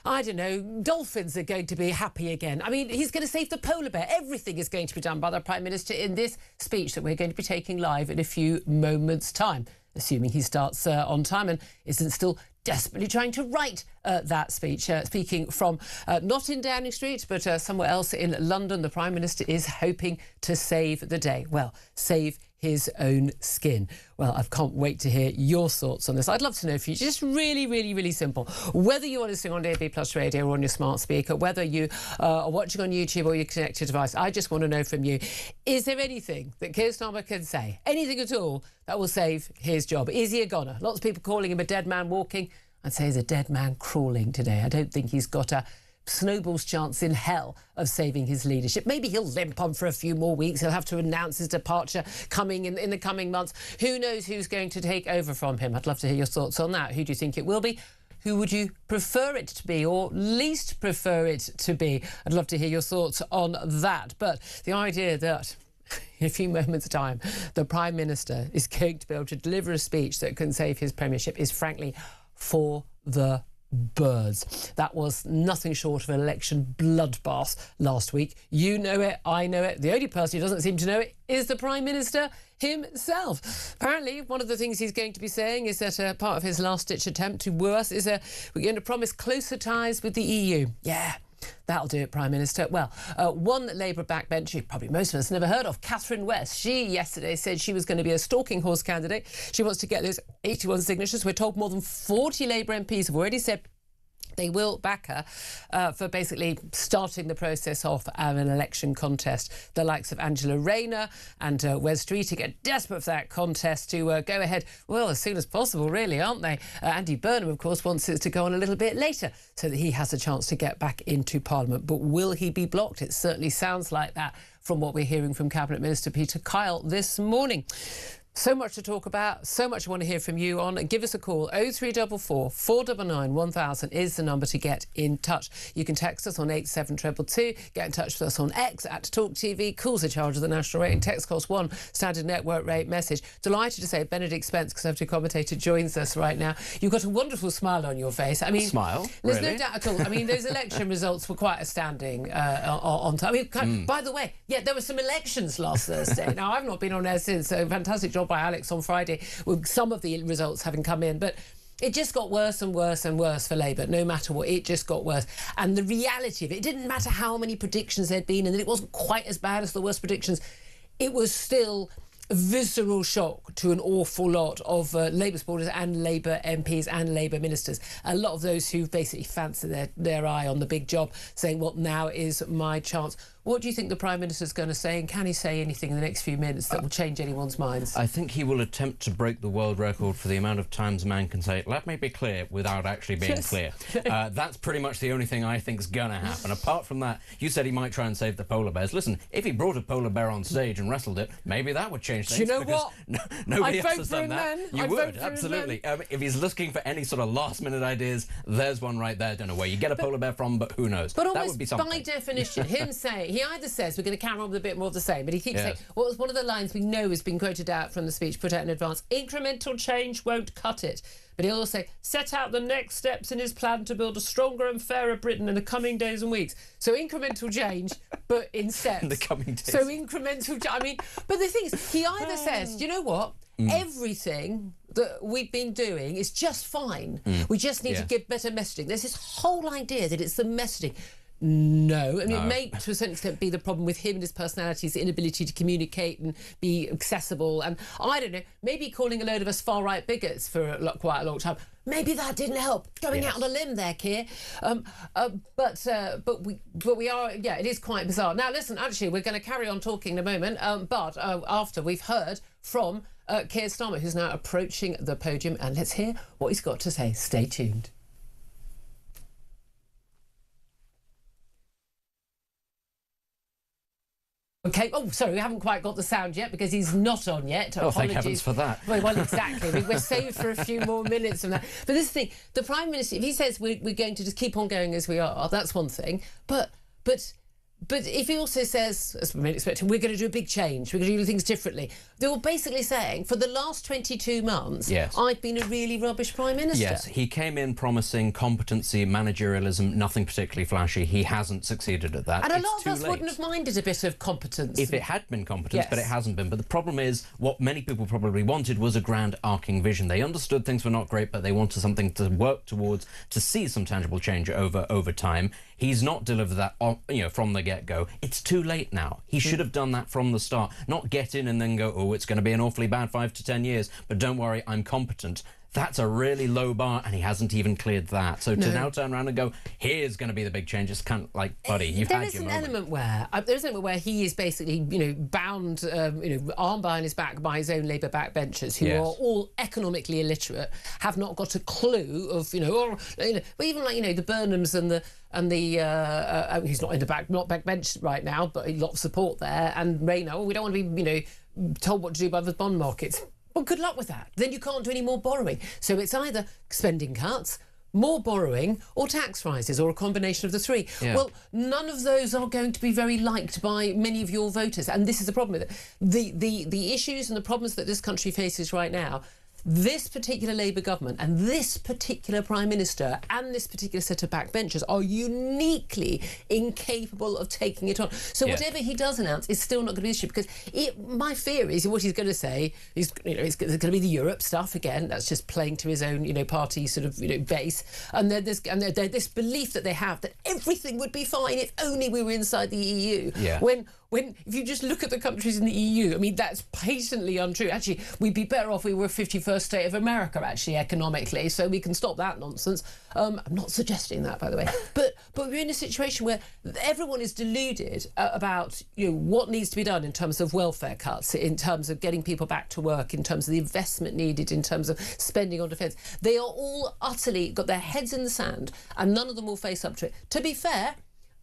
I don't know, dolphins are going to be happy again. I mean, he's going to save the polar bear. Everything is going to be done by the Prime Minister in this speech that we're going to be taking live in a few moments' time, assuming he starts on time and isn't still desperately trying to write that speech. Speaking from not in Downing Street, but somewhere else in London, the Prime Minister is hoping to save the day. Well, save his own skin. Well, I can't wait to hear your thoughts on this. I'd love to know if you just really simple. Whether you're listening on DAB+ radio or on your smart speaker, whether you are watching on YouTube or your connected device, I just want to know from you, is there anything that Keir Starmer can say, anything at all, that will save his job? Is he a goner? Lots of people calling him a dead man walking. I'd say he's a dead man crawling today. I don't think he's got a snowball's chance in hell of saving his leadership. Maybe he'll limp on for a few more weeks. He'll have to announce his departure coming in the coming months. Who knows who's going to take over from him? I'd love to hear your thoughts on that. Who do you think it will be? Who would you prefer it to be, or least prefer it to be? I'd love to hear your thoughts on that. But the idea that in a few moments' time the Prime Minister is going to be able to deliver a speech that can save his premiership is frankly for the birds. That was nothing short of an election bloodbath last week. You know it, I know it. The only person who doesn't seem to know it is the Prime Minister himself. Apparently, one of the things he's going to be saying is that part of his last-ditch attempt to woo us is we're going to promise closer ties with the EU. Yeah. That'll do it, Prime Minister. Well, one Labour backbencher, probably most of us never heard of, Catherine West. She yesterday said she was going to be a stalking horse candidate. She wants to get those 81 signatures. We're told more than 40 Labour MPs have already said they will back her for basically starting the process off of an election contest. The likes of Angela Rayner and Wes Streeting are desperate for that contest to go ahead, well, as soon as possible, really, aren't they? Andy Burnham, of course, wants it to go on a little bit later so that he has a chance to get back into Parliament. But will he be blocked? It certainly sounds like that from what we're hearing from Cabinet Minister Peter Kyle this morning. So much to talk about, so much I want to hear from you on. Give us a call. 0344 499 1000 is the number to get in touch. You can text us on 87222. Get in touch with us on X at talkTV. Calls are charged of the national rate and text cost one standard network rate message. Delighted to say Benedict Spence, Conservative commentator, joins us right now. You've got a wonderful smile on your face. I mean, smile? There's really? no doubt at all. I mean, those election results were quite astounding on time. I mean, by the way, yeah, there were some elections last Thursday. Now, I've not been on air since, so fantastic job by Alex on Friday with some of the results having come in, but it just got worse and worse and worse for Labour. No matter what, it just got worse. And the reality of it, it didn't matter how many predictions there'd been and that it wasn't quite as bad as the worst predictions, it was still a visceral shock to an awful lot of Labour supporters and Labour MPs and Labour ministers. A lot of those who basically fancy their eye on the big job, saying, well, now is my chance. What do you think the Prime Minister's going to say, and can he say anything in the next few minutes that will change anyone's minds? I think he will attempt to break the world record for the amount of times a man can say, let me be clear, without actually being clear. That's pretty much the only thing I think's going to happen. Apart from that, you said he might try and save the polar bears. Listen, if he brought a polar bear on stage and wrestled it, maybe that would change things. Do you know what? Nobody else has done that. You would, absolutely. If he's looking for any sort of last-minute ideas, there's one right there. Don't know where you get a polar bear from, but who knows? But that would be something. By definition, him saying, he either says we're going to carry on with a bit more of the same, but he keeps saying, what was one of the lines we know has been quoted out from the speech put out in advance, incremental change won't cut it. But he'll also say, set out the next steps in his plan to build a stronger and fairer Britain in the coming days and weeks. So incremental change, but in steps. In the coming days. So incremental, I mean, but the thing is, he either says, you know what, everything that we've been doing is just fine. We just need to give better messaging. There's this whole idea that it's the messaging. No. I mean, it may, to a certain extent, be the problem with him and his personality, his inability to communicate and be accessible. And I don't know, maybe calling a load of us far-right bigots for quite a long time, maybe that didn't help. Going out on a limb there, Keir. But we are, yeah, it is quite bizarre. Now, listen, actually, we're going to carry on talking in a moment, but after we've heard from Keir Starmer, who's now approaching the podium, and let's hear what he's got to say. Stay tuned. OK, oh, sorry, we haven't quite got the sound yet because he's not on yet. Oh, thank heavens for that. Well, exactly. We're saved for a few more minutes from that. But this thing, the Prime Minister, if he says we're going to just keep on going as we are, that's one thing. But But if he also says, as we may expect, we're going to do a big change, we're going to do things differently, they were basically saying, for the last 22 months, yes, I've been a really rubbish Prime Minister. Yes, he came in promising competency, managerialism, nothing particularly flashy. He hasn't succeeded at that. And a lot of us wouldn't have minded a bit of competence. If it had been competence, yes, but it hasn't been. But the problem is, what many people probably wanted was a grand arcing vision. They understood things were not great, but they wanted something to work towards, to see some tangible change over time. He's not delivered that, from the get-go. It's too late now. He should have done that from the start. Not get in and then go, oh, it's going to be an awfully bad 5 to 10 years, but don't worry, I'm competent. That's a really low bar, and he hasn't even cleared that. So to now turn around and go, here's going to be the big change, it's kind of like, buddy, you've had your moment. There's an element where he is basically, bound, arm behind his back by his own Labour backbenchers, who are all economically illiterate, have not got a clue of, but even like, the Burnhams and the he's not in the backbench right now, but a lot of support there, and Rayner, we don't want to be, told what to do by the bond markets. Well, good luck with that. Then you can't do any more borrowing. So it's either spending cuts, more borrowing, or tax rises, or a combination of the three. Yeah. Well, none of those are going to be very liked by many of your voters, and this is the problem with it. The issues and the problems that this country faces right now, this particular Labour government and this particular Prime Minister and this particular set of backbenchers are uniquely incapable of taking it on. So whatever he does announce is still not going to be an issue, because my fear is what he's going to say is, it's going to be the Europe stuff again. That's just playing to his own, party sort of, base. And then there's this belief that they have that everything would be fine if only we were inside the EU. Yeah. When if you just look at the countries in the EU, I mean, that's patently untrue. Actually, we'd be better off if we were a 51st state of America, actually, economically, so we can stop that nonsense. I'm not suggesting that, by the way. But we're in a situation where everyone is deluded about what needs to be done in terms of welfare cuts, in terms of getting people back to work, in terms of the investment needed, in terms of spending on defence. They are all utterly got their heads in the sand, and none of them will face up to it. To be fair,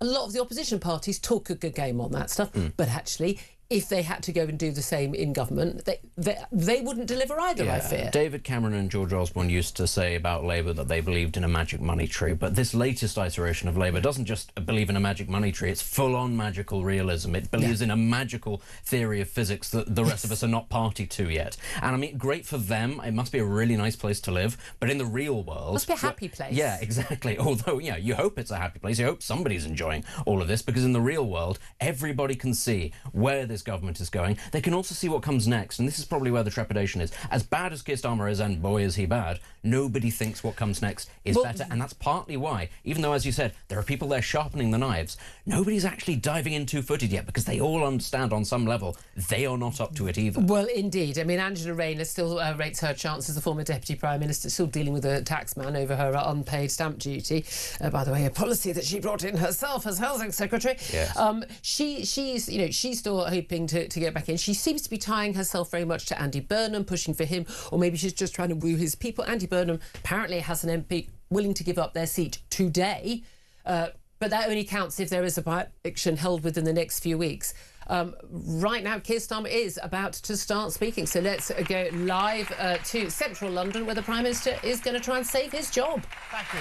a lot of the opposition parties talk a good game on that stuff, but actually, if they had to go and do the same in government, they wouldn't deliver either, I fear. David Cameron and George Osborne used to say about Labour that they believed in a magic money tree, but this latest iteration of Labour doesn't just believe in a magic money tree, it's full-on magical realism. It believes in a magical theory of physics that the rest of us are not party to yet. And I mean, great for them, it must be a really nice place to live, but in the real world... Must be a happy place. Yeah, exactly. Although, you hope it's a happy place, you hope somebody's enjoying all of this, because in the real world, everybody can see where this government is going. They can also see what comes next, and this is probably where the trepidation is. As bad as Keir Starmer is, and boy is he bad, nobody thinks what comes next is better, and that's partly why, even though, as you said, there are people there sharpening the knives, nobody's actually diving in two-footed yet, because they all understand on some level they are not up to it either. Well, indeed. I mean, Angela Rayner still rates her chance as the former Deputy Prime Minister, still dealing with a taxman over her unpaid stamp duty. By the way, a policy that she brought in herself as Housing Secretary. Yes. She's still hoping to get back in. She seems to be tying herself very much to Andy Burnham, pushing for him, or maybe she's just trying to woo his people. Andy Burnham apparently has an MP willing to give up their seat today, but that only counts if there is a by-election held within the next few weeks. Right now, Keir Starmer is about to start speaking, so let's go live to central London, where the Prime Minister is going to try and save his job. Thank you.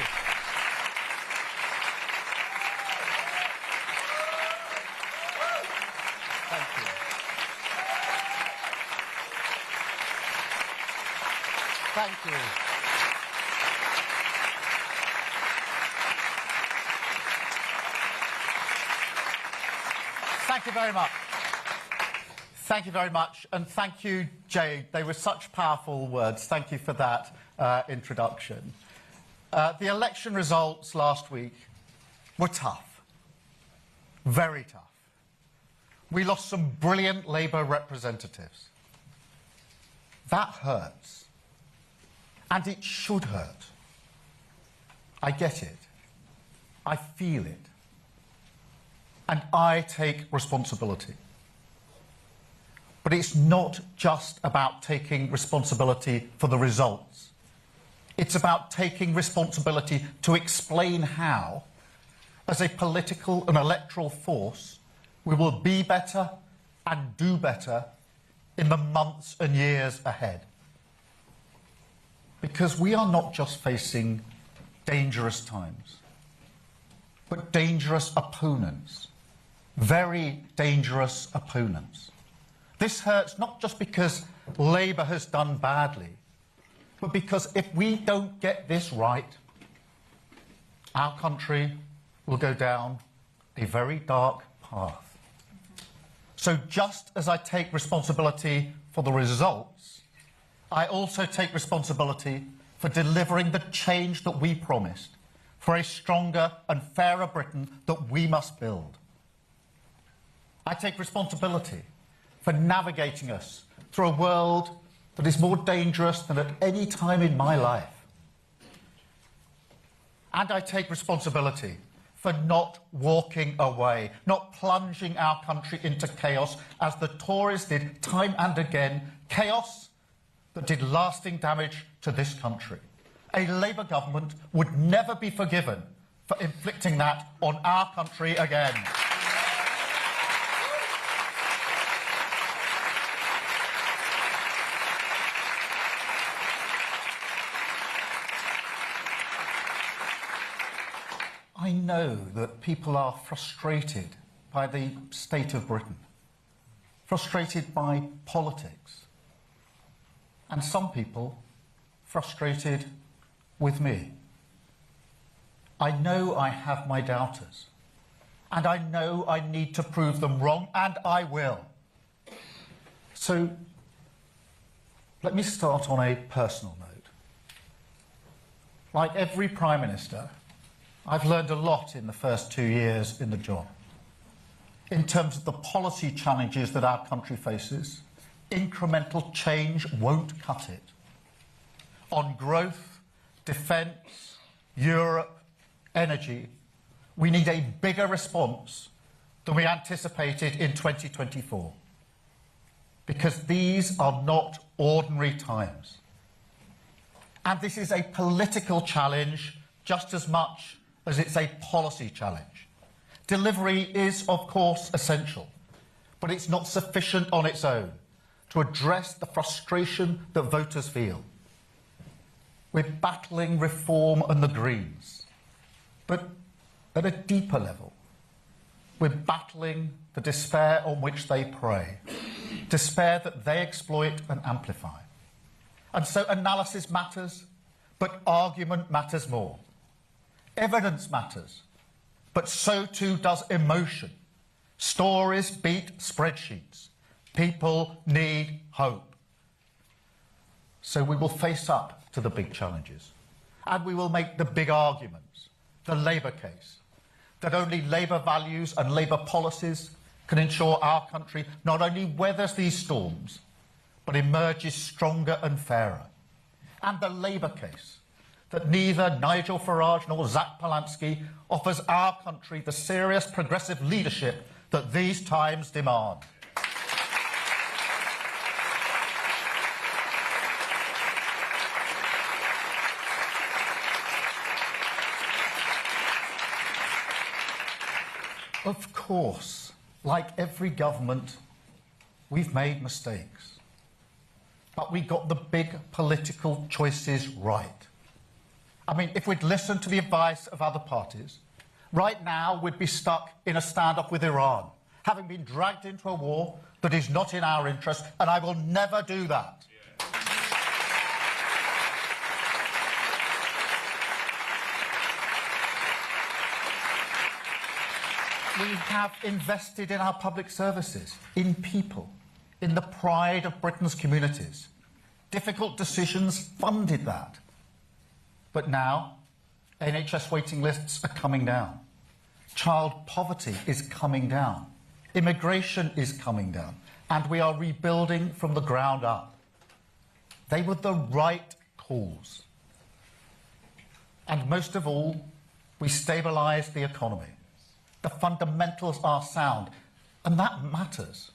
Thank you. Thank you very much. Thank you very much. And thank you, Jay. They were such powerful words. Thank you for that introduction. The election results last week were tough. Very tough. We lost some brilliant Labour representatives. That hurts. And it should hurt. I get it. I feel it. And I take responsibility. But it's not just about taking responsibility for the results. It's about taking responsibility to explain how, as a political and electoral force, we will be better and do better in the months and years ahead. Because we are not just facing dangerous times, but dangerous opponents very dangerous opponents. This hurts not just because Labour has done badly, but because if we don't get this right, our country will go down a very dark path. So just as I take responsibility for the results, I also take responsibility for delivering the change that we promised, for a stronger and fairer Britain that we must build. I take responsibility for navigating us through a world that is more dangerous than at any time in my life. And I take responsibility for not walking away, not plunging our country into chaos as the Tories did time and again, chaos that did lasting damage to this country. A Labour government would never be forgiven for inflicting that on our country again. I know that people are frustrated by the state of Britain, frustrated by politics, and some people frustrated with me. I know I have my doubters, and I know I need to prove them wrong, and I will. So let me start on a personal note. Like every Prime Minister, I've learned a lot in the first 2 years in the job. In terms of the policy challenges that our country faces, incremental change won't cut it. On growth, defence, Europe, energy, we need a bigger response than we anticipated in 2024. Because these are not ordinary times. And this is a political challenge just as much as it's a policy challenge. Delivery is, of course, essential, but it's not sufficient on its own to address the frustration that voters feel. We're battling reform and the Greens, but at a deeper level, we're battling the despair on which they prey, despair that they exploit and amplify. And so analysis matters, but argument matters more. Evidence matters, but so too does emotion. Stories beat spreadsheets. People need hope. So we will face up to the big challenges, and we will make the big arguments, the Labour case, that only Labour values and Labour policies can ensure our country not only weathers these storms, but emerges stronger and fairer. And the Labour case, that neither Nigel Farage nor Zach Polansky offers our country the serious progressive leadership that these times demand. Of course, like every government, we've made mistakes. But we got the big political choices right. I mean, if we'd listened to the advice of other parties, right now we'd be stuck in a standoff with Iran, having been dragged into a war that is not in our interest, and I will never do that. We have invested in our public services, in people, in the pride of Britain's communities. Difficult decisions funded that. But now, NHS waiting lists are coming down. Child poverty is coming down. Immigration is coming down. And we are rebuilding from the ground up. They were the right calls. And most of all, we stabilised the economy. The fundamentals are sound. And that matters,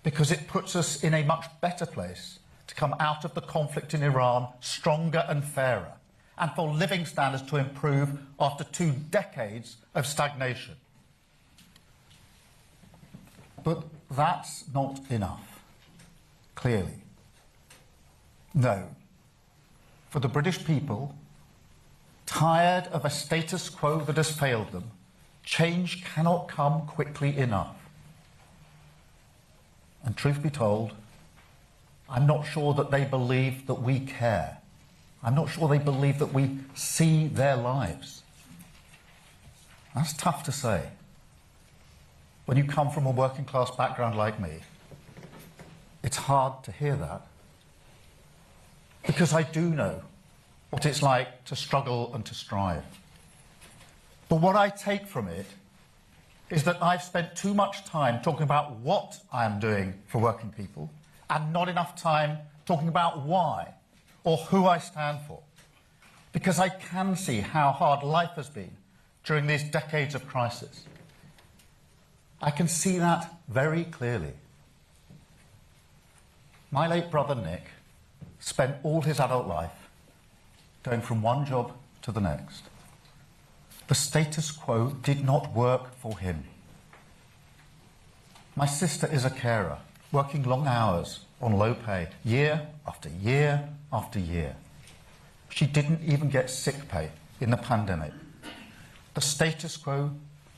because it puts us in a much better place to come out of the conflict in Iran stronger and fairer, and for living standards to improve after 2 decades of stagnation. But that's not enough, clearly. No. For the British people, tired of a status quo that has failed them, change cannot come quickly enough. And truth be told, I'm not sure that they believe that we care. I'm not sure they believe that we see their lives. That's tough to say. When you come from a working class background like me, it's hard to hear that. Because I do know what it's like to struggle and to strive. But what I take from it is that I've spent too much time talking about what I am doing for working people and not enough time talking about why or who I stand for. Because I can see how hard life has been during these decades of crisis. I can see that very clearly. My late brother Nick spent all his adult life going from one job to the next. The status quo did not work for him. My sister is a carer, working long hours on low pay, year after year after year. She didn't even get sick pay in the pandemic. The status quo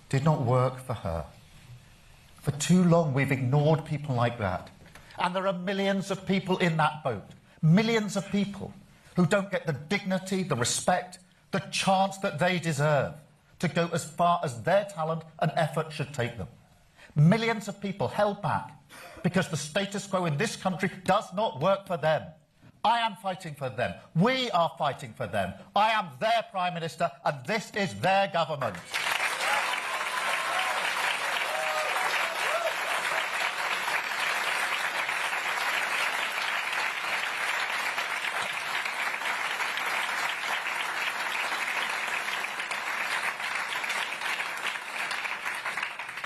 did not work for her. For too long, we've ignored people like that. And there are millions of people in that boat, millions of people who don't get the dignity, the respect, the chance that they deserve to go as far as their talent and effort should take them. Millions of people held back because the status quo in this country does not work for them. I am fighting for them. We are fighting for them. I am their Prime Minister and this is their government.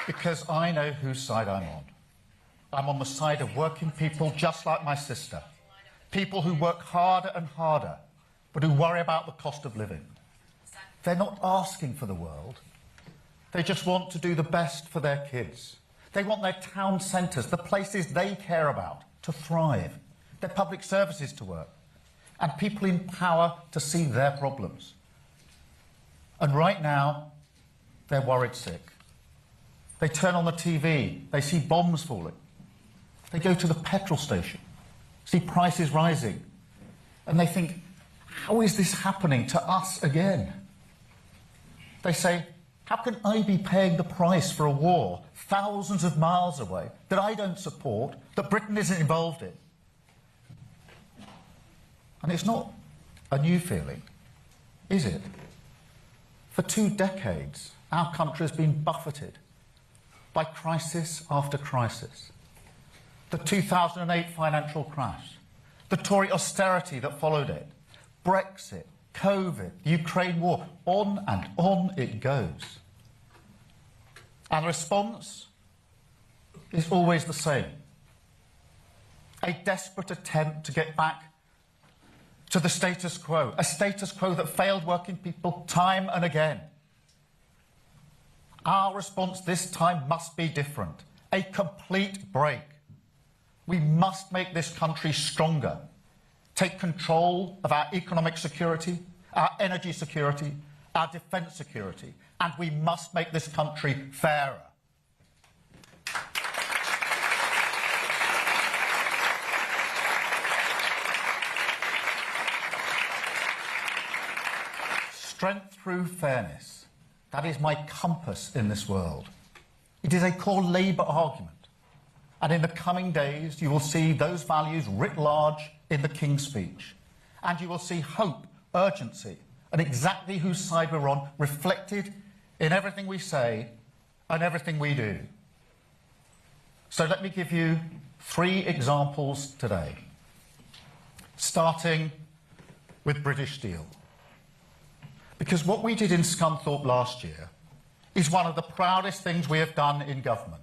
Because I know whose side I'm on. I'm on the side of working people just like my sister. People who work harder and harder, but who worry about the cost of living. They're not asking for the world. They just want to do the best for their kids. They want their town centres, the places they care about, to thrive, their public services to work, and people in power to see their problems. And right now, they're worried sick. They turn on the TV, they see bombs falling. They go to the petrol station, see prices rising, and they think, how is this happening to us again? They say, how can I be paying the price for a war thousands of miles away that I don't support, that Britain isn't involved in? And it's not a new feeling, is it? For 2 decades, our country has been buffeted by crisis after crisis. The 2008 financial crash, the Tory austerity that followed it, Brexit, COVID, the Ukraine war, on and on it goes. And the response is always the same. A desperate attempt to get back to the status quo, a status quo that failed working people time and again. Our response this time must be different. A complete break. We must make this country stronger. Take control of our economic security, our energy security, our defence security, and we must make this country fairer. Strength through fairness. That is my compass in this world. It is a core Labour argument. And in the coming days, you will see those values writ large in the King's speech. And you will see hope, urgency, and exactly whose side we're on reflected in everything we say and everything we do. So let me give you 3 examples today. Starting with British Steel. Because what we did in Scunthorpe last year is one of the proudest things we have done in government.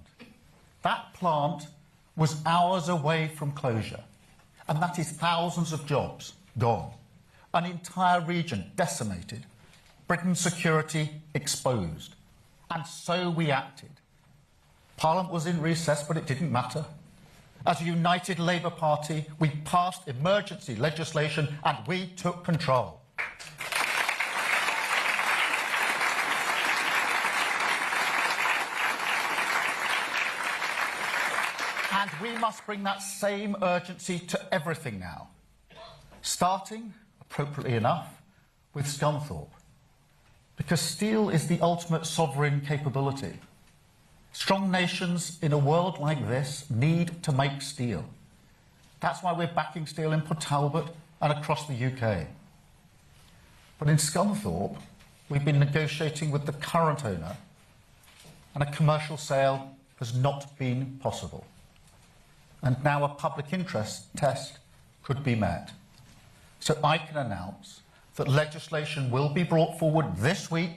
That plant was hours away from closure, and that is thousands of jobs gone, an entire region decimated, Britain's security exposed. And so we acted. Parliament was in recess, but it didn't matter. As a united Labour Party, we passed emergency legislation and we took control. And we must bring that same urgency to everything now, starting, appropriately enough, with Scunthorpe. Because steel is the ultimate sovereign capability. Strong nations in a world like this need to make steel. That's why we're backing steel in Port Talbot and across the UK. But in Scunthorpe, we've been negotiating with the current owner, and a commercial sale has not been possible. And now a public interest test could be met. So I can announce that legislation will be brought forward this week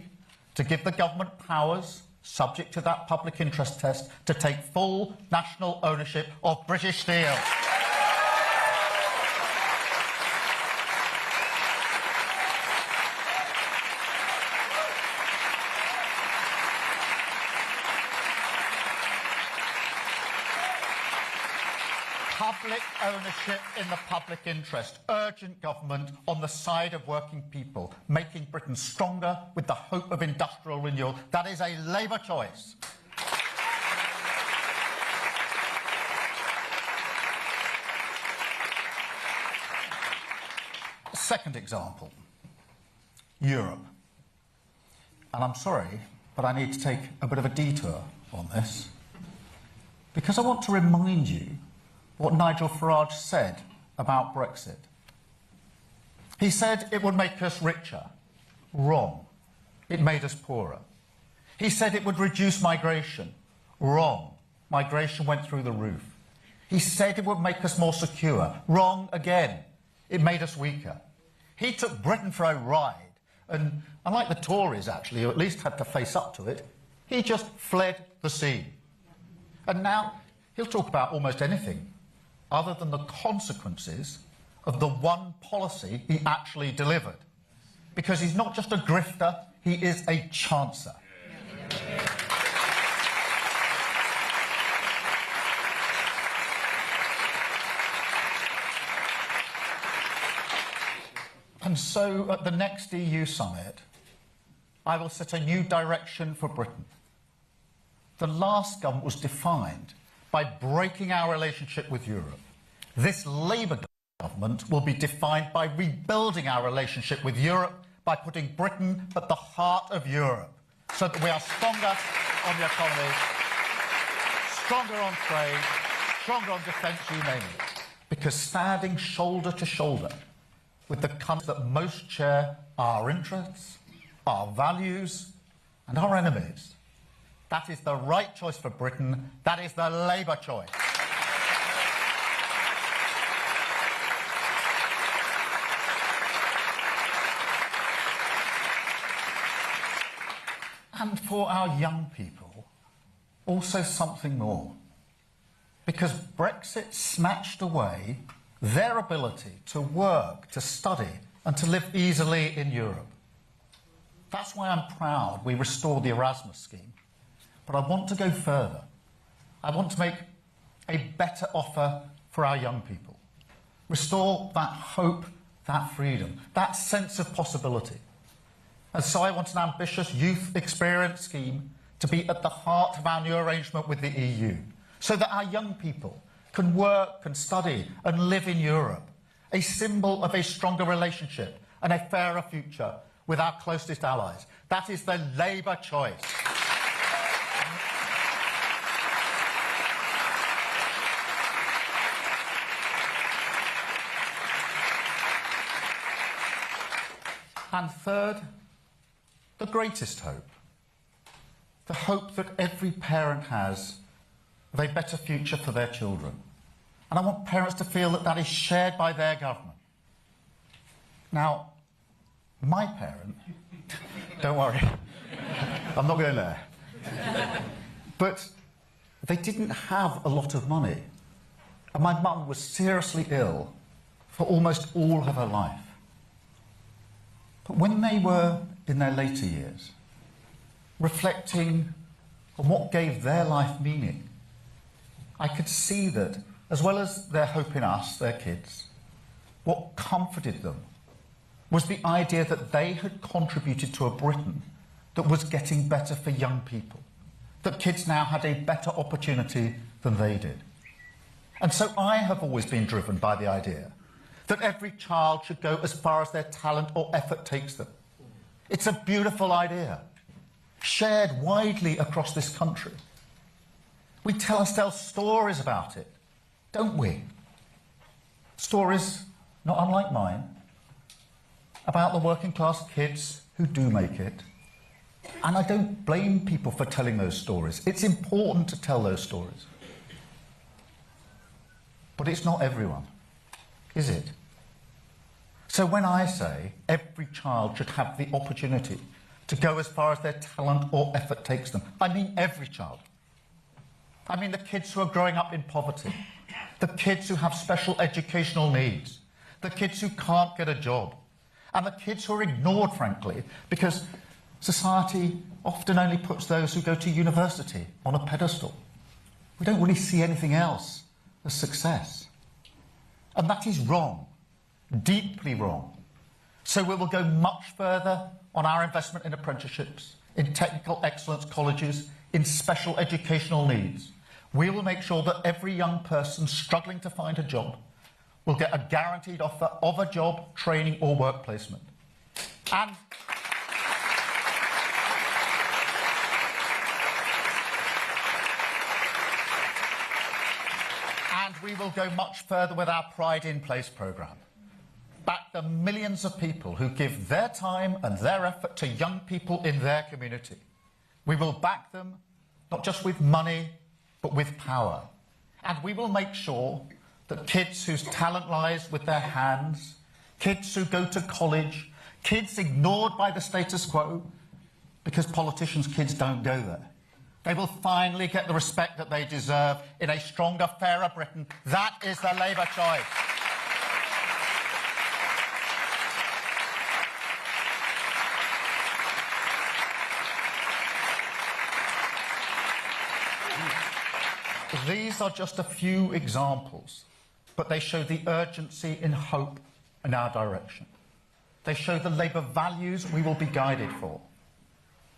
to give the government powers, subject to that public interest test, to take full national ownership of British steel. Public ownership in the public interest. Urgent government on the side of working people, making Britain stronger with the hope of industrial renewal. That is a Labour choice. Second example, Europe. And I'm sorry, but I need to take a bit of a detour on this, because I want to remind you what Nigel Farage said about Brexit. He said it would make us richer. Wrong. It made us poorer. He said it would reduce migration. Wrong. Migration went through the roof. He said it would make us more secure. Wrong again. It made us weaker. He took Britain for a ride, and unlike the Tories, actually, who at least had to face up to it, he just fled the scene. And now he'll talk about almost anything other than the consequences of the one policy he actually delivered. Because he's not just a grifter, he is a chancer. And so at the next EU summit, I will set a new direction for Britain. The last government was defined by breaking our relationship with Europe. This Labour government will be defined by rebuilding our relationship with Europe, by putting Britain at the heart of Europe, so that we are stronger on the economy, stronger on trade, stronger on defence, you name it. Because standing shoulder to shoulder with the countries that most share our interests, our values, and our enemies, that is the right choice for Britain. That is the Labour choice. And for our young people, also something more. Because Brexit snatched away their ability to work, to study, and to live easily in Europe. That's why I'm proud we restored the Erasmus scheme. But I want to go further. I want to make a better offer for our young people. Restore that hope, that freedom, that sense of possibility. And so I want an ambitious youth experience scheme to be at the heart of our new arrangement with the EU, so that our young people can work, can study and live in Europe, a symbol of a stronger relationship and a fairer future with our closest allies. That is the Labour choice. And third, the greatest hope. The hope that every parent has of a better future for their children. And I want parents to feel that that is shared by their government. Now, my parent, don't worry, I'm not going there. But they didn't have a lot of money. And my mum was seriously ill for almost all of her life. But when they were in their later years, reflecting on what gave their life meaning, I could see that, as well as their hope in us, their kids, what comforted them was the idea that they had contributed to a Britain that was getting better for young people, that kids now had a better opportunity than they did. And so I have always been driven by the idea that every child should go as far as their talent or effort takes them. It's a beautiful idea, shared widely across this country. We tell ourselves stories about it, don't we? Stories, not unlike mine, about the working class kids who do make it. And I don't blame people for telling those stories. It's important to tell those stories. But it's not everyone, is it? So when I say every child should have the opportunity to go as far as their talent or effort takes them, I mean every child. I mean the kids who are growing up in poverty, the kids who have special educational needs, the kids who can't get a job, and the kids who are ignored, frankly, because society often only puts those who go to university on a pedestal. We don't really see anything else as success. And that is wrong, deeply wrong. So we will go much further on our investment in apprenticeships, in technical excellence colleges, in special educational needs. We will make sure that every young person struggling to find a job will get a guaranteed offer of a job, training or work placement. And we will go much further with our Pride in Place programme. Back the millions of people who give their time and their effort to young people in their community. We will back them not just with money, but with power. And we will make sure that kids whose talent lies with their hands, kids who go to college, kids ignored by the status quo, because politicians' kids don't go there, they will finally get the respect that they deserve in a stronger, fairer Britain. That is the Labour choice. These are just a few examples, but they show the urgency and hope in our direction. They show the Labour values we will be guided for.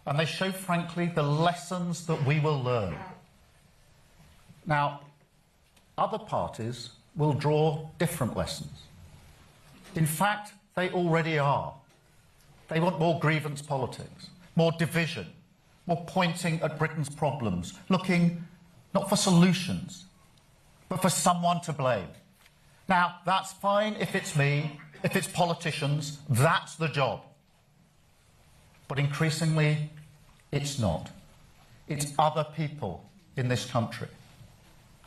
And they show, frankly, the lessons that we will learn. Now, other parties will draw different lessons. In fact, they already are. They want more grievance politics, more division, more pointing at Britain's problems, looking not for solutions, but for someone to blame. Now, that's fine if it's me, if it's politicians, that's the job. But increasingly, it's not. It's other people in this country.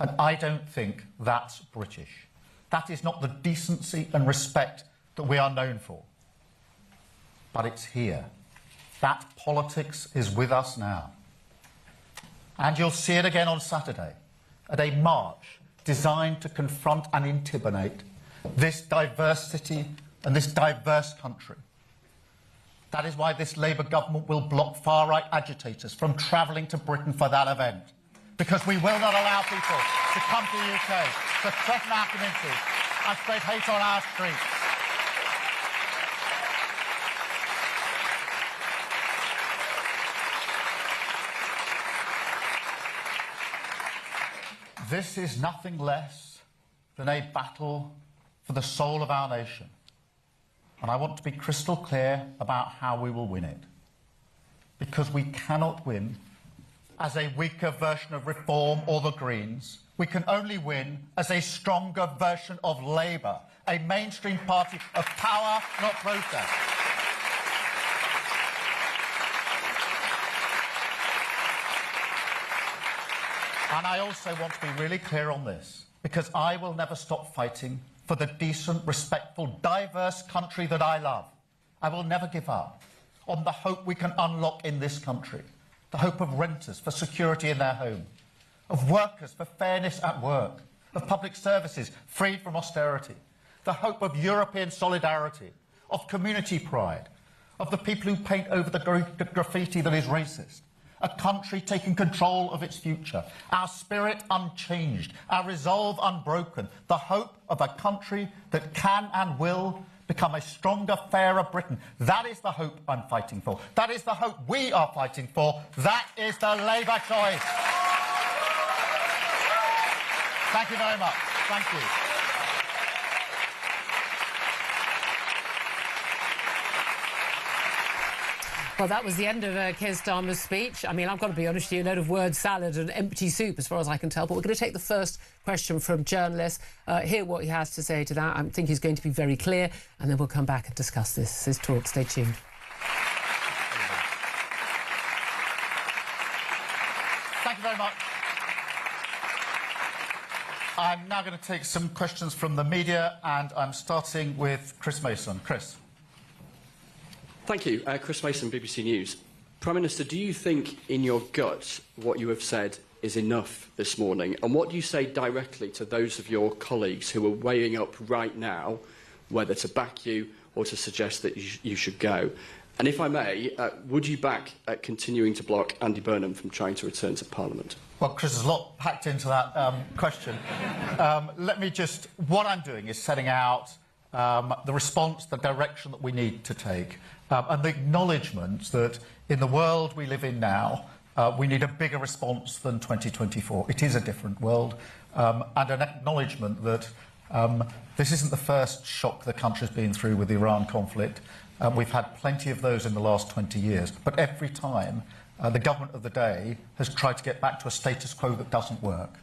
And I don't think that's British. That is not the decency and respect that we are known for. But it's here. That politics is with us now. And you'll see it again on Saturday at a march designed to confront and intimidate this diversity and this diverse country. That is why this Labour government will block far-right agitators from travelling to Britain for that event. Because we will not allow people to come to the UK, to threaten our communities and spread hate on our streets. This is nothing less than a battle for the soul of our nation. And I want to be crystal clear about how we will win it. Because we cannot win as a weaker version of Reform or the Greens. We can only win as a stronger version of Labour, a mainstream party of power, not protest. And I also want to be really clear on this, because I will never stop fighting for the decent, respectful, diverse country that I love. I will never give up on the hope we can unlock in this country, the hope of renters for security in their home, of workers for fairness at work, of public services freed from austerity, the hope of European solidarity, of community pride, of the people who paint over the graffiti that is racist. A country taking control of its future, our spirit unchanged, our resolve unbroken, the hope of a country that can and will become a stronger, fairer Britain. That is the hope I'm fighting for. That is the hope we are fighting for. That is the Labour choice. Thank you very much. Thank you. Well, that was the end of Keir Starmer's speech. I mean, I've got to be honest with you, a load of word salad and empty soup as far as I can tell. But we're going to take the first question from journalists, hear what he has to say to that. I think he's going to be very clear, and then we'll come back and discuss this. This is Talk. Stay tuned. Thank you very much. I'm now going to take some questions from the media, and I'm starting with Chris Mason. Chris. Thank you. Chris Mason, BBC News. Prime Minister, do you think in your gut what you have said is enough this morning? And what do you say directly to those of your colleagues who are weighing up right now whether to back you or to suggest that you should go? And if I may, would you back continuing to block Andy Burnham from trying to return to Parliament? Well, Chris, there's a lot packed into that question. Let me just... What I'm doing is setting out the response, the direction that we need to take, and the acknowledgement that in the world we live in now, we need a bigger response than 2024. It is a different world, and an acknowledgement that this isn't the first shock the country's been through with the Iran conflict. We've had plenty of those in the last 20 years, but every time the government of the day has tried to get back to a status quo that doesn't work.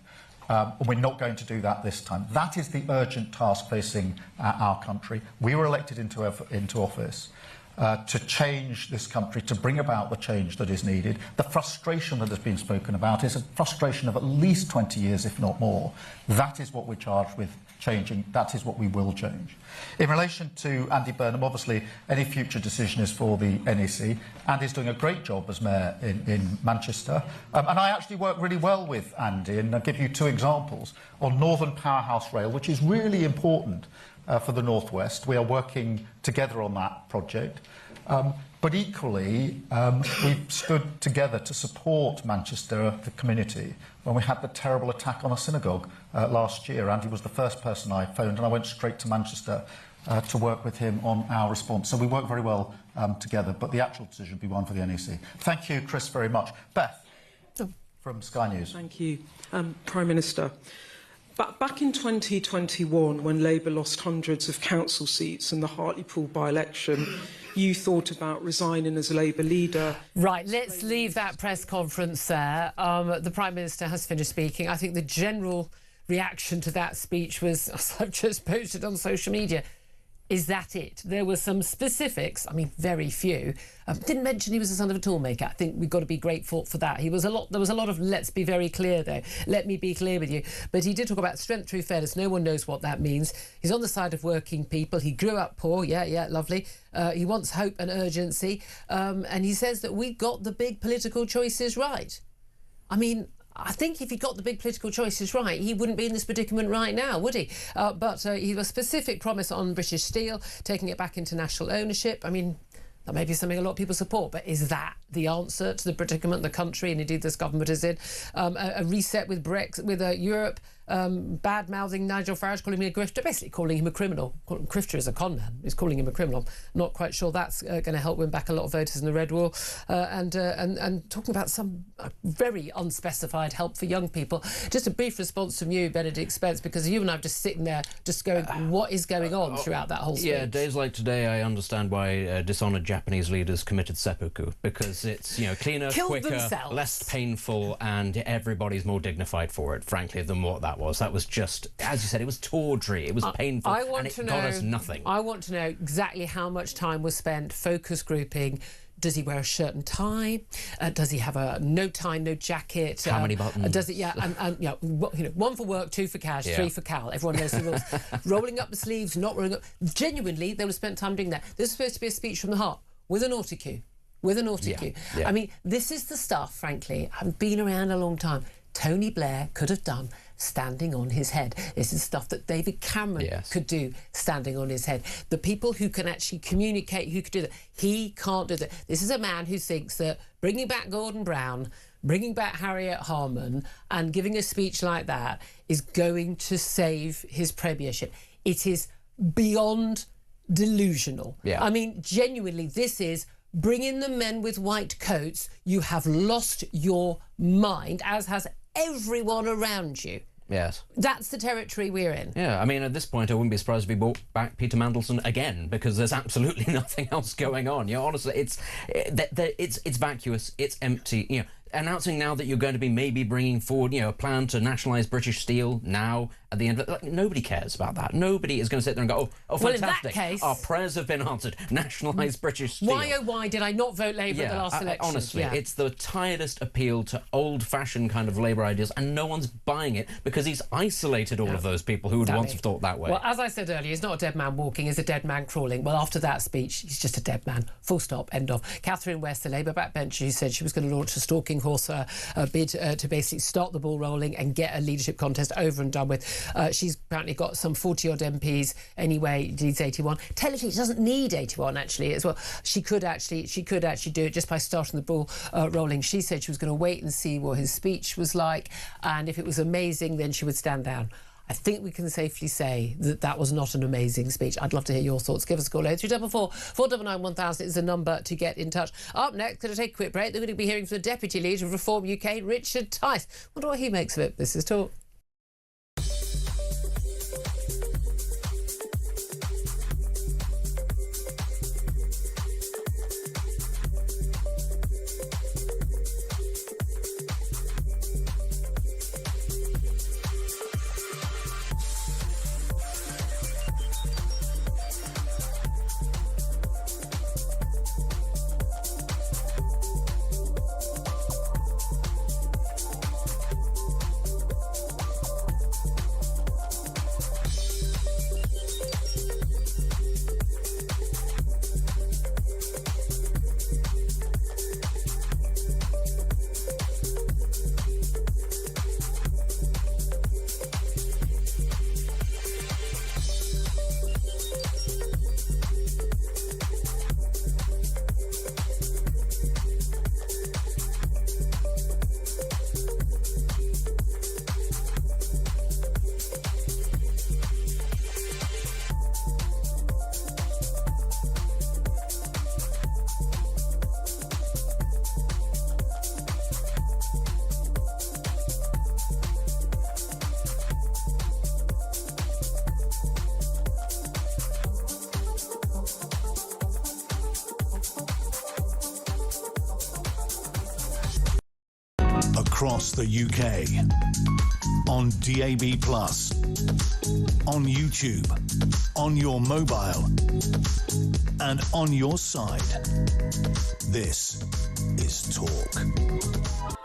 We're not going to do that this time. That is the urgent task facing our country. We were elected into office to change this country, to bring about the change that is needed. The frustration that has been spoken about is a frustration of at least 20 years, if not more. That is what we're charged with changing. That is what we will change. In relation to Andy Burnham, obviously, any future decision is for the NEC. Andy's doing a great job as mayor in Manchester. And I actually work really well with Andy, and I'll give you two examples. On Northern Powerhouse Rail, which is really important for the North West. We are working together on that project. But equally, we've stood together to support Manchester, the community, when we had the terrible attack on a synagogue last year. Andy was the first person I phoned, and I went straight to Manchester to work with him on our response. So we work very well together, but the actual decision will be one for the NEC. Thank you, Chris, very much. Beth, from Sky News. Thank you. Prime Minister, back in 2021, when Labour lost hundreds of council seats in the Hartlepool by-election, you thought about resigning as a Labour leader. Right, let's leave that press conference there. The Prime Minister has finished speaking. I think the general reaction to that speech was, as I've just posted on social media, is that it? There were some specifics, I mean, very few. Didn't mention he was the son of a toolmaker. I think we've got to be grateful for that. There was a lot of let's be very clear, though. Let me be clear with you. But he did talk about strength through fairness. No one knows what that means. He's on the side of working people. He grew up poor. Yeah, lovely. He wants hope and urgency. And he says that we got the big political choices right. I mean, I think if he got the big political choices right, he wouldn't be in this predicament right now, would he? But he had a specific promise on British Steel, taking it back into national ownership. I mean, that may be something a lot of people support, but is that the answer to the predicament the country and indeed this government is in? A reset with Brexit, with Europe, bad-mouthing Nigel Farage, calling him a grifter, basically calling him a criminal. Grifter is a con man. He's calling him a criminal. Not quite sure that's going to help win back a lot of voters in the Red Wall. And talking about some very unspecified help for young people. Just a brief response from you, Benedict Spence, because you and I are just sitting there just going, what is going on throughout that whole speech? Yeah, days like today, I understand why dishonoured Japanese leaders committed seppuku, because it's, cleaner, quicker, less painful, and everybody's more dignified for it, frankly, than what that was. That was just, as you said, it was tawdry, it was painful, and it got us nothing. I want to know exactly how much time was spent focus grouping. Does he wear a shirt and tie? Does he have no tie, no jacket? How many buttons? Does it? Yeah, and one for work, two for cash, three for Cal. Everyone knows the rules. Rolling up the sleeves, not rolling up. Genuinely, they would have spent time doing that. This is supposed to be a speech from the heart with an autocue. Yeah. I mean, this is the stuff, frankly, I've been around a long time. Tony Blair could have done standing on his head. This is stuff that David Cameron could do standing on his head. The people who can actually communicate, who could do that, he can't do that. This is a man who thinks that bringing back Gordon Brown, bringing back Harriet Harman and giving a speech like that is going to save his premiership. It is beyond delusional. I mean, genuinely, this is bring in the men with white coats. You have lost your mind, as has everyone around you. Yes. That's the territory we're in. Yeah, I mean, at this point, I wouldn't be surprised if we brought back Peter Mandelson again, because there's absolutely nothing else going on. You know, honestly, it's vacuous, it's empty. You know, announcing now that you're going to be maybe bringing forward, you know, a plan to nationalise British Steel now at the end of it. Like, nobody cares about that. Nobody is going to sit there and go, oh, well, fantastic. In that case, our prayers have been answered. Nationalise British Steel. Why did I not vote Labour at the last election? Honestly, it's the tiredest appeal to old-fashioned kind of Labour ideas, and no one's buying it because he's isolated all of those people who would once have thought that way. Well, as I said earlier, he's not a dead man walking, he's a dead man crawling. Well, after that speech, he's just a dead man. Full stop, end of. Catherine West, the Labour backbencher, who said she was going to launch a stalking horse bid to basically start the ball rolling and get a leadership contest over and done with. She's apparently got some 40-odd MPs anyway, needs 81. Technically, she doesn't need 81, actually, as well. She could actually do it just by starting the ball rolling. She said she was going to wait and see what his speech was like, and if it was amazing, then she would stand down. I think we can safely say that that was not an amazing speech. I'd love to hear your thoughts. Give us a call. 0344 499 1000 is the number to get in touch. Up next, going to take a quick break. They're going to be hearing from the Deputy Leader of Reform UK, Richard Tice. Wonder what he makes of it. This is Talk. Across the UK, on DAB+, on YouTube, on your mobile, and on your side. This is Talk.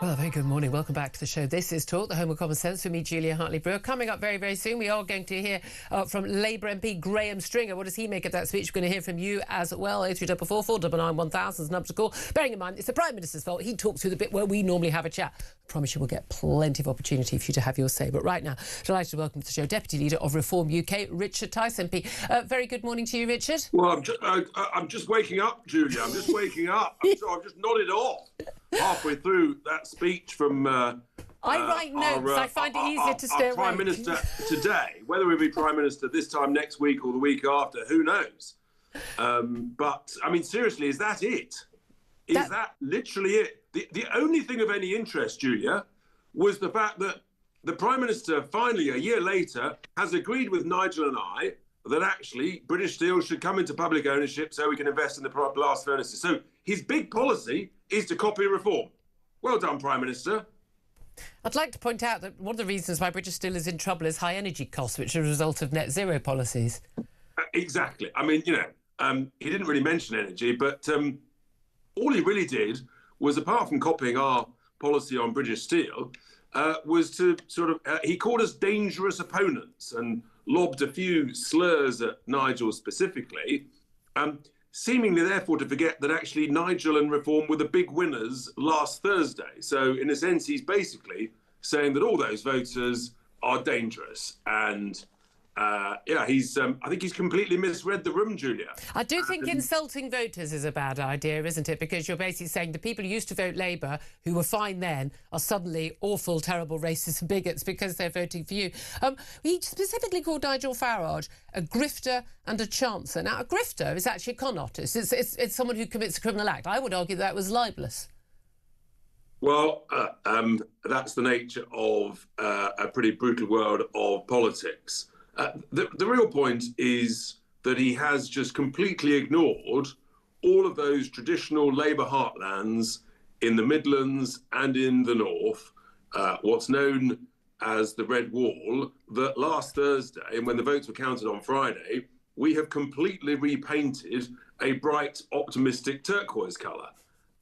Well, a very good morning. Welcome back to the show. This is Talk, the home of common sense, for me, Julia Hartley-Brewer. Coming up very, very soon, we are going to hear from Labour MP Graham Stringer. What does he make of that speech? We're going to hear from you as well. 0344 499 1000 is the number to call. Bearing in mind, it's the Prime Minister's fault. He talks through the bit where we normally have a chat. I promise you we'll get plenty of opportunity for you to have your say. But right now, delighted to welcome to the show Deputy Leader of Reform UK, Richard Tice MP. Very good morning to you, Richard. Well, I'm just waking up, Julia. I'm just waking up. I've just nodded off halfway through that speech from I write notes. I find it easier to stay awake. Prime Minister today. Whether we'll be Prime Minister this time next week or the week after, who knows? But, I mean, seriously, is that it? Is that literally it? The only thing of any interest, Julia, was the fact that the Prime Minister finally, a year later, has agreed with Nigel and I that actually British Steel should come into public ownership so we can invest in the blast furnaces. So his big policy is to copy reform. Well done, Prime Minister. I'd like to point out that one of the reasons why British Steel is in trouble is high energy costs, which are a result of net zero policies. Exactly. I mean, you know, he didn't really mention energy, but all he really did was, apart from copying our policy on British Steel, was to sort of, he called us dangerous opponents and lobbed a few slurs at Nigel specifically, seemingly therefore to forget that actually Nigel and Reform were the big winners last Thursday. So in a sense, he's basically saying that all those voters are dangerous. And yeah, I think he's completely misread the room, Julia. I do think insulting voters is a bad idea, isn't it? Because you're basically saying the people who used to vote Labour, who were fine then, are suddenly awful, terrible racists and bigots because they're voting for you. He specifically called Nigel Farage a grifter and a chancer. Now, a grifter is actually a con artist. It's someone who commits a criminal act. I would argue that was libelous. Well, that's the nature of a pretty brutal world of politics. The real point is that he has just completely ignored all of those traditional Labour heartlands in the Midlands and in the North, what's known as the Red Wall, that last Thursday, and when the votes were counted on Friday, we have completely repainted a bright, optimistic turquoise colour.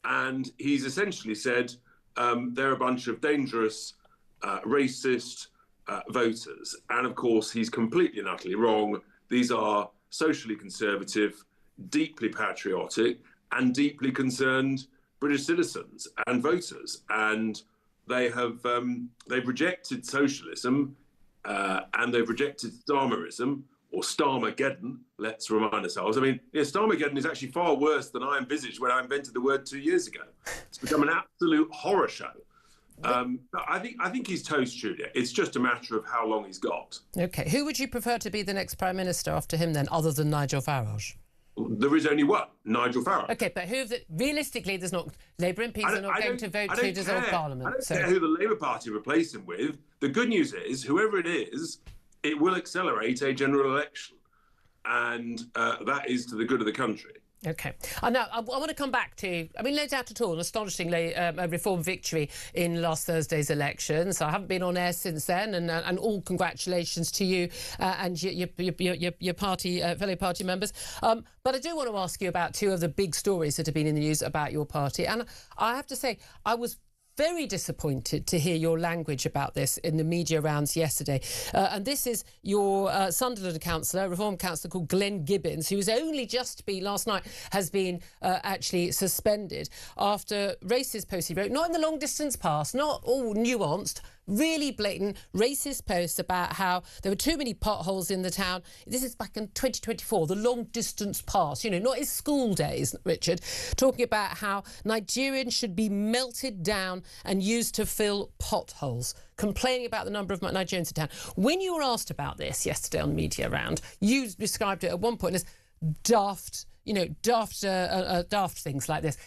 And he's essentially said they're a bunch of dangerous, racist voters. And of course, he's completely and utterly wrong. These are socially conservative, deeply patriotic, and deeply concerned British citizens and voters. And they have they've rejected socialism and they've rejected Starmerism, or Starmageddon, let's remind ourselves. I mean, Starmageddon is actually far worse than I envisaged when I invented the word 2 years ago. It's become an absolute horror show. I think he's toast, Julia. It's just a matter of how long he's got. OK. Who would you prefer to be the next Prime Minister after him, then, other than Nigel Farage? There is only one, Nigel Farage. OK, but realistically, there's not... Labour MPs are not going to vote to dissolve Parliament. I don't care who the Labour Party replace him with. The good news is, whoever it is, it will accelerate a general election. And that is to the good of the country. OK. Now, I want to come back to, I mean, no doubt at all, an astonishingly Reform victory in last Thursday's elections. I haven't been on air since then, and all congratulations to you and your party, fellow party members. But I do want to ask you about two of the big stories that have been in the news about your party. And I have to say, I was very disappointed to hear your language about this in the media rounds yesterday. And this is your Sunderland councillor, Reform councillor called Glenn Gibbons, who's only just been, last night, has been actually suspended after racist posts he wrote, not in the long distance past, not all nuanced, really blatant racist posts about how there were too many potholes in the town. This is back in 2024, the long distance past, not his school days, Richard, talking about how Nigerians should be melted down and used to fill potholes, complaining about the number of Nigerians in town. When you were asked about this yesterday on Media Round, you described it at one point as daft, daft things like this.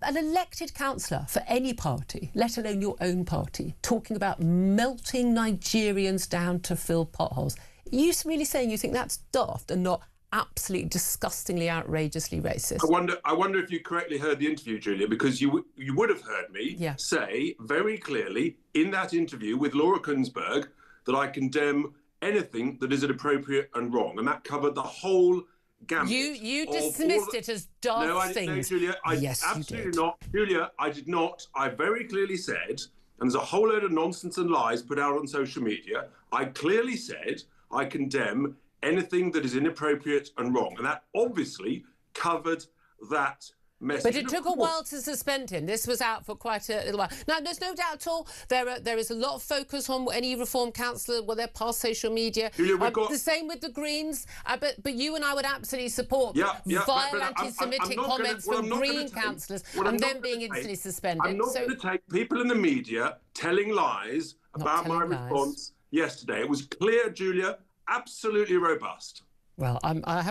An elected councillor for any party, let alone your own party, talking about melting Nigerians down to fill potholes. Are you really saying you think that's daft and not absolutely disgustingly, outrageously racist? I wonder if you correctly heard the interview, Julia, because you would have heard me say very clearly in that interview with Laura Kunsberg that I condemn anything that is inappropriate and wrong, and that covered the whole gamut. You dismissed it as daft things. No, Julia, yes, absolutely you did. not. Julia, I did not. I very clearly said, and there's a whole load of nonsense and lies put out on social media, I clearly said I condemn anything that is inappropriate and wrong. And that obviously covered that message. But it took a while to suspend him. This was out for quite a little while. Now, there's no doubt at all there is a lot of focus on any Reform councillor, they're past social media. Julia, the same with the Greens. But you and I would absolutely support vile anti-Semitic comments from Green councillors and them being instantly suspended. I'm not going to take people in the media telling lies about my response yesterday. It was clear, Julia, absolutely robust. Well,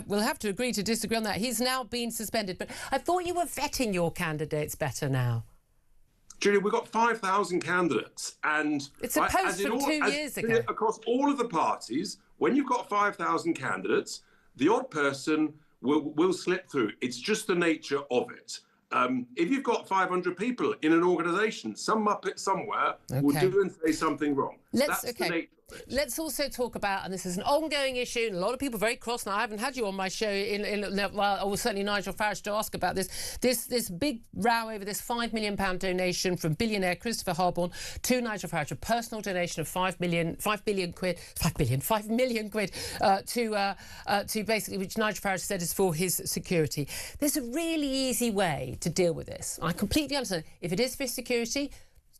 we'll have to agree to disagree on that. He's now been suspended. But I thought you were vetting your candidates better now. Julia, we've got 5,000 candidates. And it's a post from 2 years ago. Across all of the parties, when you've got 5,000 candidates, the odd person will slip through. It's just the nature of it. If you've got 500 people in an organisation, some muppet somewhere will do and say something wrong. That's the nature of it. Let's also talk about, and this is an ongoing issue, and a lot of people are very cross now. I haven't had you on my show or certainly Nigel Farage to ask about this big row over this £5 million donation from billionaire Christopher Harborne to Nigel Farage, a personal donation of 5 million quid to basically, which Nigel Farage said is for his security. There's a really easy way to deal with this. I completely understand. If it is for his security,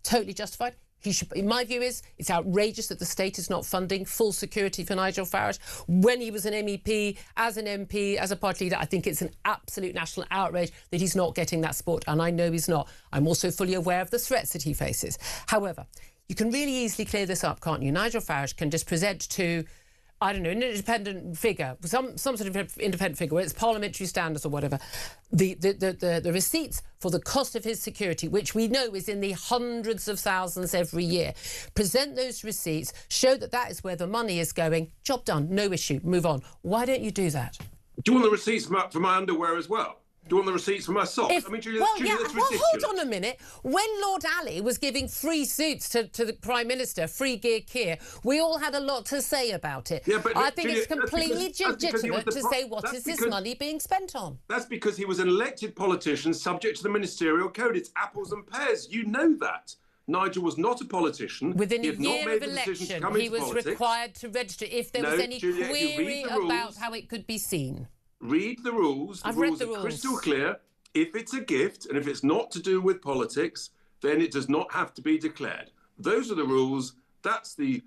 totally justified. He should, in my view, it's outrageous that the state is not funding full security for Nigel Farage. When he was an MEP, as an MP, as a party leader, I think it's an absolute national outrage that he's not getting that support, and I know he's not. I'm also fully aware of the threats that he faces. However, you can really easily clear this up, can't you? Nigel Farage can just present to I don't know, an independent figure, some sort of independent figure, whether it's parliamentary standards or whatever, the receipts for the cost of his security, which we know is in the hundreds of thousands every year, present those receipts, show that that is where the money is going, job done, no issue, move on. Why don't you do that? Do you want the receipts for my underwear as well? Do you want the receipts for my socks? I mean, Julia, that's ridiculous. Hold on a minute. When Lord Ali was giving free suits to the Prime Minister, free gear Keir, we all had a lot to say about it. Yeah, but I think Julia, it's completely legitimate to say what is this money being spent on. That's because he was an elected politician subject to the ministerial code. It's apples and pears. You know that. Nigel was not a politician. Within a year of election, he was required to register if there was any query about how it could be seen. Read the rules. I've read the rules are rules. crystal clear. If it's a gift and if it's not to do with politics, then it does not have to be declared. Those are the rules. That's the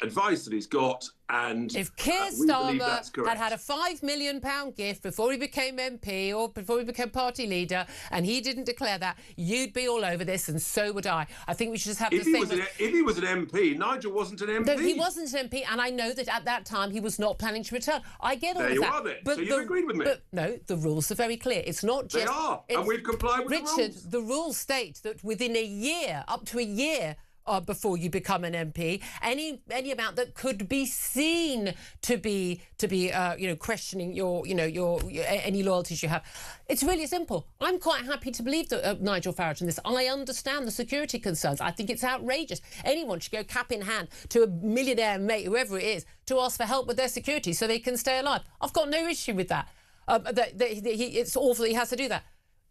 advice that he's got. And if Keir Starmer had a £5 million gift before he became MP or before he became party leader and he didn't declare that, you'd be all over this, and so would I. I think we should just have the same... If he was an MP, Nigel wasn't an MP. No, he wasn't an MP, and I know that at that time he was not planning to return. I get all of that. There you are then. But so you've agreed with me. But no, the rules are very clear. It's not just... They are, and we've complied with the rules. Richard, the rules state that within a year, up to a year, before you become an MP, any amount that could be seen to be questioning your any loyalties you have. It's really simple. I'm quite happy to believe that Nigel Farage in this. I understand the security concerns. I think it's outrageous. Anyone should go cap in hand to a millionaire mate, whoever it is, to ask for help with their security so they can stay alive. I've got no issue with that. It's awful that he has to do that.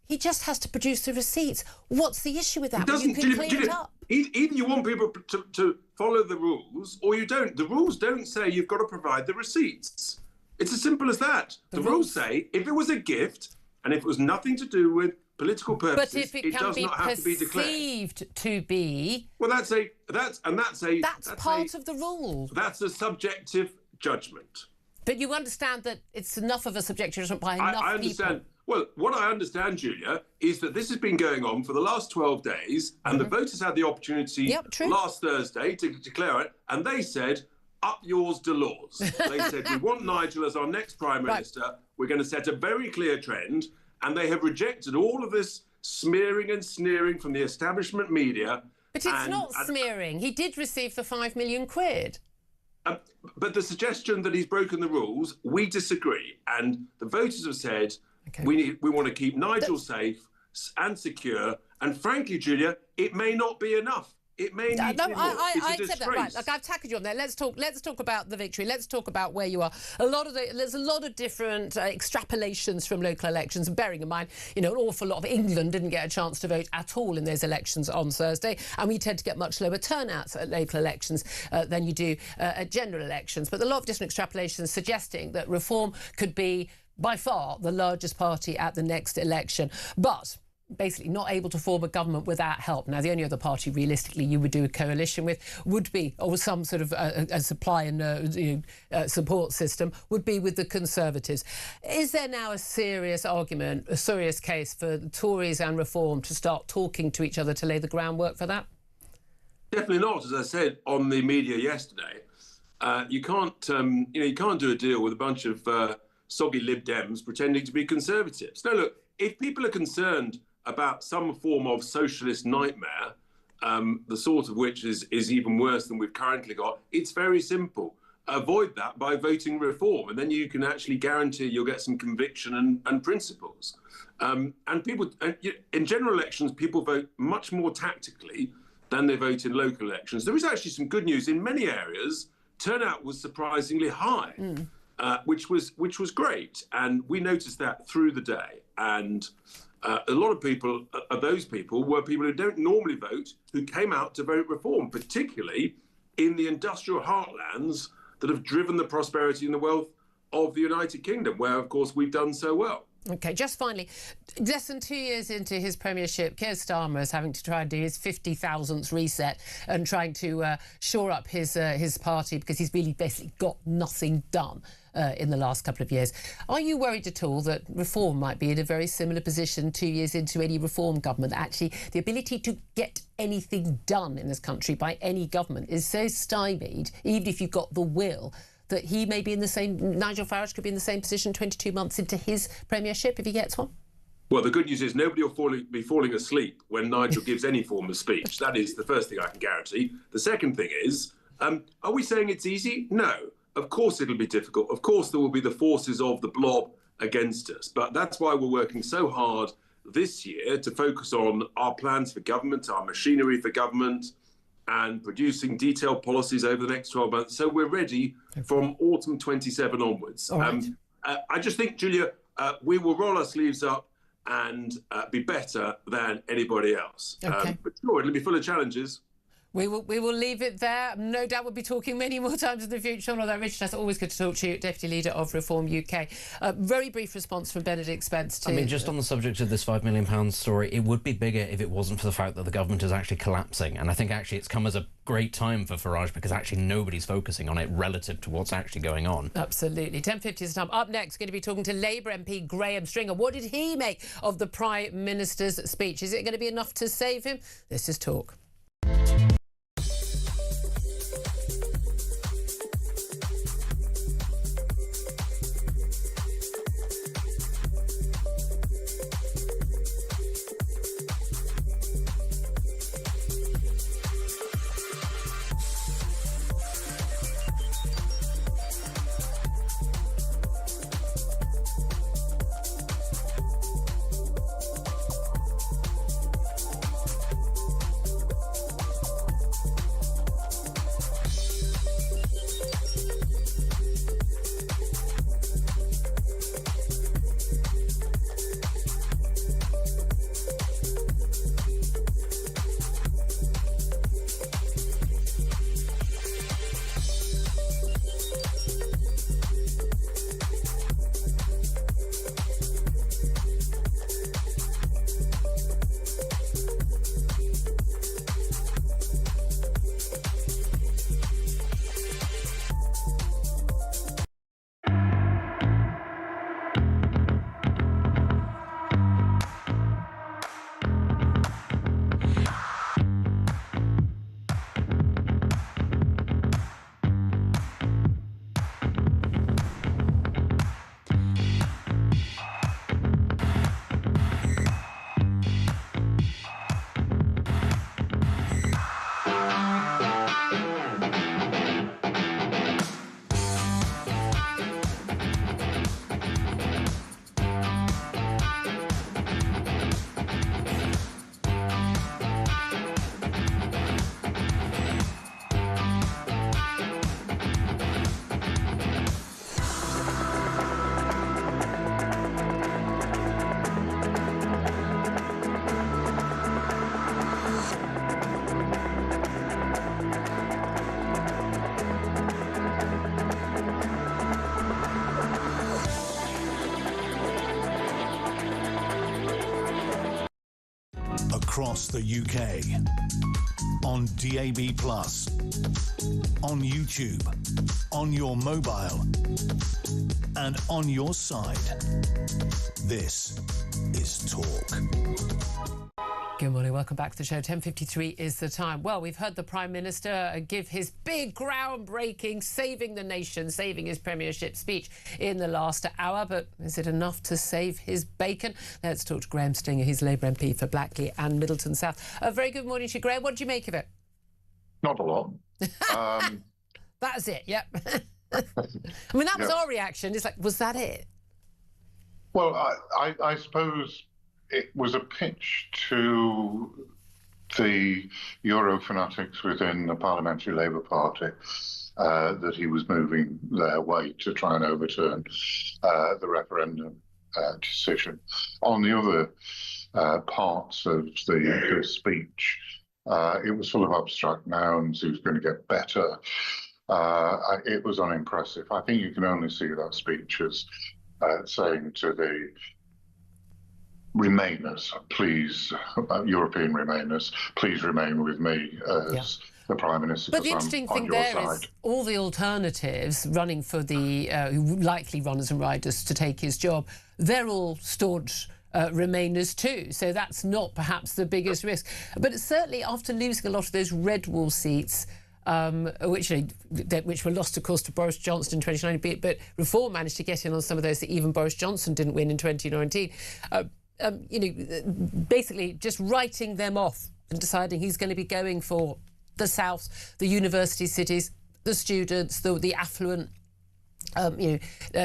He just has to produce the receipts. What's the issue with that? You can clean it up. Either you want people to follow the rules or you don't. The rules don't say you've got to provide the receipts. It's as simple as that. The rules say if it was a gift and if it was nothing to do with political purposes, but if it can does be not have to be declared. Perceived to be... Well, that's part of the rule. That's a subjective judgment. But you understand that it's enough of a subjective judgment by enough I understand. people. Well, what I understand, Julia, is that this has been going on for the last 12 days, and the voters had the opportunity last Thursday to declare it, and they said, up yours, Delors. They said, we want Nigel as our next Prime Minister. We're going to set a very clear trend, and they have rejected all of this smearing and sneering from the establishment media. But it's not smearing. He did receive the £5 million. But the suggestion that he's broken the rules, we disagree. And the voters have said... Okay. We want to keep Nigel safe and secure. And frankly, Julia, it may not be enough. It may need to be more. I accept that. Right, look, I've tackled you on there. Let's talk about the victory. Let's talk about where you are. There's a lot of different extrapolations from local elections. Bearing in mind, an awful lot of England didn't get a chance to vote at all in those elections on Thursday, and we tend to get much lower turnouts at local elections than you do at general elections. But a lot of different extrapolations suggesting that Reform could be by far the largest party at the next election, but basically not able to form a government without help. Now, the only other party realistically you would do a coalition with would be, or some sort of a supply and support system, would be with the Conservatives. Is there now a serious argument, a serious case for the Tories and Reform to start talking to each other to lay the groundwork for that? Definitely not. As I said on the media yesterday, you can't do a deal with a bunch of soggy Lib Dems pretending to be Conservatives. No, look, if people are concerned about some form of socialist nightmare, the sort of which is even worse than we've currently got, it's very simple. Avoid that by voting Reform, and then you can actually guarantee you'll get some conviction and principles. And people, in general elections, people vote much more tactically than they vote in local elections. There is actually some good news. In many areas, turnout was surprisingly high. Which was great, and we noticed that through the day. And a lot of people, those people, were people who don't normally vote, who came out to vote Reform, particularly in the industrial heartlands that have driven the prosperity and the wealth of the United Kingdom, where, of course, we've done so well. OK, just finally, less than 2 years into his premiership, Keir Starmer is having to try and do his 50,000th reset and trying to shore up his party because he's really basically got nothing done in the last couple of years. Are you worried at all that Reform might be in a very similar position 2 years into any Reform government? Actually, the ability to get anything done in this country by any government is so stymied, even if you've got the will, that he may be in the same, Nigel Farage could be in the same position 22 months into his premiership if he gets one? Well, the good news is nobody will be falling asleep when Nigel gives any form of speech. That is the first thing I can guarantee. The second thing is, are we saying it's easy? No. Of course it'll be difficult. Of course there will be the forces of the blob against us. But that's why we're working so hard this year to focus on our plans for government, our machinery for government, and producing detailed policies over the next 12 months. So we're ready from autumn 27 onwards. Right. I just think, Julia, we will roll our sleeves up and be better than anybody else. Okay. But sure, it'll be full of challenges. We will leave it there. No doubt we'll be talking many more times in the future. Although, Richard, it's always good to talk to you, Deputy Leader of Reform UK. Very brief response from Benedict Spence to... I mean, just on the subject of this £5 million story, it would be bigger if it wasn't for the fact that the government is actually collapsing. And I think actually it's come as a great time for Farage because actually nobody's focusing on it relative to what's actually going on. Absolutely. 10:50 is the time. Up next, going to be talking to Labour MP Graham Stringer. What did he make of the Prime Minister's speech? Is it going to be enough to save him? This is Talk. Across the UK, on DAB+, on YouTube, on your mobile, and on your side. This is Talk. Good morning, welcome back to the show. 10:53 is the time. Well, we've heard the Prime Minister give his big, groundbreaking, saving the nation, saving his premiership speech in the last hour, but is it enough to save his bacon? Let's talk to Graham Stringer, he's Labour MP for Blackley and Middleton South. A very good morning to you, Graham. What did you make of it? Not a lot. That's it, yep. I mean, that was our reaction. It's like, was that it? Well, I suppose it was a pitch to the Euro fanatics within the Parliamentary Labour Party that he was moving their way to try and overturn the referendum decision. On the other parts of the speech, it was full of abstract nouns. He was going to get better. It was unimpressive. I think you can only see that speech as saying to the Remainers, please, European Remainers, please remain with me as the Prime Minister. But the interesting thing there is all the alternatives running for the who likely runners and riders to take his job, they're all staunch Remainers too. So that's not perhaps the biggest risk. But certainly after losing a lot of those red wall seats, which were lost, of course, to Boris Johnson in 2019. But Reform managed to get in on some of those that even Boris Johnson didn't win in 2019. Basically just writing them off and deciding he's going to be going for the South, the university cities, the students, the affluent,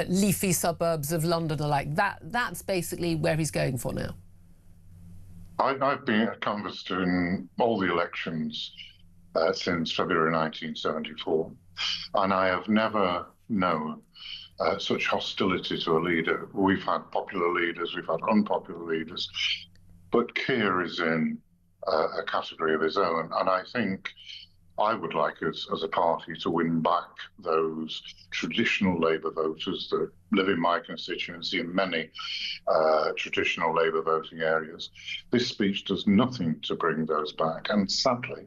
leafy suburbs of London are like that. That's basically where he's going for now. I've been canvassed in all the elections since February 1974, and I have never known such hostility to a leader. We've had popular leaders, we've had unpopular leaders, but Keir is in a category of his own, and I think I would like us as a party to win back those traditional Labour voters that live in my constituency in many traditional Labour voting areas. This speech does nothing to bring those back, and sadly,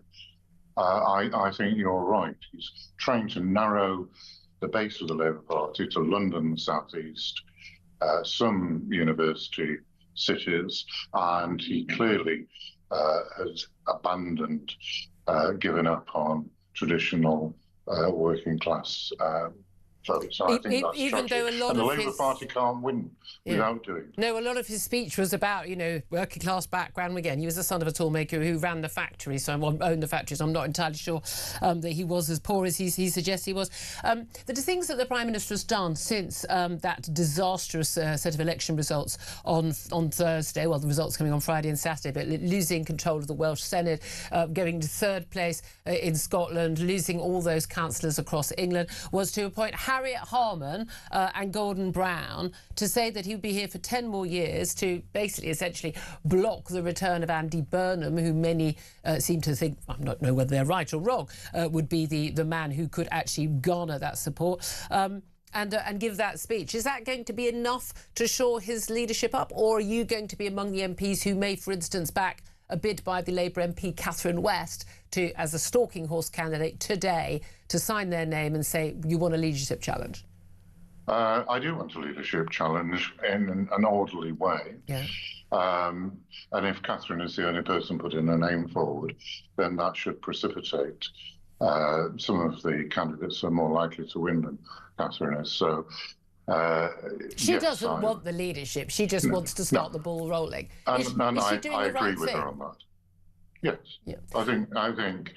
I think you're right. He's trying to narrow the base of the Labour Party to London, the South East, some university cities, and he clearly has abandoned, given up on traditional working class votes. I think that's even tragic. though a lot and the of Labour Party can't win without doing it. No, a lot of his speech was about, working class background. Again, he was the son of a toolmaker who ran the factory, owned the factory, so I'm not entirely sure that he was as poor as he suggests he was. The things that the Prime Minister has done since that disastrous set of election results on Thursday, well, the results coming on Friday and Saturday, but losing control of the Welsh Senate, going to third place in Scotland, losing all those councillors across England, was to appoint Harriet Harman and Gordon Brown to say that he would be here for 10 more years to basically, essentially, block the return of Andy Burnham, who many seem to think, I don't know whether they're right or wrong, would be the man who could actually garner that support. And give that speech. Is that going to be enough to shore his leadership up, or are you going to be among the MPs who may, for instance, back a bid by the Labour MP Catherine West as a stalking horse candidate today to sign their name and say you want a leadership challenge? I do want a leadership challenge in an orderly way. Yeah. And if Catherine is the only person putting her name forward, then that should precipitate some of the candidates are more likely to win than Catherine is. So she doesn't want the leadership. She just wants to start the ball rolling. And I agree right with thing? her on that. Yes. Yeah. I think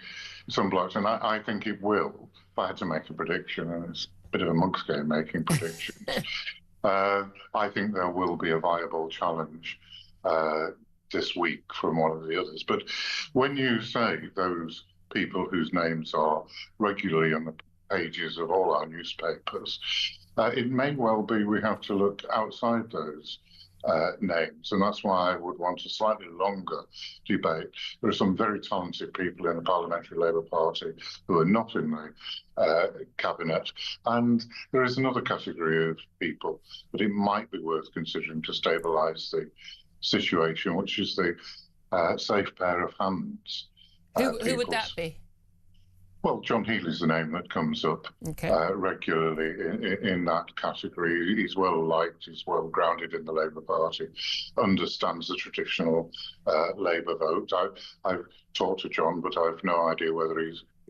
some blocks, and I think it will. If I had to make a prediction, and it's a bit of a mug's game making predictions, I think there will be a viable challenge this week from one of the others. But when you say those people whose names are regularly on the pages of all our newspapers, it may well be we have to look outside those names, and that's why I would want a slightly longer debate. There are some very talented people in the Parliamentary Labour Party who are not in the cabinet, and there is another category of people that it might be worth considering to stabilise the situation, which is the safe pair of hands. Who would that be? Well, John Healey's the name that comes up regularly in that category. He's well liked, he's well grounded in the Labour Party, understands the traditional Labour vote. I've talked to John, but I've no idea whether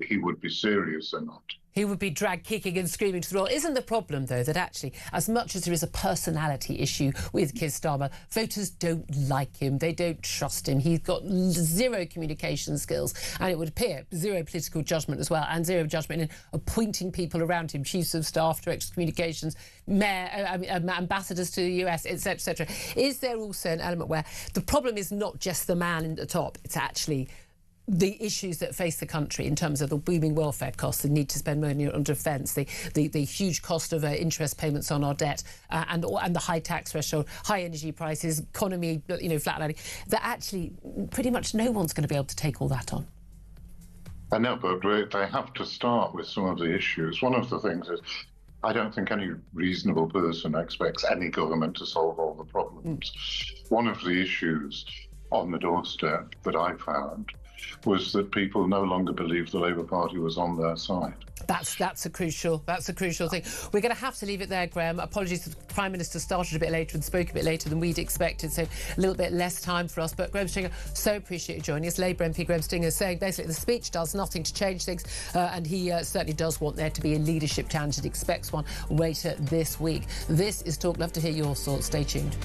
he would be serious or not. He would be dragged kicking and screaming to the wall. Isn't the problem, though, that actually, as much as there is a personality issue with Keir Starmer, voters don't like him, they don't trust him. He's got zero communication skills, and it would appear zero political judgment as well, and zero judgment in appointing people around him, chiefs of staff, directors of communications, ambassadors to the US, etc., etc. Is there also an element where the problem is not just the man in the top, it's actually the issues that face the country in terms of the booming welfare costs, the need to spend money on defence, the huge cost of interest payments on our debt, and the high tax threshold, high energy prices, economy, flatlining, that actually pretty much no one's going to be able to take all that on. I know, but they have to start with some of the issues. One of the things is I don't think any reasonable person expects any government to solve all the problems. One of the issues on the doorstep that I found was that people no longer believed the Labour Party was on their side. That's a crucial thing. We're going to have to leave it there, Graham. Apologies, the Prime Minister started a bit later and spoke a bit later than we'd expected, so a little bit less time for us. But Graham Stringer, so appreciate you joining us. Labour MP Graham Stringer saying basically the speech does nothing to change things, and he certainly does want there to be a leadership challenge and expects one later this week. This is Talk. Love to hear your thoughts. Stay tuned.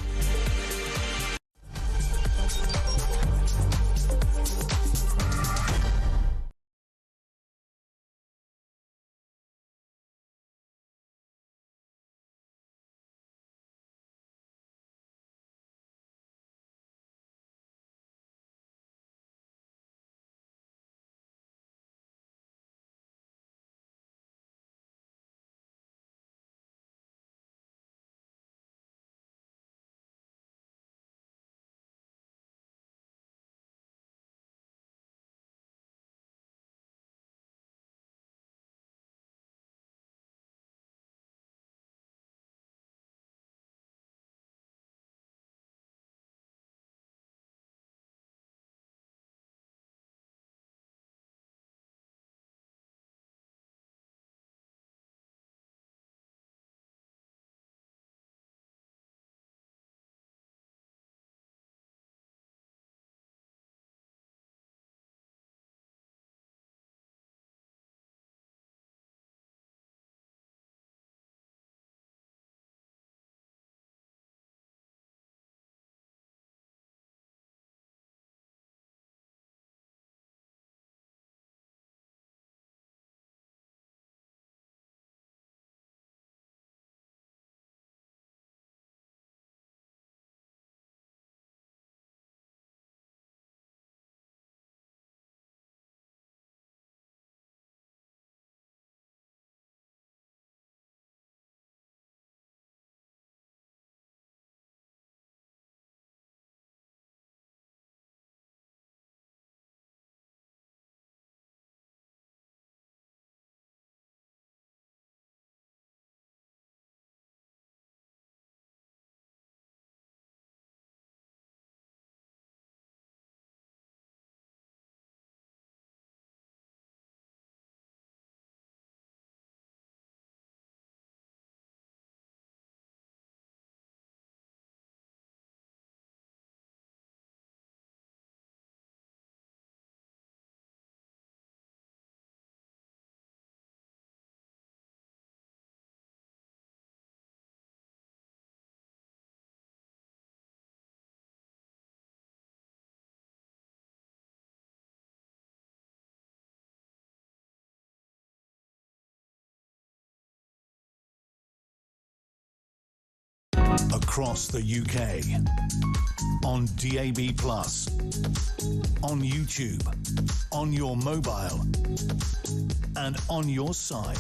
Across the UK, on DAB+, on YouTube, on your mobile, and on your side.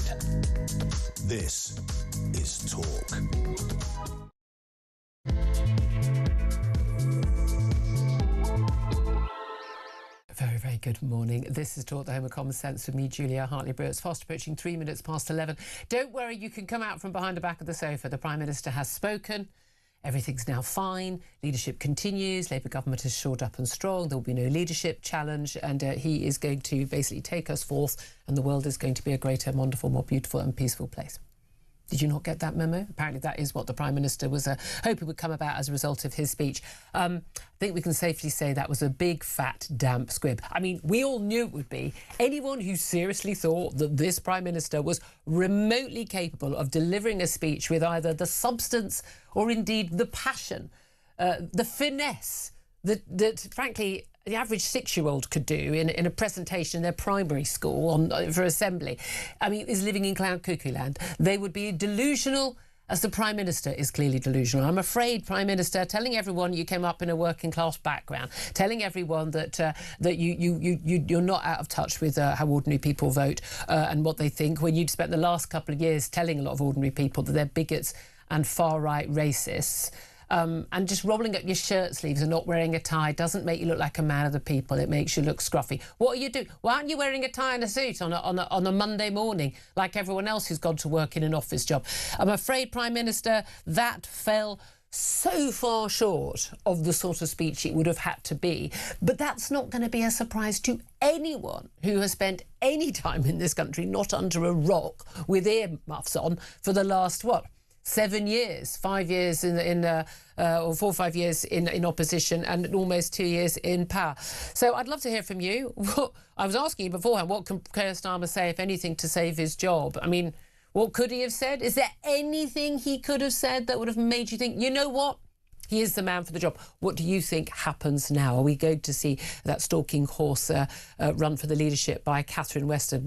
This is Talk. Very, very good morning. This is Talk, the home of common sense, with me, Julia Hartley-Brewer. It's fast approaching 3 minutes past 11. Don't worry, you can come out from behind the back of the sofa. The Prime Minister has spoken. Everything's now fine. Leadership continues. Labour government is shored up and strong. There will be no leadership challenge, and he is going to basically take us forth, and the world is going to be a greater, wonderful, more beautiful and peaceful place. Did you not get that memo? Apparently that is what the Prime Minister was hoping would come about as a result of his speech. I think we can safely say that was a big, fat, damp squib. I mean, we all knew it would be. Anyone who seriously thought that this Prime Minister was remotely capable of delivering a speech with either the substance or indeed the passion, the finesse that frankly, the average 6-year-old could do in a presentation in their primary school for assembly, I mean, is living in cloud cuckoo land. They would be delusional, as the Prime Minister is clearly delusional. I'm afraid, Prime Minister, telling everyone you came up in a working class background, telling everyone that you're not out of touch with how ordinary people vote and what they think, when you'd spent the last couple of years telling a lot of ordinary people that they're bigots and far-right racists. And just rolling up your shirt sleeves and not wearing a tie doesn't make you look like a man of the people. It makes you look scruffy. What are you doing? Why aren't you wearing a tie and a suit on a Monday morning like everyone else who's gone to work in an office job? I'm afraid, Prime Minister, that fell so far short of the sort of speech it would have had to be. But that's not going to be a surprise to anyone who has spent any time in this country, not under a rock, with earmuffs on for the last, 7 years, 5 years or 4 or 5 years in opposition and almost 2 years in power. So I'd love to hear from you. I was asking you beforehand, what can Keir Starmer say, if anything, to save his job? I mean, what could he have said? Is there anything he could have said that would have made you think, you know what? He is the man for the job. What do you think happens now? Are we going to see that stalking horse run for the leadership by Catherine Wester,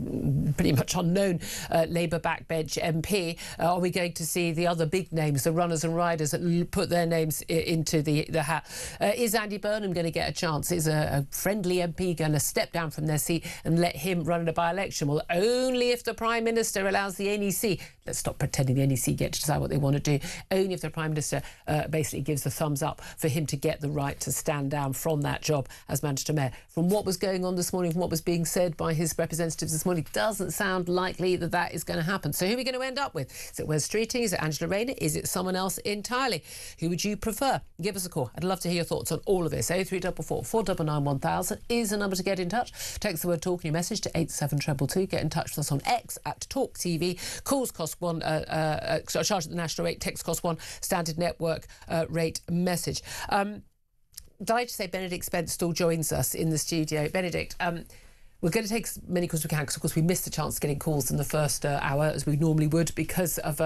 pretty much unknown Labour backbench MP? Are we going to see the other big names, the runners and riders, that put their names into the hat? Is Andy Burnham going to get a chance? Is a friendly MP going to step down from their seat and let him run in a by-election? Well, only if the Prime Minister allows the NEC. Let's stop pretending the NEC get to decide what they want to do. Only if the Prime Minister basically gives the thumbs up for him to get the right to stand down from that job as Manchester Mayor. From what was going on this morning, from what was being said by his representatives this morning, doesn't sound likely that that is going to happen. So who are we going to end up with? Is it Wes Streeting? Is it Angela Rayner? Is it someone else entirely? Who would you prefer? Give us a call. I'd love to hear your thoughts on all of this. 0344 499 1000 is the number to get in touch. Text the word talk in your message to 87222. Get in touch with us on X at talkTV. Calls cost £1, charge at the national rate. Text cost £1, standard network rate message. Delighted to say Benedict Spence still joins us in the studio. Benedict, we're going to take as many calls as we can because, of course, we missed the chance of getting calls in the first hour, as we normally would, because of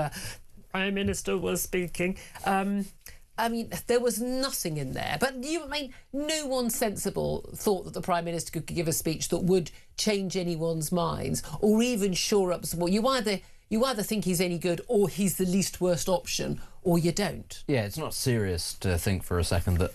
Prime Minister was speaking. I mean, there was nothing in there. But no one sensible thought that the Prime Minister could give a speech that would change anyone's minds or even shore up support. You either think he's any good or he's the least worst option, or you don't. Yeah, it's not serious to think for a second that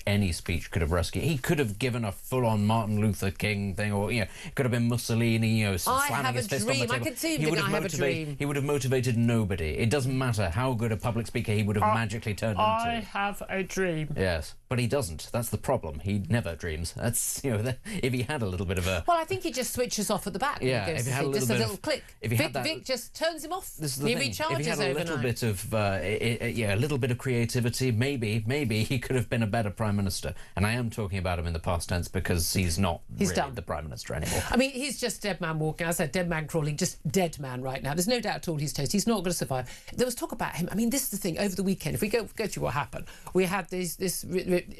any speech could have rescued. He could have given a full-on Martin Luther King thing, or, it could have been Mussolini, slamming his fist on the table. I could see him being, I have a dream. He would have motivated nobody. It doesn't matter how good a public speaker he would have magically turned into. I have a dream. Yes, but he doesn't. That's the problem. He never dreams. That's, if he had a little bit of a... Well, I think he just switches off at the back. Yeah, if he had a little click. If he had that... Vic just turns him off. This is the thing. Recharges. If he had a little bit of... a little bit of creativity, maybe he could have been a better Prime Minister. And I am talking about him in the past tense because he's not the Prime Minister anymore. I mean, he's just dead man walking. As I said, dead man crawling, just dead man right now. There's no doubt at all he's toast. He's not going to survive. There was talk about him. I mean, this is the thing. Over the weekend, if we go through what happened, we had this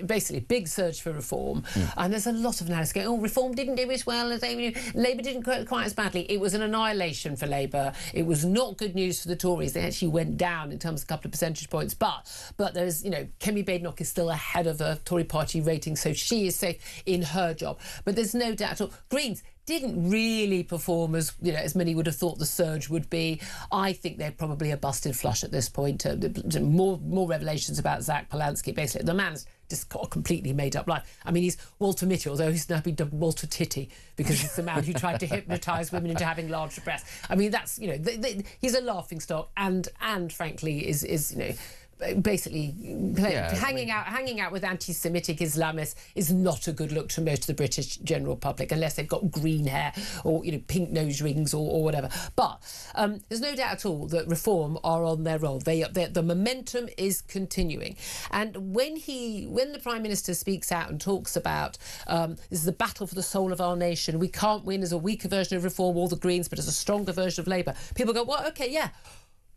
basically big surge for reform, and there's a lot of analysis going, reform didn't do as well as Labour didn't quite as badly. It was an annihilation for Labour. It was not good news for the Tories. They actually went down in terms of a couple of percentage points, but there's, Kemi Badenoch is still ahead of the Tory party rating, so she is safe in her job. But there's no doubt at all. Greens didn't really perform as many would have thought the surge would be. I think they're probably a busted flush at this point. More revelations about Zach Polanski. Basically, the man's just got a completely made-up life. I mean, he's Walter Mitty, although he's now been dubbed Walter Titty because he's the man who tried to hypnotise women into having larger breasts. I mean, that's he's a laughing stock, and frankly is basically hanging out with anti-Semitic Islamists is not a good look to most of the British general public, unless they've got green hair or pink nose rings or whatever. But there's no doubt at all that Reform are on their roll. The momentum is continuing, and when the Prime Minister speaks out and talks about this is the battle for the soul of our nation, we can't win as a weaker version of Reform or the Greens, but as a stronger version of Labour. People go, well, okay, yeah.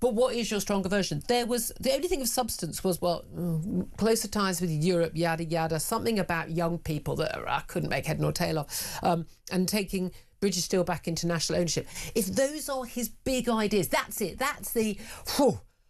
But what is your stronger version? The only thing of substance was, closer ties with Europe, yada, yada, something about young people that I couldn't make head nor tail of, and taking British Steel back into national ownership. If those are his big ideas, that's it. That's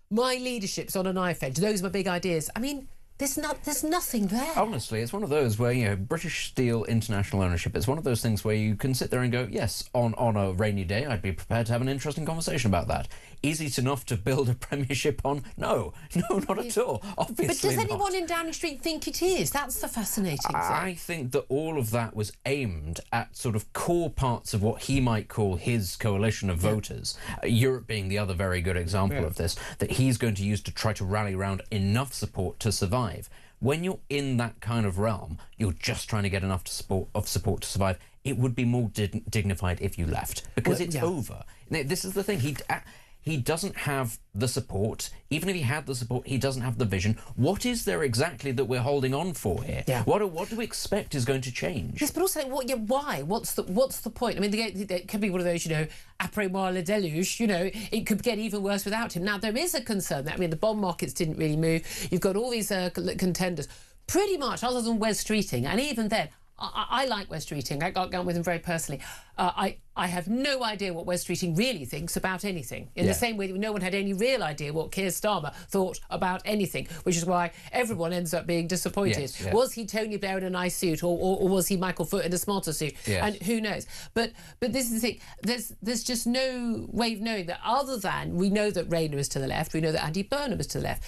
my leadership's on a knife edge. Those are my big ideas. I mean, there's nothing there. Honestly, it's one of those where, British Steel international ownership, it's one of those things where you can sit there and go, yes, on a rainy day, I'd be prepared to have an interesting conversation about that. Is it enough to build a premiership on? No, not at all. Obviously But does anyone in Downing Street think it is? That's the fascinating thing. I think that all of that was aimed at sort of core parts of what he might call his coalition of voters, Europe being the other very good example of this, that he's going to use to try to rally around enough support to survive. When you're in that kind of realm, you're just trying to get enough support to survive. It would be more dignified if you left, because it's over. This is the thing. he doesn't have the support. Even if he had the support, he doesn't have the vision. What is there exactly that we're holding on for here? Yeah. What do we expect is going to change? Yes, but also, why? What's the point? I mean, it could be one of those, après moi le déluge, it could get even worse without him. Now, there is a concern that, the bond markets didn't really move. You've got all these contenders, pretty much, other than Wes Streeting, and even then, I like Wes Streeting. I got on with him very personally. I have no idea what Wes Streeting really thinks about anything. In the same way that no one had any real idea what Keir Starmer thought about anything, which is why everyone ends up being disappointed. Yes. Was he Tony Blair in a nice suit, or was he Michael Foot in a smarter suit? Yes. And who knows? But this is the thing. There's just no way of knowing that, other than we know that Rayner is to the left, we know that Andy Burnham is to the left.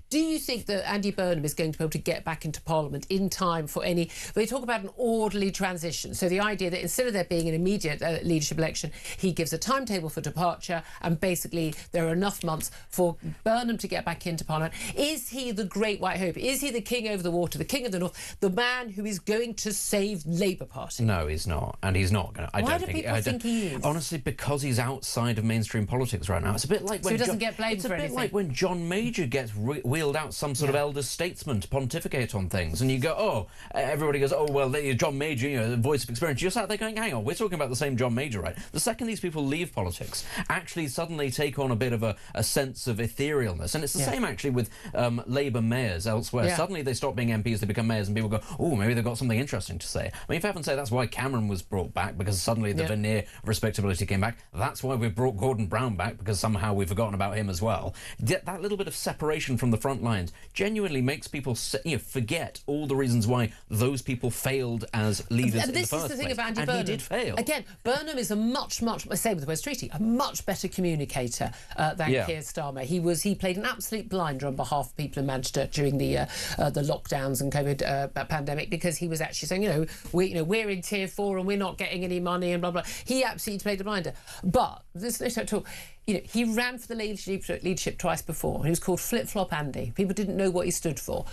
Do you think that Andy Burnham is going to be able to get back into Parliament in time for any... They talk about an orderly transition. So the idea that instead of there being an immediate leadership election, he gives a timetable for departure, and basically there are enough months for Burnham to get back into Parliament. Is he the great white hope? Is he the king over the water, the king of the north, the man who is going to save Labour Party? No, he's not, and he's not going to. Why do people think he is? Honestly, because he's outside of mainstream politics right now. It's a bit like when he doesn't get blamed for anything. It's a bit like when John Major gets wheeled out some sort of elder statesman to pontificate on things, and you go, everybody goes, well, John Major, the voice of experience. You're sat there going, hang on, we're talking about the same John Major, right? The second these people leave politics, actually suddenly take on a bit of a sense of etherealness. And it's the same actually with Labour mayors elsewhere. Yeah. Suddenly they stop being MPs, they become mayors, and people go, maybe they've got something interesting to say. I mean, for heaven's sake, that's why Cameron was brought back, because suddenly the veneer of respectability came back. That's why we've brought Gordon Brown back, because somehow we've forgotten about him as well. That little bit of separation from the front lines genuinely makes people forget all the reasons why those people failed as leaders in the first place. This is the thing of Andy Burnham. And he did fail. Again, Burnham is a much, same with Wes Streeting, a much better communicator than Keir Starmer. He played an absolute blinder on behalf of people in Manchester during the lockdowns and COVID pandemic, because he was actually saying, we're in tier 4 and we're not getting any money and blah blah. He absolutely played a blinder. But this no talk. He ran for the leadership twice before. He was called Flip-Flop Andy. People didn't know what he stood for.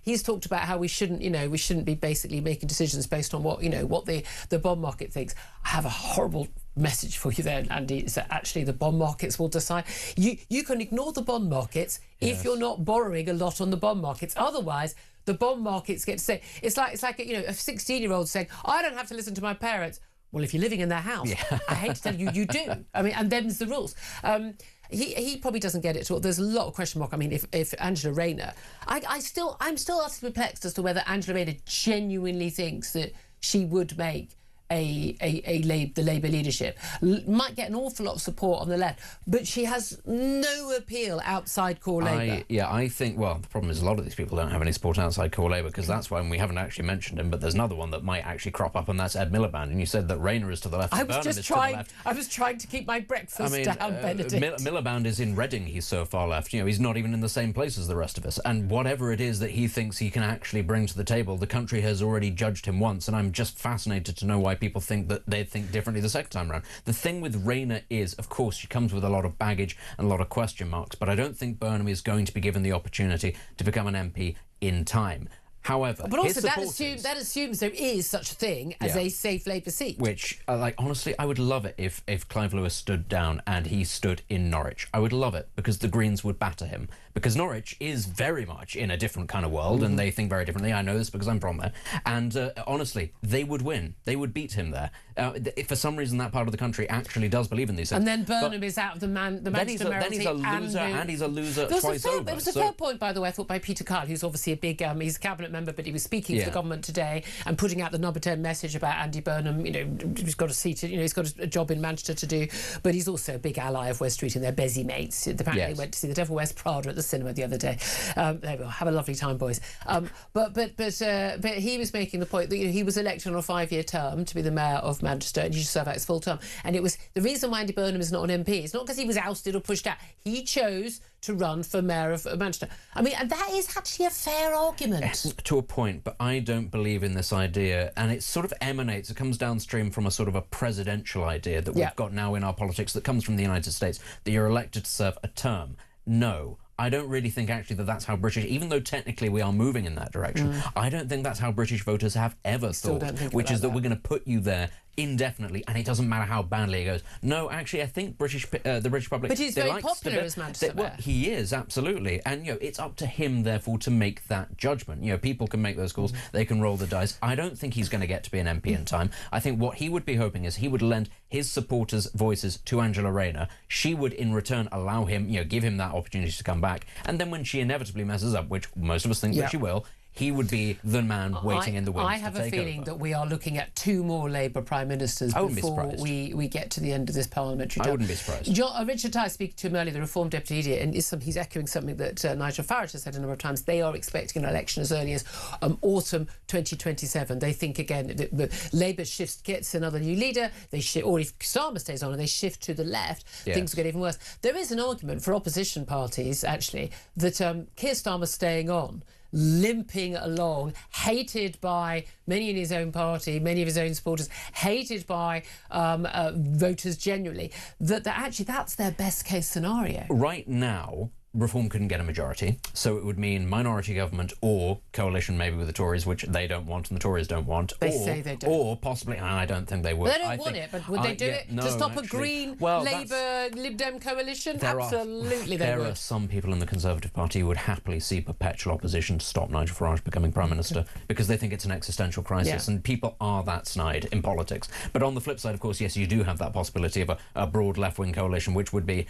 He's talked about how we shouldn't be basically making decisions based on what the bond market thinks. I have a horrible message for you there, Andy, is that actually the bond markets will decide. You can ignore the bond markets if you're not borrowing a lot on the bond markets. Otherwise, the bond markets get to say, it's like a 16-year-old saying, I don't have to listen to my parents. Well, if you're living in their house, I hate to tell you, you do. I mean, and them's the rules. He probably doesn't get it at all. There's a lot of question mark. I mean, if Angela Rayner... I'm still utterly perplexed as to whether Angela Rayner genuinely thinks that she would make the Labour leadership. Might get an awful lot of support on the left, but she has no appeal outside core Labour. I think, well, the problem is a lot of these people don't have any support outside core Labour, because that's why we haven't actually mentioned him, but there's another one that might actually crop up, and that's Ed Miliband. And you said that Rayner is to the left, I was trying to keep my breakfast down, Benedict. Miliband is in Reading. He's so far left. He's not even in the same place as the rest of us. And whatever it is that he thinks he can actually bring to the table, the country has already judged him once, and I'm just fascinated to know why people think that they think differently the second time around. The thing with Rayner is, of course, she comes with a lot of baggage and a lot of question marks, but I don't think Burnham is going to be given the opportunity to become an MP in time. However, but also that assumes there is such a thing as a safe Labour seat. Which, honestly, I would love it if Clive Lewis stood down and he stood in Norwich. I would love it, because the Greens would batter him. Because Norwich is very much in a different kind of world, and they think very differently. I know this because I'm from there. And honestly, they would win. They would beat him there. If for some reason that part of the country actually does believe in these things. And then Burnham is out of the Manchester then he's a loser, and he's a loser twice over. It was a fair point, by the way, I thought, by Peter Kyle, who's obviously a big, he's a cabinet member, but he was speaking for the government today and putting out the number 10 message about Andy Burnham. He's got a seat, he's got a job in Manchester to do, but he's also a big ally of West Street and their Bezzy mates. Apparently he went to see The Devil Wears Prada at the cinema the other day. There we go. Have a lovely time, boys. But he was making the point that he was elected on a 5-year term to be the mayor of Manchester, and he should serve out his full term. And it was the reason why Andy Burnham is not an MP. It's not because he was ousted or pushed out. He chose to run for mayor of Manchester. I mean, and that is actually a fair argument. Yes, to a point, but I don't believe in this idea, and it sort of emanates, it comes downstream from a sort of a presidential idea that we've got now in our politics that comes from the United States, that you're elected to serve a term. No. I don't really think actually that that's how British, even though technically we are moving in that direction, I don't think that's how British voters have ever thought, which is that we're going to put you there indefinitely, and it doesn't matter how badly it goes. No, actually, I think the British public... But he's very popular as Manchester Mayor. Well, he is, absolutely. And, it's up to him, therefore, to make that judgment. People can make those calls. They can roll the dice. I don't think he's going to get to be an MP in time. I think what he would be hoping is he would lend his supporters' voices to Angela Rayner. She would, in return, allow him, give him that opportunity to come back. And then when she inevitably messes up, which most of us think that she will, he would be the man waiting in the wings. I have a feeling that we are looking at 2 more Labour Prime Ministers before we get to the end of this parliamentary term. I wouldn't be surprised. Richard Tice, speaking to him earlier, the Reform Deputy Leader, and he's echoing something that Nigel Farage has said a number of times. They are expecting an election as early as autumn 2027. They think, again, that Labour gets another new leader, or if Starmer stays on and they shift to the left, things will get even worse. There is an argument for opposition parties, actually, that Keir Starmer staying on, limping along, hated by many in his own party, many of his own supporters, hated by voters generally, that actually that's their best case scenario. Right now, Reform couldn't get a majority, so it would mean minority government or coalition maybe with the Tories, which they don't want and the Tories don't want. They say they don't. Or possibly, and I don't think they would. They don't want it, but would they do it to stop a Green Labour Lib Dem coalition? Absolutely they would. There are some people in the Conservative Party who would happily see perpetual opposition to stop Nigel Farage becoming Prime Minister because they think it's an existential crisis, and people are that snide in politics. But on the flip side, of course, yes, you do have that possibility of a broad left-wing coalition, which would be...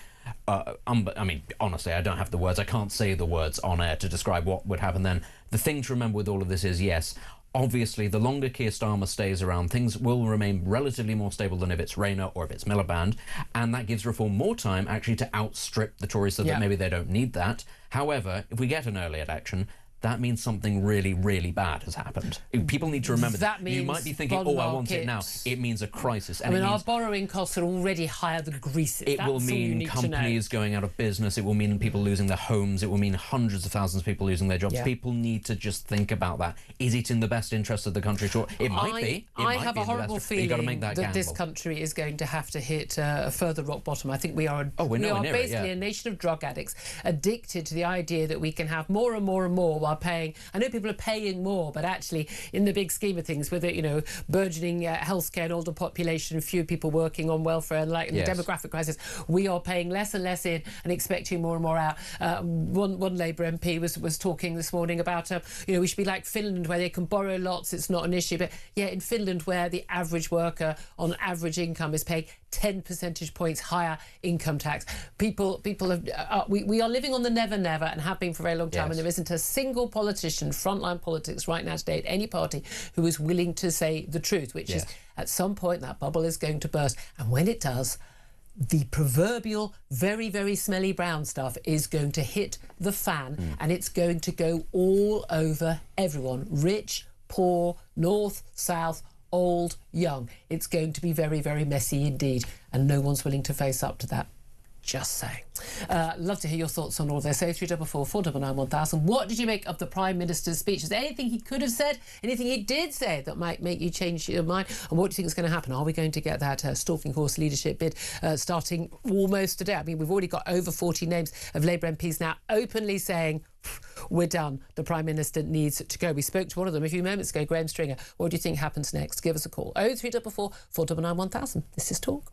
I mean, honestly, I don't have the words. I can't say the words on air to describe what would happen then. The thing to remember with all of this is, yes, obviously, the longer Keir Starmer stays around, things will remain relatively more stable than if it's Rayner or if it's Miliband, and that gives Reform more time, actually, to outstrip the Tories so that maybe they don't need that. However, if we get an early election, that means something really, really bad has happened. People need to remember that. You might be thinking, I want it now. It means a crisis. And our borrowing costs are already higher than Greece. It will mean companies going out of business. It will mean people losing their homes. It will mean hundreds of thousands of people losing their jobs. People need to just think about that. Is it in the best interest of the country? Sure, it might be. I have a horrible feeling that this country is going to have to hit a further rock bottom. I think we are basically a nation of drug addicts, addicted to the idea that we can have more and more and more while paying. I know people are paying more, but actually, in the big scheme of things, with it, burgeoning healthcare and older population, fewer people working on welfare, and the demographic crisis, we are paying less and less in and expecting more and more out. One Labour MP was talking this morning about, we should be like Finland, where they can borrow lots, it's not an issue. But in Finland, where the average worker on average income is paying 10 percentage points higher income tax, we are living on the never and have been for a very long time, and there isn't a single politician, frontline politics right now today at any party, who is willing to say the truth, which is at some point that bubble is going to burst, and when it does, the proverbial very, very smelly brown stuff is going to hit the fan, and it's going to go all over everyone, rich, poor, north, south, old, young. It's going to be very, very messy indeed, and no one's willing to face up to that. Just saying. Love to hear your thoughts on all this. 0344 499 1000. What did you make of the Prime Minister's speech? Is there anything he could have said, anything he did say that might make you change your mind? And what do you think is going to happen? Are we going to get that stalking horse leadership bid starting almost today? I mean, we've already got over 40 names of Labour MPs now openly saying, we're done. The Prime Minister needs to go. We spoke to one of them a few moments ago, Graham Stringer. What do you think happens next? Give us a call. 0344 499 1000. This is Talk.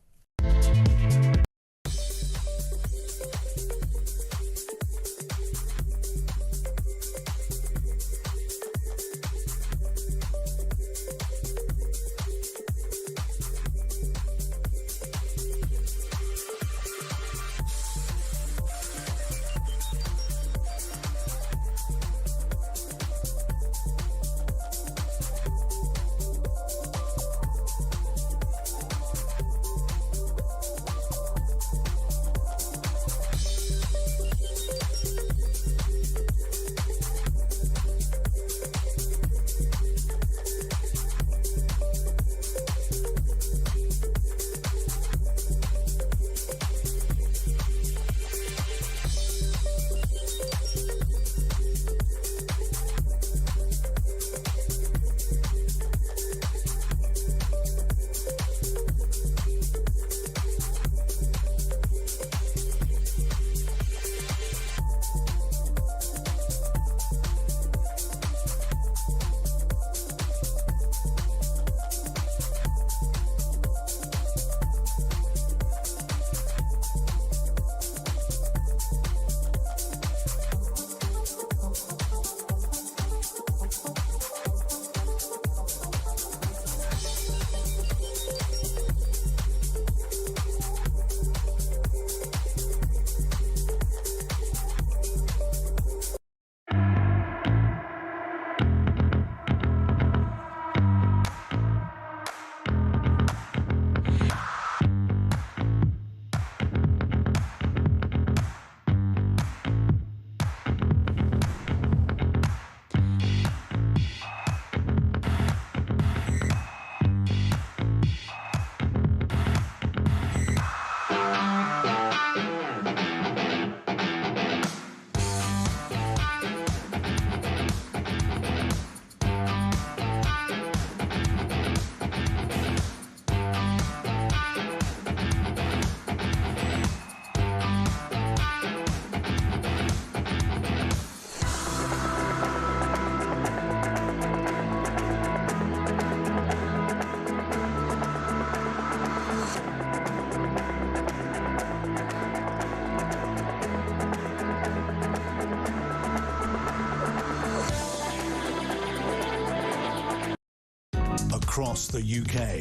across the UK.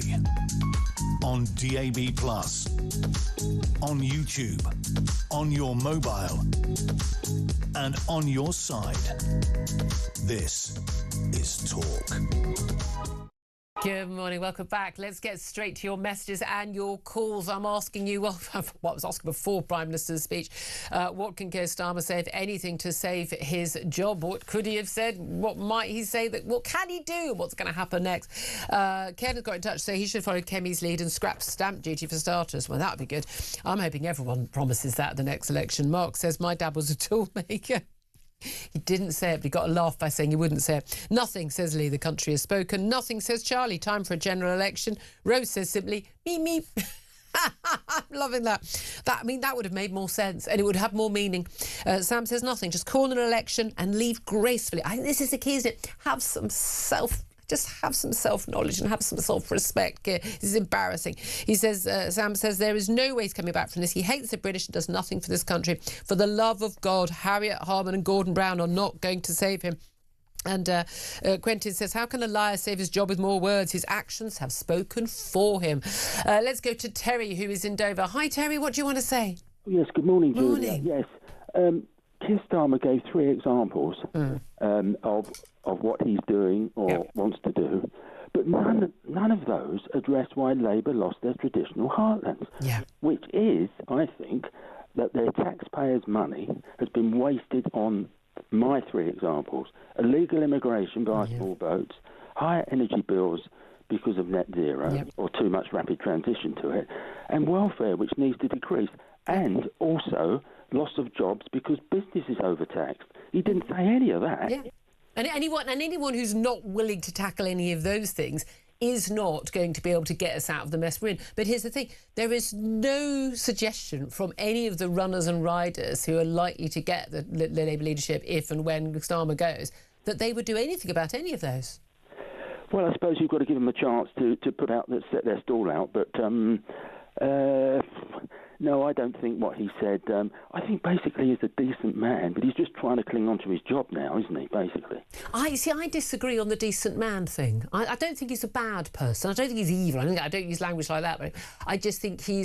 On DAB+, on YouTube, on your mobile, and on your side. This is Talk. Good morning, welcome back. Let's get straight to your messages and your calls. I'm asking you, well, what I was asking before Prime Minister's speech, what can Keir Starmer say, if anything, to save his job? What could he have said? What might he say? What can he do? What's going to happen next? Ken has got in touch to say he should follow Kemi's lead and scrap stamp duty for starters. Well, that would be good. I'm hoping everyone promises that at the next election. Mark says, my dad was a toolmaker. He didn't say it, but he got a laugh by saying he wouldn't say it. Nothing, says Lee, the country has spoken. Nothing, says Charlie, time for a general election. Rose says simply, me. I'm loving that. That would have made more sense and it would have more meaning. Sam says nothing, just call an election and leave gracefully. I think this is the key, isn't it? Have some self-knowledge and have some self-respect. This is embarrassing. He says, Sam says, there is no way he's coming back from this. He hates the British and does nothing for this country. For the love of God, Harriet Harman and Gordon Brown are not going to save him. And Quentin says, how can a liar save his job with more words? His actions have spoken for him. Let's go to Terry, who is in Dover. Hi, Terry, what do you want to say? Yes, good morning, Julia. Yes. Keir Starmer gave 3 examples of what he's doing or wants to do, but none of those address why Labour lost their traditional heartlands, which is, I think, that their taxpayers' money has been wasted on my 3 examples: illegal immigration via small boats, higher energy bills because of net zero or too much rapid transition to it, and welfare, which needs to decrease, and also loss of jobs because business is overtaxed. He didn't say any of that. Yeah. And anyone who's not willing to tackle any of those things is not going to be able to get us out of the mess we're in. But here's the thing, there is no suggestion from any of the runners and riders who are likely to get the Labour leadership if and when Starmer goes, that they would do anything about any of those. Well, I suppose you've got to give them a chance to put out, set their stall out, but no, I don't think what he said. I think basically he's a decent man, but he's just trying to cling on to his job now, isn't he, basically? I disagree on the decent man thing. I don't think he's a bad person. I don't think he's evil. I don't use language like that, but I just think he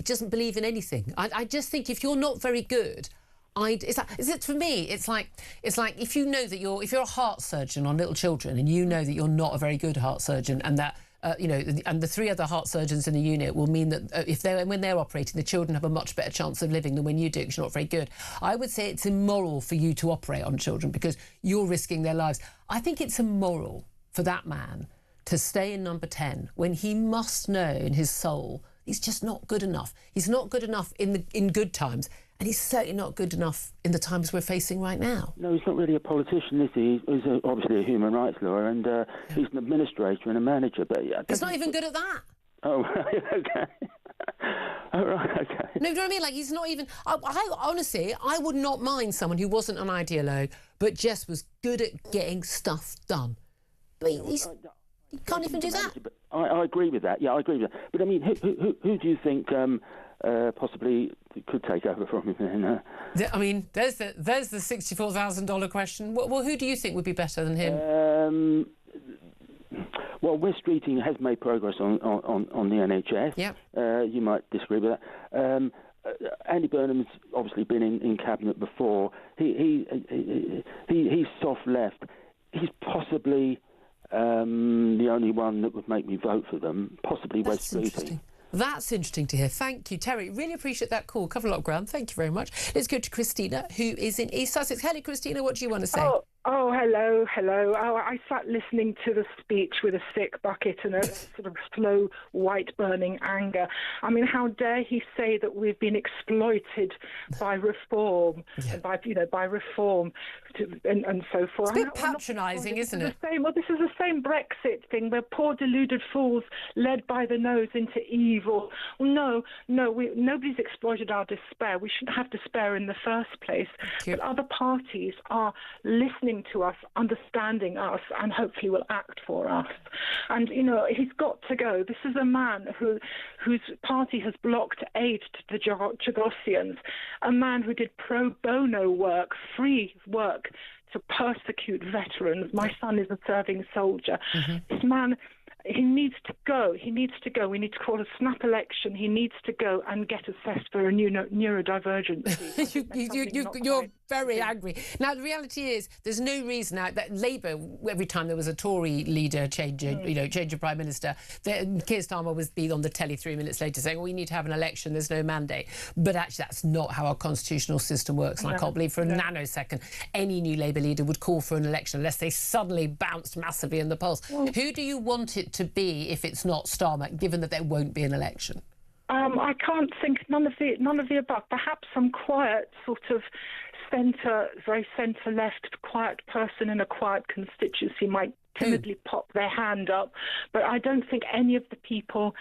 doesn't believe in anything. I just think if you're not very good, for me, it's like if you know that if you're a heart surgeon on little children and you know that you're not a very good heart surgeon and that and the 3 other heart surgeons in the unit will mean that when they're operating, the children have a much better chance of living than when you do because you're not very good. I would say it's immoral for you to operate on children because you're risking their lives. I think it's immoral for that man to stay in number 10 when he must know in his soul he's just not good enough. He's not good enough in good times, and he's certainly not good enough in the times we're facing right now. No, he's not really a politician, is he? He's obviously a human rights lawyer, and he's an administrator and a manager. But he's not even good at that. Oh, okay. Oh, right, okay. No, you know what I mean? Like, he's not even... honestly, I would not mind someone who wasn't an ideologue, but just was good at getting stuff done. But he can't even do that. I agree with that. Yeah, I agree with that. But, I mean, who do you think possibly could take over from him then? I mean, there's the $64,000 question. Well, who do you think would be better than him? Well, West Streeting has made progress on the NHS. Yeah. You might disagree with that. Andy Burnham's obviously been in cabinet before. He's soft left. He's possibly the only one that would make me vote for them. Possibly West Streeting. That's interesting to hear. Thank you, Terry. Really appreciate that call. Cover a lot of ground. Thank you very much. Let's go to Christina, who is in East Sussex. Hello, Christina. What do you want to say? Oh, hello. Oh, I sat listening to the speech with a sick bucket and a sort of slow, white-burning anger. I mean, how dare he say that we've been exploited by reform, by reform and so forth. It's a bit patronising, isn't it? This is the same Brexit thing where poor deluded fools led by the nose into evil. No, nobody's exploited our despair. We shouldn't have despair in the first place. But other parties are listening listening to us, understanding us, and hopefully will act for us. And, you know, he's got to go. This is a man whose party has blocked aid to the Chagossians, a man who did pro bono work, free work, to persecute veterans. My son is a serving soldier. This man, he needs to go. He needs to go. We need to call a snap election. He needs to go and get assessed for a neurodivergency. You're very angry. Now, the reality is there's no reason now that Labour, every time there was a Tory leader change of Prime Minister, Keir Starmer was on the telly 3 minutes later saying, we need to have an election, there's no mandate. But actually, that's not how our constitutional system works. And I can't believe for a nanosecond any new Labour leader would call for an election unless they suddenly bounced massively in the polls. Who do you want it to be if it's not Starmer, given that there won't be an election? I can't think none of the above. Perhaps some quiet sort of very centre-left, quiet person in a quiet constituency might timidly pop their hand up, but I don't think any of the people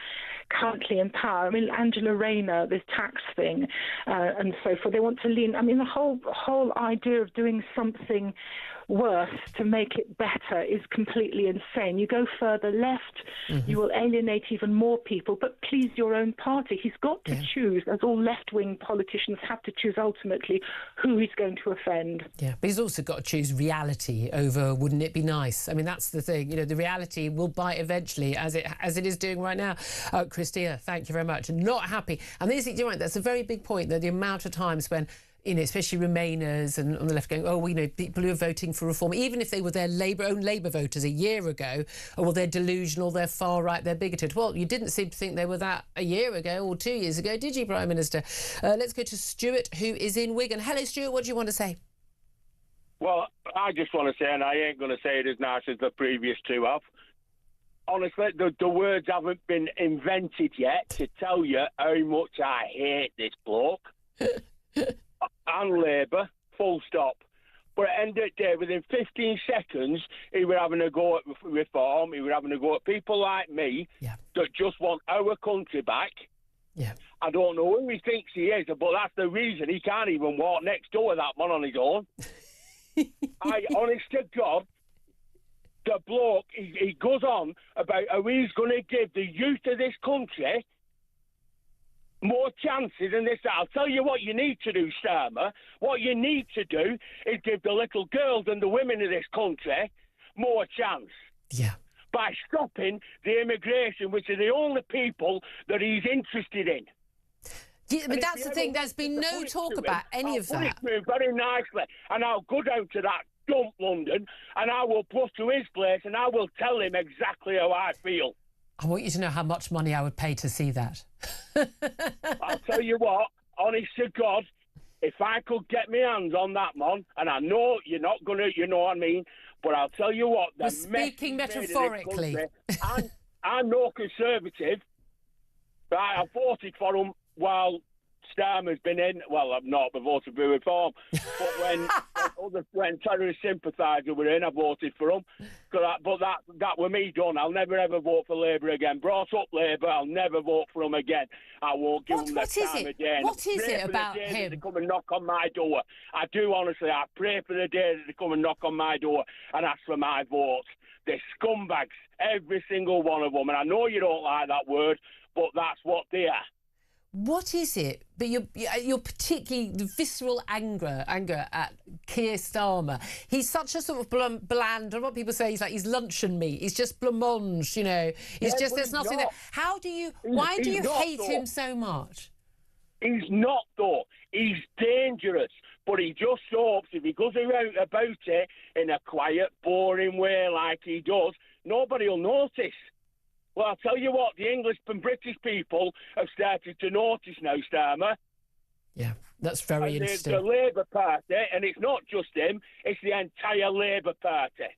currently in power. I mean, Angela Rayner, this tax thing, and so forth. They want to lean. I mean, the whole idea of doing something worse to make it better is completely insane. You go further left, you will alienate even more people, but please your own party. He's got to choose, as all left-wing politicians have to choose ultimately, who he's going to offend. Yeah, but he's also got to choose reality over wouldn't it be nice? I mean, that's the thing. You know, the reality will bite eventually, as it is doing right now. Christina, thank you very much. Not happy. And you're right, that's a very big point, that the amount of times when, you know, especially Remainers and on the left going, people who are voting for reform, even if they were their own Labour voters a year ago, they're delusional, they're far right, they're bigoted. Well, you didn't seem to think they were that a year ago or 2 years ago, did you, Prime Minister? Let's go to Stuart, who is in Wigan. Hello, Stuart, what do you want to say? Well, I just want to say, and I ain't going to say it as nice as the previous two have, honestly, the words haven't been invented yet to tell you how much I hate this bloke. And Labour, full stop. But at the end of the day, within 15 seconds, he was having a go at reform, he was having a go at people like me that just want our country back. Yeah. I don't know who he thinks he is, but that's the reason he can't even walk next door with that man on his own. Honest to God, the bloke, he goes on about how he's going to give the youth of this country more chances than this. I'll tell you what you need to do, Starmer. What you need to do is give the little girls and the women of this country more chance. Yeah. By stopping the immigration, which are the only people that he's interested in. Yeah, but that's the thing. There's been no talk about any of that. I'll put it very nicely, and I'll go down to that dump London, and I will bus to his place, and I will tell him exactly how I feel. I want you to know how much money I would pay to see that. I'll tell you what, honest to God, if I could get my hands on that man, and I know you're not going to, you know what I mean, but I'll tell you what. We're speaking metaphorically. I'm no Conservative. I voted for him while Starmer's been in. Well, I've not, but voted for reform. But when terrorist sympathisers were in, I voted for them. But that were me done. I'll never ever vote for Labour again. Brought up Labour, I'll never vote for them again. I won't give them the time of day. What is it about him? They come and knock on my door. I do, honestly. I pray for the day that they come and knock on my door and ask for my vote. They're scumbags, every single one of them. And I know you don't like that word, but that's what they are. What is it? But you're particularly the visceral anger at Keir Starmer. He's such a sort of bland. What people say, he's luncheon meat. He's just blancmange, you know. He's just there's nothing there. Why do you hate him so much? He's not though. He's dangerous. But he just hopes if he goes around about it in a quiet, boring way like he does, nobody will notice. Well, I'll tell you what, the English and British people have started to notice now, Starmer. Yeah, that's very interesting. The Labour Party, and it's not just him, it's the entire Labour Party.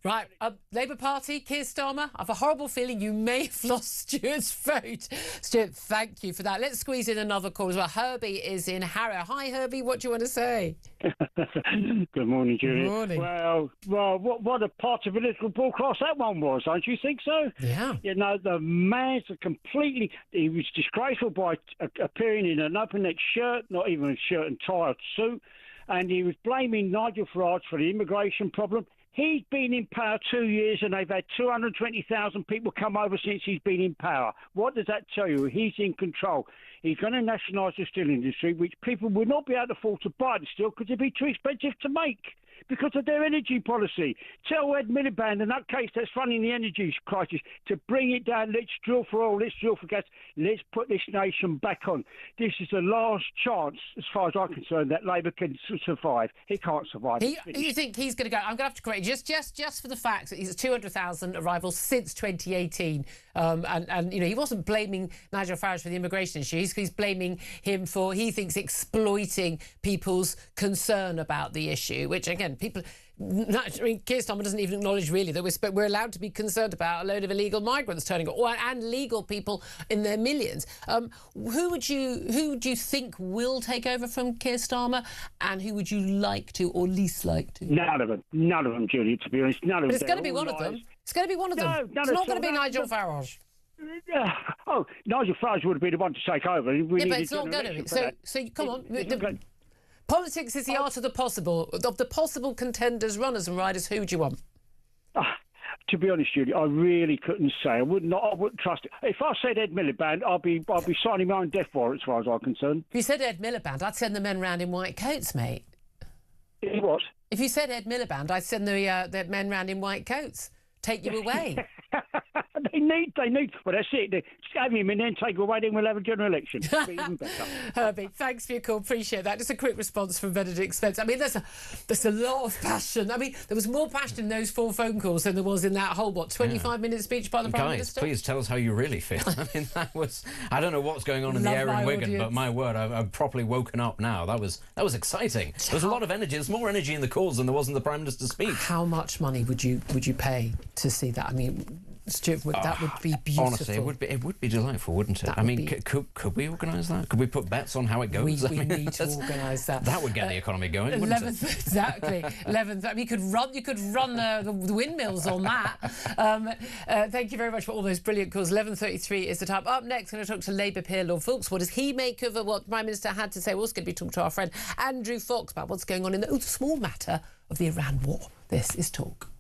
Right, Labour Party, Keir Starmer, I have a horrible feeling you may have lost Stuart's vote. Stuart, thank you for that. Let's squeeze in another call as well. Herbie is in Harrow. Hi, Herbie, what do you want to say? Good morning, Julia. Good morning. Well, what a party political broadcast that one was, don't you think so? Yeah. You know, the man's completely... He was disgraceful by appearing in an open-neck shirt, not even a shirt and tie, a suit. and he was blaming Nigel Farage for the immigration problem. He's been in power 2 years, and they've had 220,000 people come over since he's been in power. What does that tell you? He's in control. He's going to nationalise the steel industry, which people would not be able to afford to buy the steel because it'd be too expensive to make because of their energy policy. Tell Ed Miliband, the nutcase that's running the energy crisis, to bring it down. Let's drill for oil, let's drill for gas, let's put this nation back on. This is the last chance, as far as I'm concerned, that Labour can survive. He can't survive. You think he's going to go? I'm going to have to correct you, just for the fact that he's at 200,000 arrivals since 2018, and you know, he wasn't blaming Nigel Farage for the immigration issue. He's blaming him for, he thinks, exploiting people's concern about the issue, which again, people. I mean, Keir Starmer doesn't even acknowledge really that we're allowed to be concerned about a load of illegal migrants turning up, and legal people in their millions. Who do you think will take over from Keir Starmer, and who would you like to or least like to? None of them, Julia. To be honest, none of them. But it's going to be one of them. It's going to be one of them. It's not going to be Nigel Farage. Nigel Farage would have been the one to take over. Yeah, but it's not going to be. So come on. Politics is the art of the possible. Of the possible contenders, runners and riders, who do you want? To be honest, Julie, I really couldn't say. I wouldn't trust it. If I said Ed Miliband, I'd be signing my own death warrant, as far as I'm concerned. If you said Ed Miliband, I'd send the men round in white coats, mate. What? If you said Ed Miliband, I'd send the men round in white coats. Take you away. They need. Well, that's it. Just have him and then take away, then we'll have a general election. It'll be even better. Herbie, thanks for your call. Appreciate that. Just a quick response from Benedict Spence. I mean, there's a lot of passion. I mean, there was more passion in those 4 phone calls than there was in that whole, 25-minute speech by the Prime Minister? Guys, please tell us how you really feel. I mean, that was... I don't know what's going on in the air in Wigan, but my word, I've properly woken up now. That was exciting. There was a lot of energy. There's more energy in the calls than there was in the Prime Minister's speech. How much money would you pay to see that? I mean... Stuart, that would be beautiful. Honestly, it would be delightful, wouldn't it? I mean, could we organise that? Could we put bets on how it goes? We need to organise that. That would get the economy going, wouldn't it? Exactly. 11th. I mean, you could run the windmills on that. Thank you very much for all those brilliant calls. 11:33 is the time. Up next, I'm going to talk to Labour peer Lord Foulkes. What does he make of what the Prime Minister had to say? We're also going to be talking to our friend Andrew Fox about what's going on in the small matter of the Iran war. This is Talk.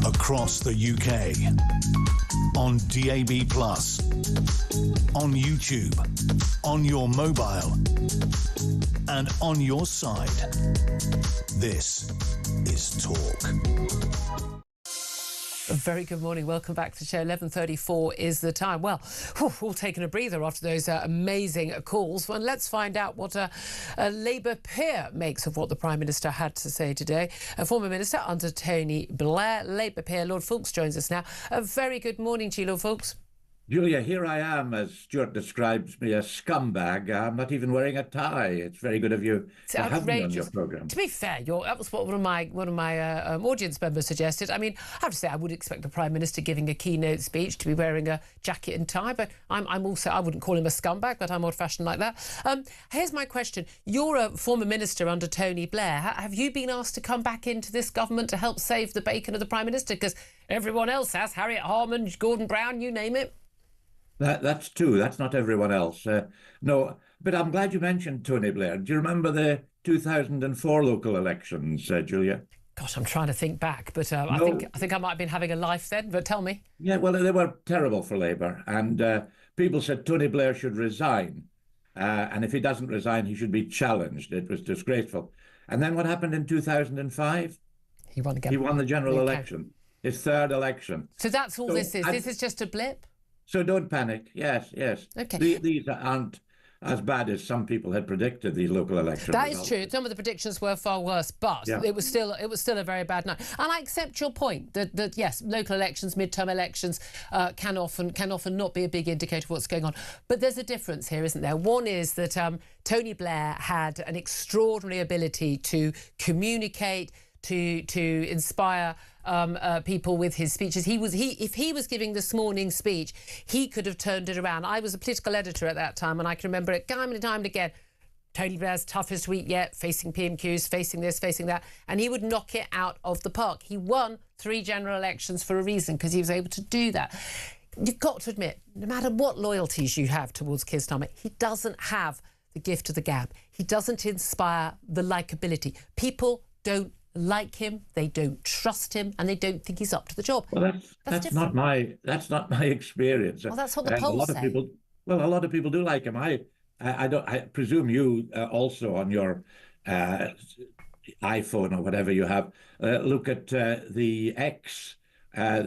Across the UK, on DAB+, on YouTube, on your mobile, and on your side. This is Talk. A very good morning. Welcome back to the show. 11:34 is the time. Well, all taking a breather after those amazing calls. Well, let's find out what a Labour peer makes of what the Prime Minister had to say today. A former Minister under Tony Blair, Labour peer Lord Foulkes joins us now. A very good morning to you, Lord Foulkes. Julia, here I am, as Stuart describes me, a scumbag. I'm not even wearing a tie. It's very good of you It's to have me on your outrageous. programme. To be fair, that was what one of my audience members suggested. I mean, I have to say, I would expect the Prime Minister giving a keynote speech to be wearing a jacket and tie, but I'm also, I wouldn't call him a scumbag, but I'm old-fashioned like that. Here's my question. You're a former minister under Tony Blair. Have you been asked to come back into this government to help save the bacon of the Prime Minister? Because everyone else has, Harriet Harman, Gordon Brown, you name it. That's true. That's not everyone else. No, but I'm glad you mentioned Tony Blair. Do you remember the 2004 local elections, Julia? Gosh, I'm trying to think back, but no. I think I might have been having a life then. But tell me. Yeah, well, they were terrible for Labour, and people said Tony Blair should resign, and if he doesn't resign, he should be challenged. It was disgraceful. And then what happened in 2005? He won again. He won the general election, his third election. So that's all this is. This is just a blip. So don't panic. Yes. Okay. These aren't as bad as some people had predicted, these local elections. That is true. Some of the predictions were far worse, but it was still a very bad night. And I accept your point that yes, local elections, midterm elections can often not be a big indicator of what's going on. But there's a difference here, isn't there? One is that Tony Blair had an extraordinary ability to communicate, to inspire people with his speeches. If he was giving this morning's speech, he could have turned it around. I was a political editor at that time, and I can remember it time and time and again. Tony Blair's toughest week yet, facing PMQs, facing this, facing that, and he would knock it out of the park. He won 3 general elections for a reason, because he was able to do that. You've got to admit, no matter what loyalties you have towards Keir Starmer, he doesn't have the gift of the gab. He doesn't inspire the likability. People don't like him, they don't trust him, and they don't think he's up to the job. Well, that's not my experience. Well, that's what the polls say. A lot of people do like him. I presume you also on your iPhone or whatever you have look at the X.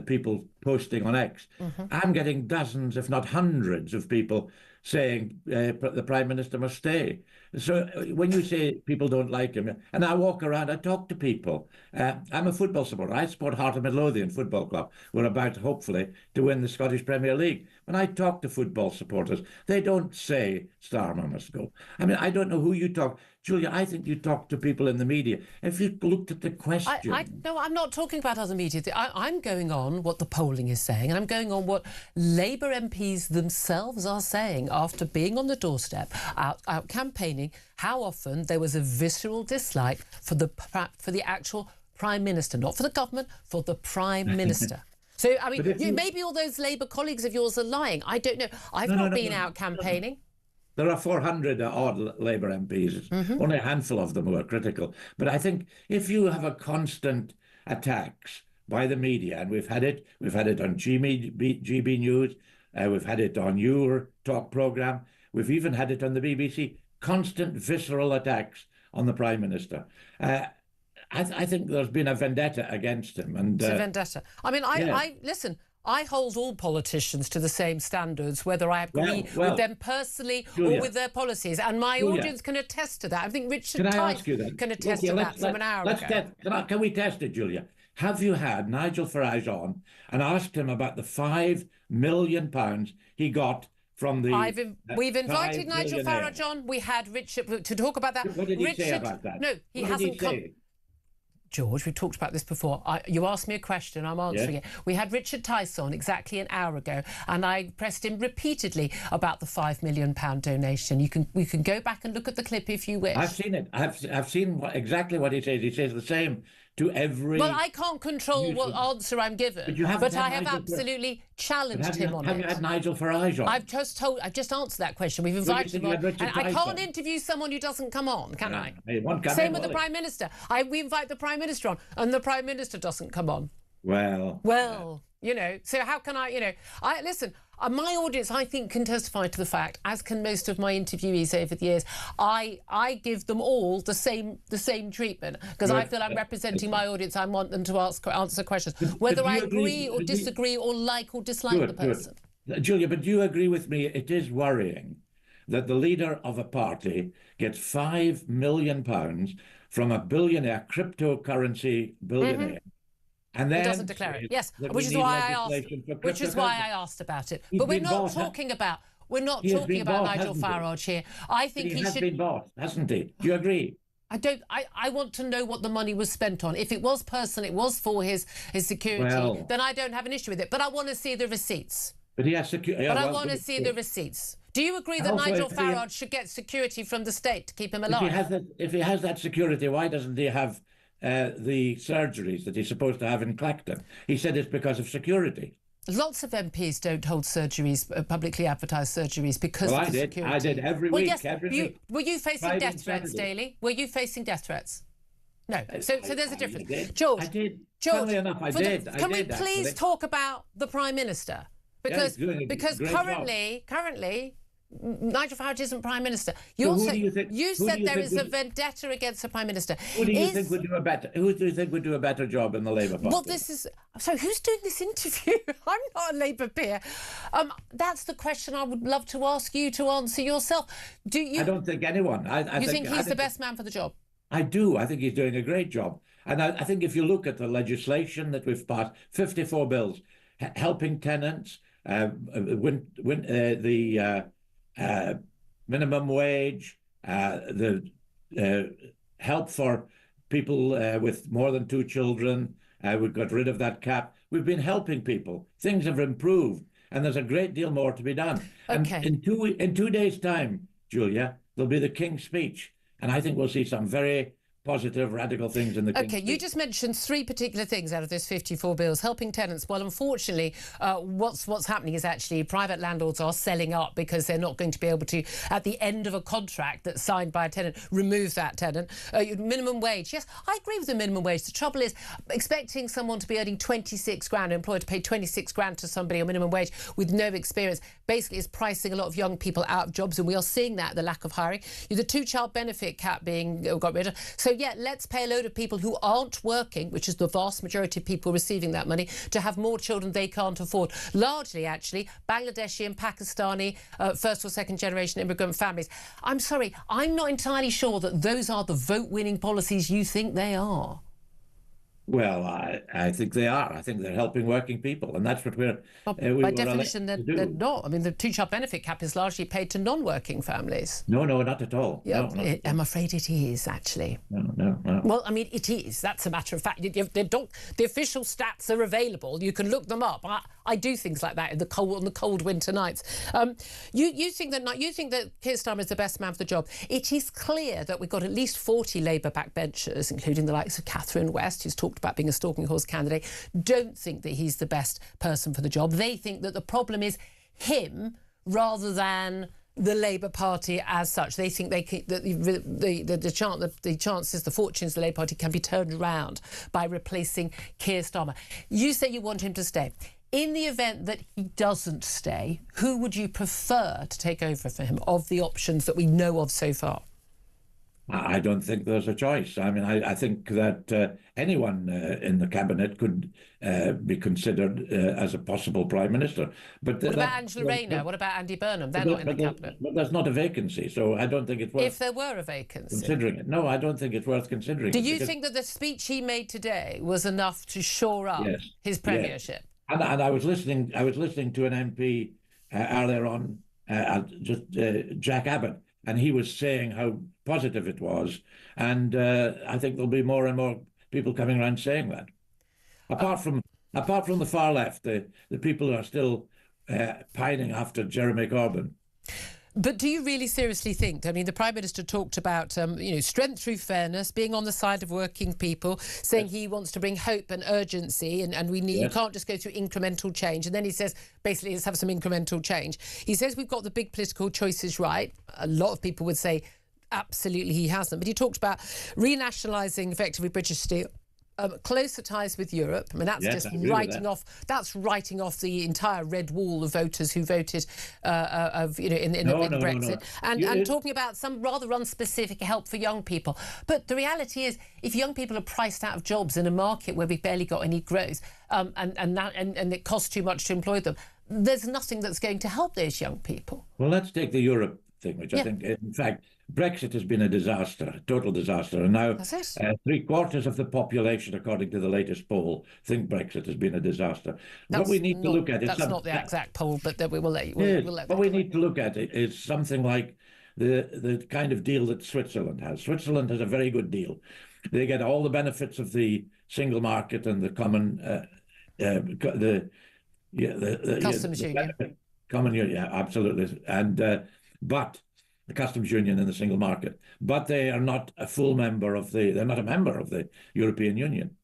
People posting on X. Mm-hmm. I'm getting dozens, if not hundreds, of people saying the Prime Minister must stay. So when you say people don't like him, and I walk around, I talk to people. I'm a football supporter. I support Heart of Midlothian Football Club. We're about, hopefully, to win the Scottish Premier League. When I talk to football supporters, they don't say Starmer must go. I mean, I don't know who you talk. Julia, I think you talk to people in the media. If you looked at the question... No, I'm not talking about other media. I'm going on what the polling is saying, and I'm going on what Labour MPs themselves are saying after being on the doorstep, out campaigning, how often there was a visceral dislike for the actual Prime Minister, not for the government, for the Prime Minister. So, I mean, maybe all those Labour colleagues of yours are lying. I don't know. I've not been out campaigning. There are 400 odd Labour MPs, only a handful of them who are critical. But I think if you have a constant attacks by the media, and we've had it on GB News, we've had it on your talk programme, we've even had it on the BBC, constant visceral attacks on the Prime Minister. I think there's been a vendetta against him. And, it's a vendetta. I mean, listen, I hold all politicians to the same standards, whether I agree with them personally or with their policies. And my audience can attest to that. I think Richard Tice can attest to that from an hour ago. Can we test it, Julia? Have you had Nigel Farage on and asked him about the £5 million he got from the... We've invited Nigel Farage on. We had Richard to talk about that. What did he say about that? No, he hasn't come... George, we've talked about this before. You asked me a question, I'm answering it. We had Richard Tice on exactly an hour ago, and I pressed him repeatedly about the £5 million donation. You can go back and look at the clip if you wish. I've seen it. I've seen exactly what he says. He says the same to every... Well, I can't control what answer I'm given, but I have absolutely challenged him on it. Have you had Nigel Farage on? I've just answered that question. We've invited him on. And I can't interview someone who doesn't come on, can I? Same with the Prime Minister. We invite the Prime Minister on, and the Prime Minister doesn't come on. Well, you know, so how can I, listen, my audience, I think, can testify to the fact, as can most of my interviewees over the years, I give them all the same treatment, because I feel I'm representing my audience. I want them to answer questions, whether I agree or disagree or like or dislike the person. Julia, but do you agree with me? It is worrying that the leader of a party gets £5 million from a billionaire, cryptocurrency billionaire, And then he doesn't declare it. Yes, that which we is need why I legislation for asked. Which is why I cryptocurrency. asked about it. He's But we're been not bought, talking about. We're not He has talking been about bought, Nigel hasn't he? Farage here. I think He he has should. been bought, hasn't he? Do you agree? I don't. I want to know what the money was spent on. If it was personal, it was for his security, Well, then I don't have an issue with it. But I want to see the receipts. But he has security. But I want to see the receipts. Do you agree that Also, Nigel if he- Farage should get security from the state to keep him If alive? he has that security, why doesn't he have the surgeries that he's supposed to have in Clacton? He said it's because of security. Lots of MPs don't hold surgeries, publicly advertised surgeries, because Well, of I the did. security. I did every week. Yes, every week. were you facing Friday death and threats, Saturday. Daly? Were you facing death threats? No. So there's a difference. did. George, I did. George, Funnily enough, I did. Can we please actually. talk about the Prime Minister? he's doing a Because great currently, Nigel Farage isn't Prime Minister. So who do you think- you who do said you there think is a would- vendetta against the Prime Minister. Who do you think would do a better? Who do you think would do a better job in the Labour Party? Well, this is. So, who's doing this interview? I'm not a Labour peer. That's the question I would love to ask you to answer yourself. Do you? I don't think anyone. You think he's the best man for the job? I do. I think he's doing a great job. And I think if you look at the legislation that we've passed, 54 bills, helping tenants, the minimum wage, the help for people with more than 2 children. We've got rid of that cap. We've been helping people. Things have improved, and there's a great deal more to be done. Okay. And in 2 days' time, Julia, there'll be the King's speech, and I think we'll see some very positive, radical things in the King's Okay, you speech. just mentioned 3 particular things out of this 54 bills. Helping tenants. Well, unfortunately, what's happening is actually private landlords are selling up because they're not going to be able to, at the end of a contract that's signed by a tenant, remove that tenant. Minimum wage. Yes, I agree with the minimum wage. The trouble is expecting someone to be earning 26 grand, an employer to pay 26 grand to somebody on minimum wage with no experience, basically is pricing a lot of young people out of jobs, and we are seeing that, the lack of hiring. The 2-child benefit cap being got rid of. So, yeah, let's pay a load of people who aren't working, which is the vast majority of people receiving that money, to have more children they can't afford. Largely, actually, Bangladeshi and Pakistani first or second generation immigrant families. I'm sorry, I'm not entirely sure that those are the vote-winning policies you think they are. Well, I think they are. I think they're helping working people, and that's what we by definition, elected they're to do. not. I mean, the 2-child benefit cap is largely paid to non-working families. No, not at all. Yeah, No, I'm afraid it is, actually. No. Well, I mean, it is. That's a matter of fact. The official stats are available. You can look them up. I do things like that on the cold winter nights. You think that Keir Starmer is the best man for the job. It is clear that we've got at least 40 Labour backbenchers, including the likes of Catherine West, who's talked about being a stalking horse candidate, don't think that he's the best person for the job. They think that the problem is him rather than the Labour Party as such. They think that the chances, the fortunes of the Labour Party can be turned around by replacing Keir Starmer. You say you want him to stay. In the event that he doesn't stay, who would you prefer to take over for him of the options that we know of so far? I don't think there's a choice. I mean, I think that anyone in the cabinet could be considered as a possible prime minister. But what about Angela Rayner? What about Andy Burnham? They're not in the cabinet. But there's not a vacancy, so I don't think it's worth. If there were a vacancy, considering it. No, I don't think it's worth considering. Do you think that the speech he made today was enough to shore up his premiership? Yes. And I was listening to an MP earlier on, Jack Abbott, and he was saying how positive it was. And I think there'll be more and more people coming around saying that. Apart from the far left, the people who are still pining after Jeremy Corbyn. But do you really seriously think, I mean, the Prime Minister talked about, strength through fairness, being on the side of working people, saying he wants to bring hope and urgency, and we need, you can't just go through incremental change. And then he says, basically, let's have some incremental change. He says we've got the big political choices right. A lot of people would say, absolutely, he hasn't. But he talked about renationalising effectively British Steel. Closer ties with Europe. I mean, that's just writing off. That's writing off the entire red wall of voters who voted, in Brexit, and talking about some rather unspecific help for young people. But the reality is, if young people are priced out of jobs in a market where we've barely got any growth, and it costs too much to employ them, there's nothing that's going to help those young people. Well, let's take the Europe thing, which I think, in fact, Brexit has been a disaster, a total disaster. And now 3/4 of the population, according to the latest poll, think Brexit has been a disaster. What we need to look at is... That's not the exact poll, but we will let you... What we need to look at is something like the kind of deal that Switzerland has. Switzerland has a very good deal. They get all the benefits of the single market and the common... Customs union. Common union, yeah, absolutely. And but the customs union and the single market, but they are not a full member of they're not a member of the European Union.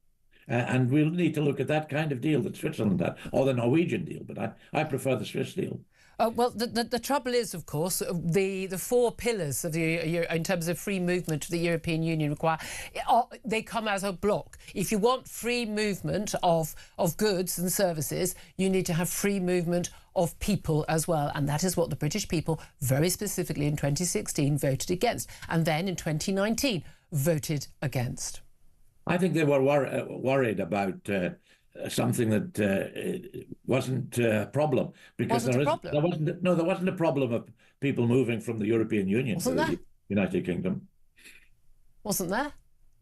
And we'll need to look at that kind of deal that Switzerland had, or the Norwegian deal, but I prefer the Swiss deal. Well, the trouble is, of course, the 4 pillars of in terms of free movement of the European Union require they come as a block. If you want free movement of goods and services, you need to have free movement of people as well, and that is what the British people, very specifically in 2016, voted against, and then in 2019 voted against. I think they were worried about something that wasn't a problem, because there wasn't a problem of people moving from the European Union to the United Kingdom. Wasn't there?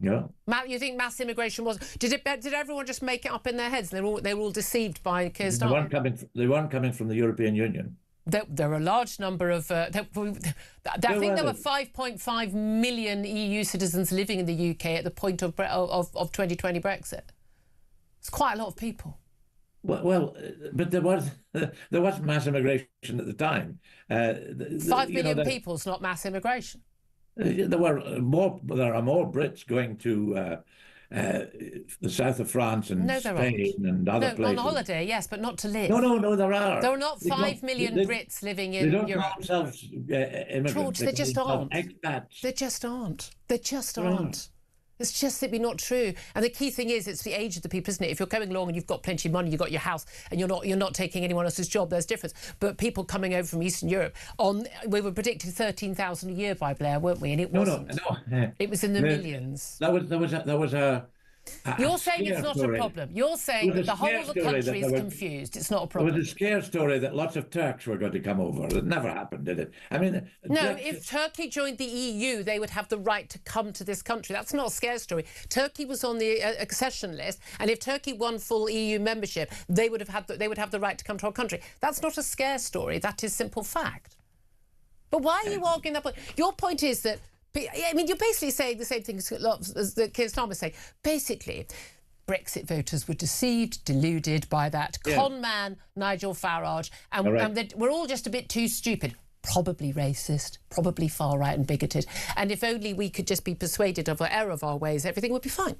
Yeah. You think mass immigration was? Did everyone just make it up in their heads? They were all deceived by Keir Starmer. They weren't coming from the European Union. There were a large number of... I think there were 5.5 million EU citizens living in the UK at the point of 2020 Brexit. It's quite a lot of people. Well, but there was mass immigration at the time. 5 million people is not mass immigration. There are more Brits going to the south of France and Spain and other places. On holiday, yes, but not to live. No, there are. There are not 5 million Brits living in Europe. They don't call themselves immigrants. George, they just aren't. Expats. They just aren't. They just aren't. It's just simply not true. And the key thing is, it's the age of the people, isn't it? If you're coming along and you've got plenty of money, you've got your house, and you're not taking anyone else's job, there's difference. But people coming over from Eastern Europe, we were predicting 13,000 a year by Blair, weren't we? And it wasn't. No. It was in the millions. There was a You're saying it's not a problem. You're saying that the whole of the country is confused. It's not a problem. It was a scare story that lots of Turks were going to come over. It never happened, did it? I mean... No, if Turkey joined the EU, they would have the right to come to this country. That's not a scare story. Turkey was on the accession list, and if Turkey won full EU membership, they would have the right to come to our country. That's not a scare story. That is simple fact. But why are you arguing that point? Your point is that... I mean, you're basically saying the same thing as Keir Starmer saying. Basically, Brexit voters were deceived, deluded by that con man, Nigel Farage, and we're all just a bit too stupid. Probably racist, probably far-right and bigoted. And if only we could just be persuaded of the error of our ways, everything would be fine.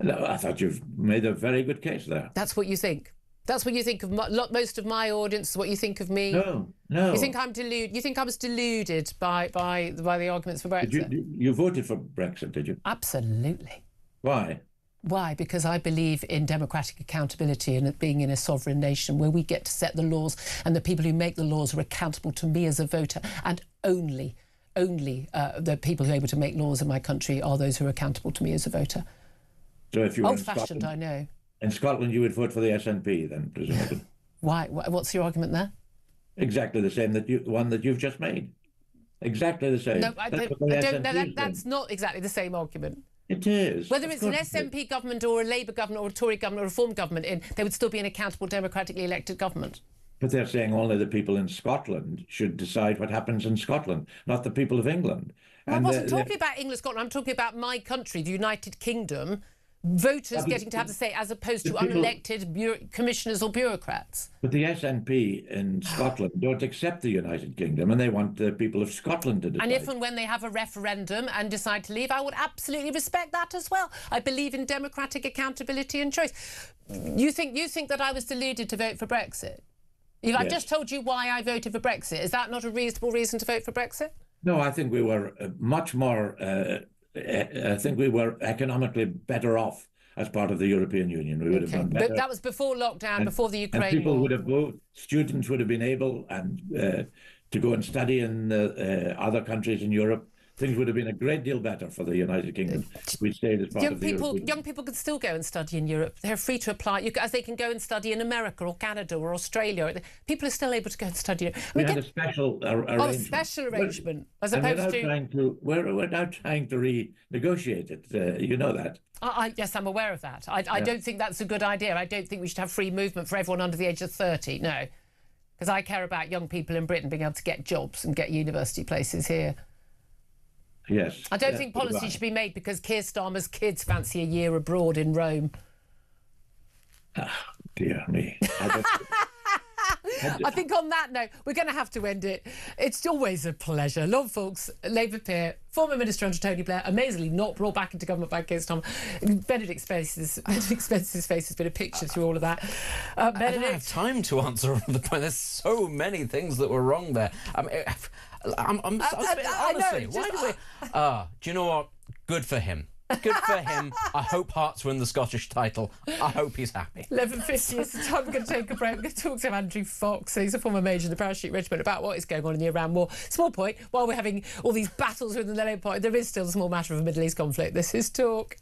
No, I thought you've made a very good case there. That's what you think? That's what you think of most of my audience, what you think of me? No. You think I'm deluded? You think I was deluded by the arguments for Brexit? You voted for Brexit, did you? Absolutely. Why? Why? Because I believe in democratic accountability and being in a sovereign nation where we get to set the laws, and the people who make the laws are accountable to me as a voter, and only the people who are able to make laws in my country are those who are accountable to me as a voter. So if you were old-fashioned, I know. In Scotland, you would vote for the SNP, then, presumably. Why? What's your argument there? Exactly the same one that you've just made. Exactly the same. No, that's not exactly the same argument. It is. Whether it's an SNP government or a Labour government or a Tory government or a Reform government, they would still be an accountable, democratically elected government. But they're saying only the people in Scotland should decide what happens in Scotland, not the people of England. Well, I wasn't talking about England, Scotland. I'm talking about my country, the United Kingdom. Voters getting to have to say, as opposed to unelected commissioners or bureaucrats. But the SNP in Scotland don't accept the United Kingdom, and they want the people of Scotland to decide. And if and when they have a referendum and decide to leave, I would absolutely respect that as well. I believe in democratic accountability and choice. You think that I was deluded to vote for Brexit? I've just told you why I voted for Brexit. Is that not a reasonable reason to vote for Brexit? No, I think we were much more... I think we were economically better off as part of the European Union. We would have done better. But that was before lockdown, before the Ukraine and people war. would have students would have been able to go and study in other countries in Europe. things would have been a great deal better for the United Kingdom if we stayed as part of the European Union. Young people can still go and study in Europe. They're free to apply, as they can go and study in America or Canada or Australia. People are still able to go and study. We had a special arrangement. Oh, a special arrangement, as opposed to... We're now trying to renegotiate it. You know that. Yes, I'm aware of that. I don't think that's a good idea. I don't think we should have free movement for everyone under the age of 30, no. Because I care about young people in Britain being able to get jobs and get university places here. Yes. I don't think policy should be made because Keir Starmer's kids fancy a year abroad in Rome. Oh, dear me. I think on that note, we're going to have to end it. It's always a pleasure. Lord Foulkes, Labour peer, former Minister under Tony Blair, amazingly not brought back into government by Keir Starmer. Benedict Spence's face has been a picture through all of that. Benedict, I don't have time to answer all the point. There's so many things that were wrong there. Honestly, why do we... do you know what? Good for him. Good for him. I hope Hearts win the Scottish title. I hope he's happy. 11:50 is the time. We're going to take a break. We're going to talk to Andrew Fox. He's a former major in the Parachute Regiment, about what is going on in the Iran war. Small point, while we're having all these battles within the Labour Party, there is still a small matter of a Middle East conflict. This is Talk.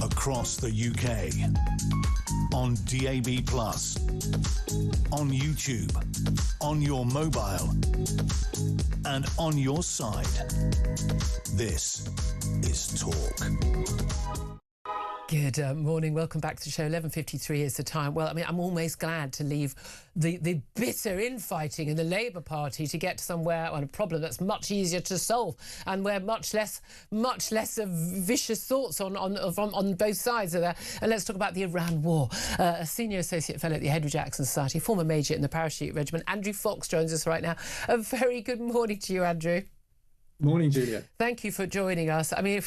Across the UK, on DAB+, on YouTube, on your mobile, and on your side. This is Talk. Good morning. Welcome back to the show. 11:53 is the time. Well, I mean, I'm almost glad to leave the bitter infighting in the Labour Party to get somewhere on a problem that's much easier to solve and where much less of vicious thoughts on both sides of that. And let's talk about the Iran war. A senior associate fellow at the Henry Jackson Society, former major in the Parachute Regiment, Andrew Fox joins us right now. A very good morning to you, Andrew. Morning, Julia. Thank you for joining us. I mean,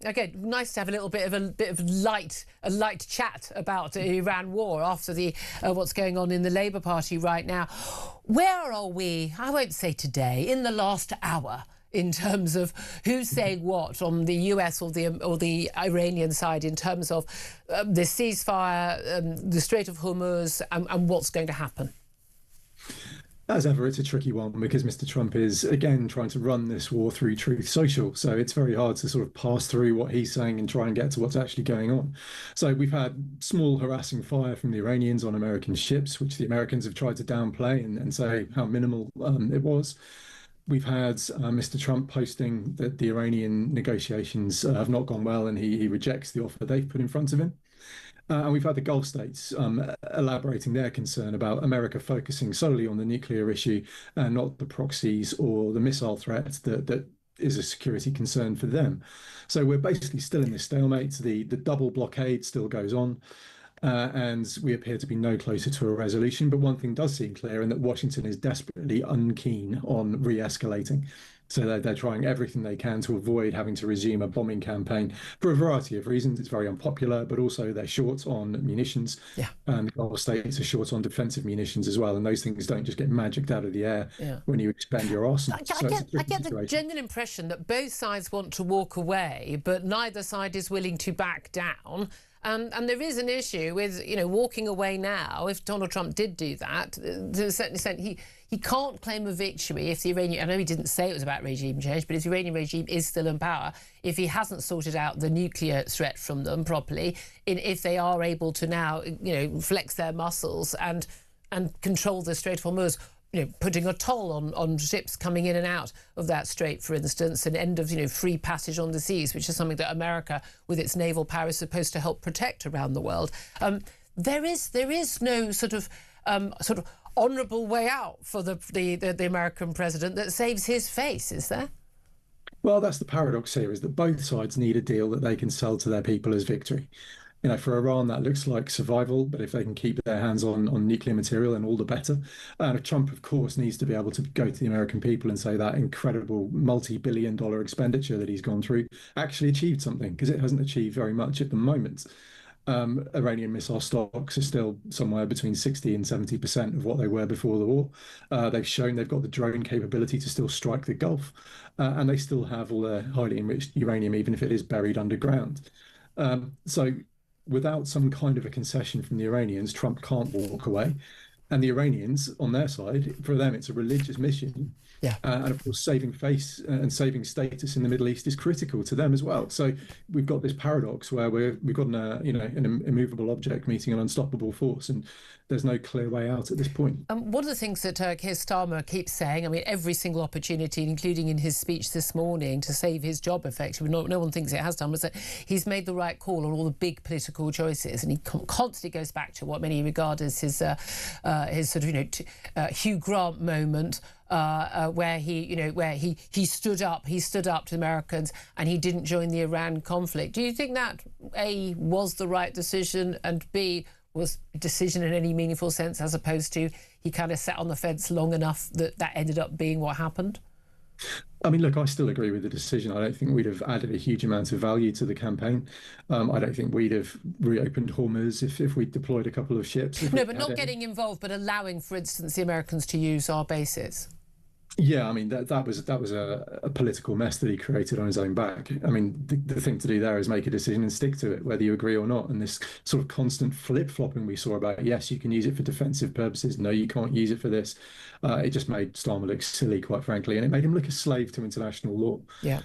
again, nice to have a little bit of light chat about the Iran war after the what's going on in the Labour Party right now. Where are we? I won't say today, in the last hour, in terms of who's saying what on the US or the Iranian side in terms of the ceasefire, the Strait of Hormuz, and what's going to happen? As ever, it's a tricky one because Mr. Trump is, again, trying to run this war through Truth Social. So it's very hard to sort of pass through what he's saying and try and get to what's actually going on. So we've had small harassing fire from the Iranians on American ships, which the Americans have tried to downplay and say how minimal it was. we've had Mr. Trump posting that the Iranian negotiations have not gone well, and he rejects the offer they've put in front of him. And we've had the Gulf states elaborating their concern about America focusing solely on the nuclear issue and not the proxies or the missile threat that is a security concern for them. So we're basically still in this stalemate. The double blockade still goes on. And we appear to be no closer to a resolution. But one thing does seem clear, in that Washington is desperately unkeen on re-escalating. So they're trying everything they can to avoid having to resume a bombing campaign for a variety of reasons. It's very unpopular, but also they're short on munitions. Yeah. And the states are short on defensive munitions as well. And those things don't just get magicked out of the air when you expend your arsenal. I get the general impression that both sides want to walk away, but neither side is willing to back down. And there is an issue with, walking away now. If Donald Trump did do that, to a certain extent, he can't claim a victory if the Iranian... I know he didn't say it was about regime change, but if the Iranian regime is still in power, if he hasn't sorted out the nuclear threat from them properly, if they are able to now, flex their muscles and control the Strait of Hormuz, putting a toll on ships coming in and out of that strait, for instance, an end of, free passage on the seas, which is something that America, with its naval power, is supposed to help protect around the world. There is no sort of honourable way out for the American president that saves his face, is there? Well, that's the paradox here, is that both sides need a deal that they can sell to their people as victory. For Iran, that looks like survival, but if they can keep their hands on nuclear material, then all the better. And Trump, of course, needs to be able to go to the American people and say that incredible multi-billion-dollar expenditure that he's gone through actually achieved something, because it hasn't achieved very much at the moment. Iranian missile stocks are still somewhere between 60 and 70% of what they were before the war. They've shown they've got the drone capability to still strike the Gulf, and they still have all their highly enriched uranium, even if it is buried underground. So without some kind of a concession from the Iranians, Trump can't walk away. And the Iranians, on their side, for them, it's a religious mission. Yeah. And of course, saving face and saving status in the Middle East is critical to them as well. So we've got this paradox where we've got an immovable object meeting an unstoppable force, and there's no clear way out at this point. One of the things that Keir Starmer keeps saying, every single opportunity, including in his speech this morning, to save his job effectively, no one thinks it has done, was that he's made the right call on all the big political choices, and he constantly goes back to what many regard as his sort of Hugh Grant moment, where he stood up to the Americans and he didn't join the Iran conflict. Do you think that A, was the right decision, and B, was a decision in any meaningful sense, as opposed to he kind of sat on the fence long enough that ended up being what happened? Look, I still agree with the decision. I don't think we'd have added a huge amount of value to the campaign. I don't think we'd have reopened Hormuz if we'd deployed a couple of ships. No, but not getting involved, but allowing, for instance, the Americans to use our bases. Yeah, that was a political mess that he created on his own back. The thing to do there is make a decision and stick to it, whether you agree or not. And this sort of constant flip-flopping we saw about, yes, you can use it for defensive purposes, no, you can't use it for this. It just made Starmer look silly, quite frankly, and it made him look a slave to international law. Yeah.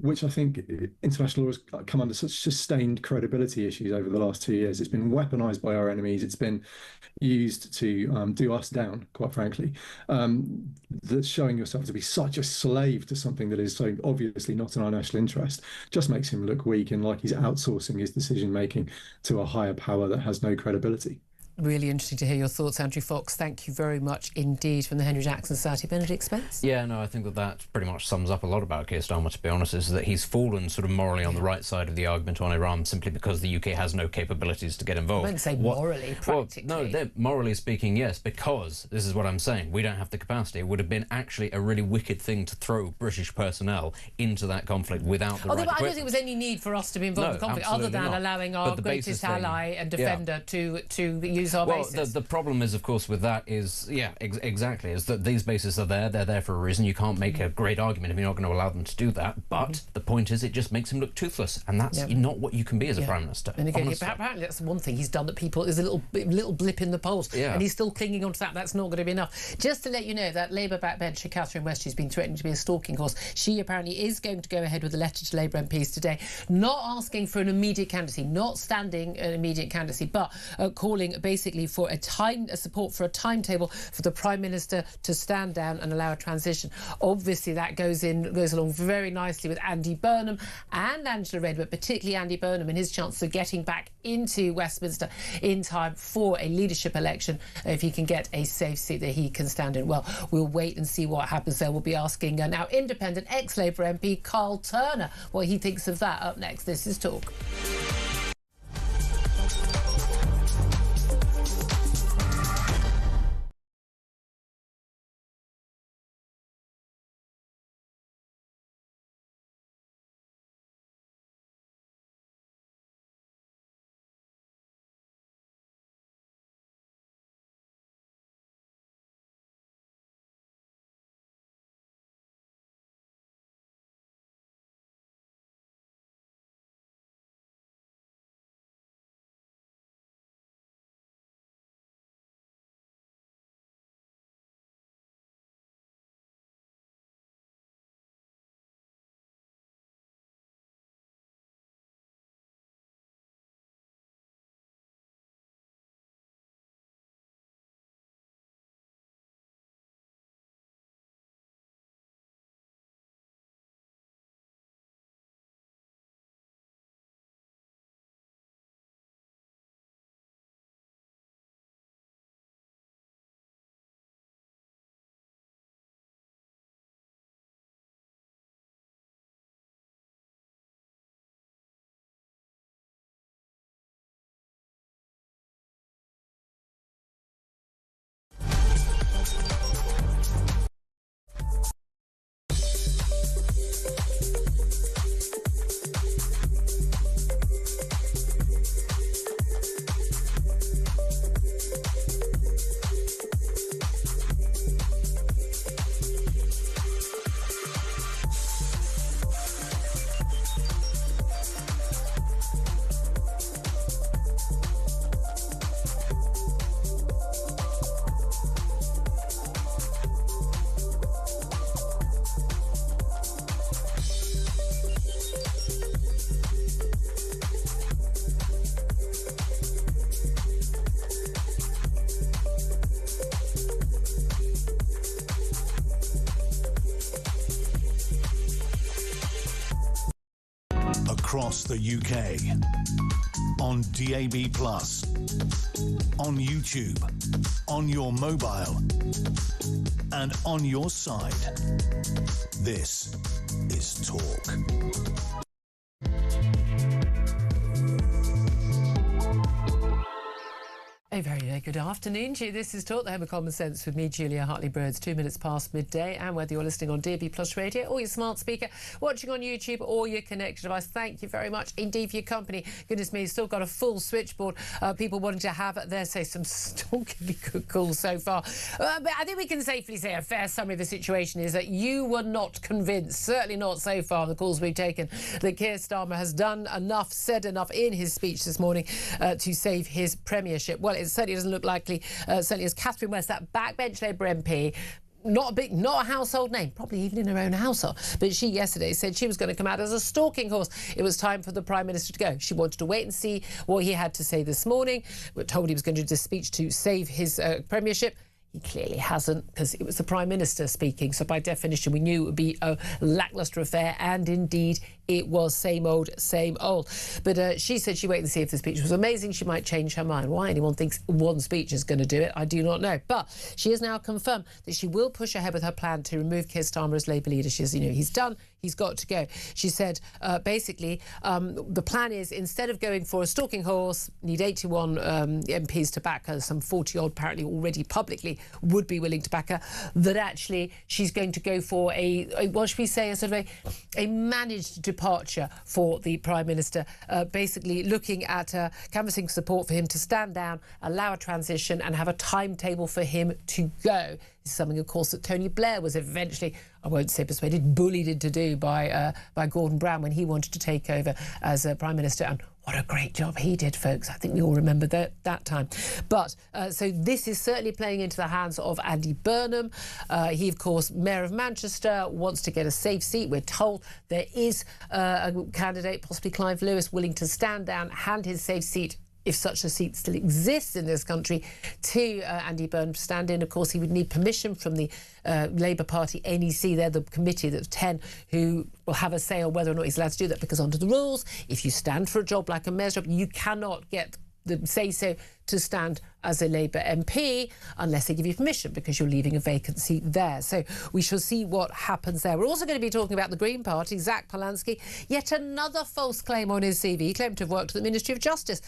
Which I think international law has come under such sustained credibility issues over the last 2 years. It's been weaponized by our enemies. It's been used to do us down, quite frankly. That showing yourself to be such a slave to something that is so obviously not in our national interest just makes him look weak and like he's outsourcing his decision making to a higher power that has no credibility. Really interesting to hear your thoughts, Andrew Fox. Thank you very much indeed from the Henry Jackson Society. Benedict Spence? Yeah, no, I think that pretty much sums up a lot about Keir Starmer, to be honest, is that he's fallen sort of morally on the right side of the argument on Iran simply because the UK has no capabilities to get involved. I wouldn't say morally, practically. Well, no, morally speaking, yes, because, this is what I'm saying, we don't have the capacity. It would have been actually a really wicked thing to throw British personnel into that conflict without the right equipment. I don't think there was any need for us to be involved in the conflict, other than allowing our greatest ally and defender to use our bases. The problem is, of course, with that is, exactly, is that these bases are there. They're there for a reason. You can't make a great argument if you're not going to allow them to do that. But the point is, it just makes him look toothless, and that's not what you can be as a Prime Minister. And again, apparently that's one thing he's done that people is a little blip in the polls, and he's still clinging on to that. That's not going to be enough. Just to let you know, that Labour backbencher Catherine West, who's been threatening to be a stalking horse, she apparently is going to go ahead with a letter to Labour MPs today, not asking for an immediate candidacy, not standing an immediate candidacy, but calling basically basically for a support for a timetable for the Prime Minister to stand down and allow a transition. Obviously, that goes along very nicely with Andy Burnham and Angela Rayner, but particularly Andy Burnham and his chance of getting back into Westminster in time for a leadership election, if he can get a safe seat that he can stand in. Well, we'll wait and see what happens there. We'll be asking now independent ex-Labour MP Carl Turner what he thinks of that. Up next, this is Talk. Across the UK, on DAB+, on YouTube, on your mobile, and on your side. This is Talk. A very, very good afternoon to you. This is Talk, the home of common sense with me, Julia Hartley-Brewer. It's 2 minutes past midday, and whether you're listening on DAB+ radio or your smart speaker, watching on YouTube or your connected device, thank you very much indeed for your company. Goodness me, still got a full switchboard. People wanting to have their say some stalkingly good calls so far. But I think we can safely say a fair summary of the situation is that you were not convinced, certainly not so far, the calls we've taken, that Keir Starmer has done enough, said enough in his speech this morning to save his premiership. Well, it certainly doesn't look likely, certainly as Catherine West, that backbench Labour MP, not a household name, probably even in her own household, but she yesterday said she was going to come out as a stalking horse. It was time for the Prime Minister to go. She wanted to wait and see what he had to say this morning. We're told he was going to do this speech to save his premiership. He clearly hasn't, because it was the Prime Minister speaking. So by definition, we knew it would be a lacklustre affair. And indeed, it was same old, same old. But she said she'd wait and see if the speech was amazing. She might change her mind. Why anyone thinks one speech is going to do it, I do not know. But she has now confirmed that she will push ahead with her plan to remove Keir Starmer as Labour leader. She says, he's done. He's got to go. She said, basically, the plan is, instead of going for a stalking horse, need 81 MPs to back her, some 40-odd apparently already publicly would be willing to back her, that actually she's going to go for what should we say, a sort of a managed departure for the Prime Minister, basically looking at canvassing support for him to stand down, allow a transition and have a timetable for him to go. This is something, of course, that Tony Blair was eventually, I won't say persuaded, bullied into do by Gordon Brown when he wanted to take over as Prime Minister. And what a great job he did, folks. I think we all remember that time. But so this is certainly playing into the hands of Andy Burnham. He, of course, Mayor of Manchester, wants to get a safe seat. We're told there is a candidate, possibly Clive Lewis, willing to stand down, hand his safe seat if such a seat still exists in this country, to Andy Byrne stand in. Of course, he would need permission from the Labour Party NEC. They're the committee that's 10 who will have a say on whether or not he's allowed to do that, because under the rules, if you stand for a job like a mayor's job, you cannot get the say-so to stand as a Labour MP unless they give you permission, because you're leaving a vacancy there. So we shall see what happens there. We're also going to be talking about the Green Party. Zach Polanski, yet another false claim on his CV. He claimed to have worked at the Ministry of Justice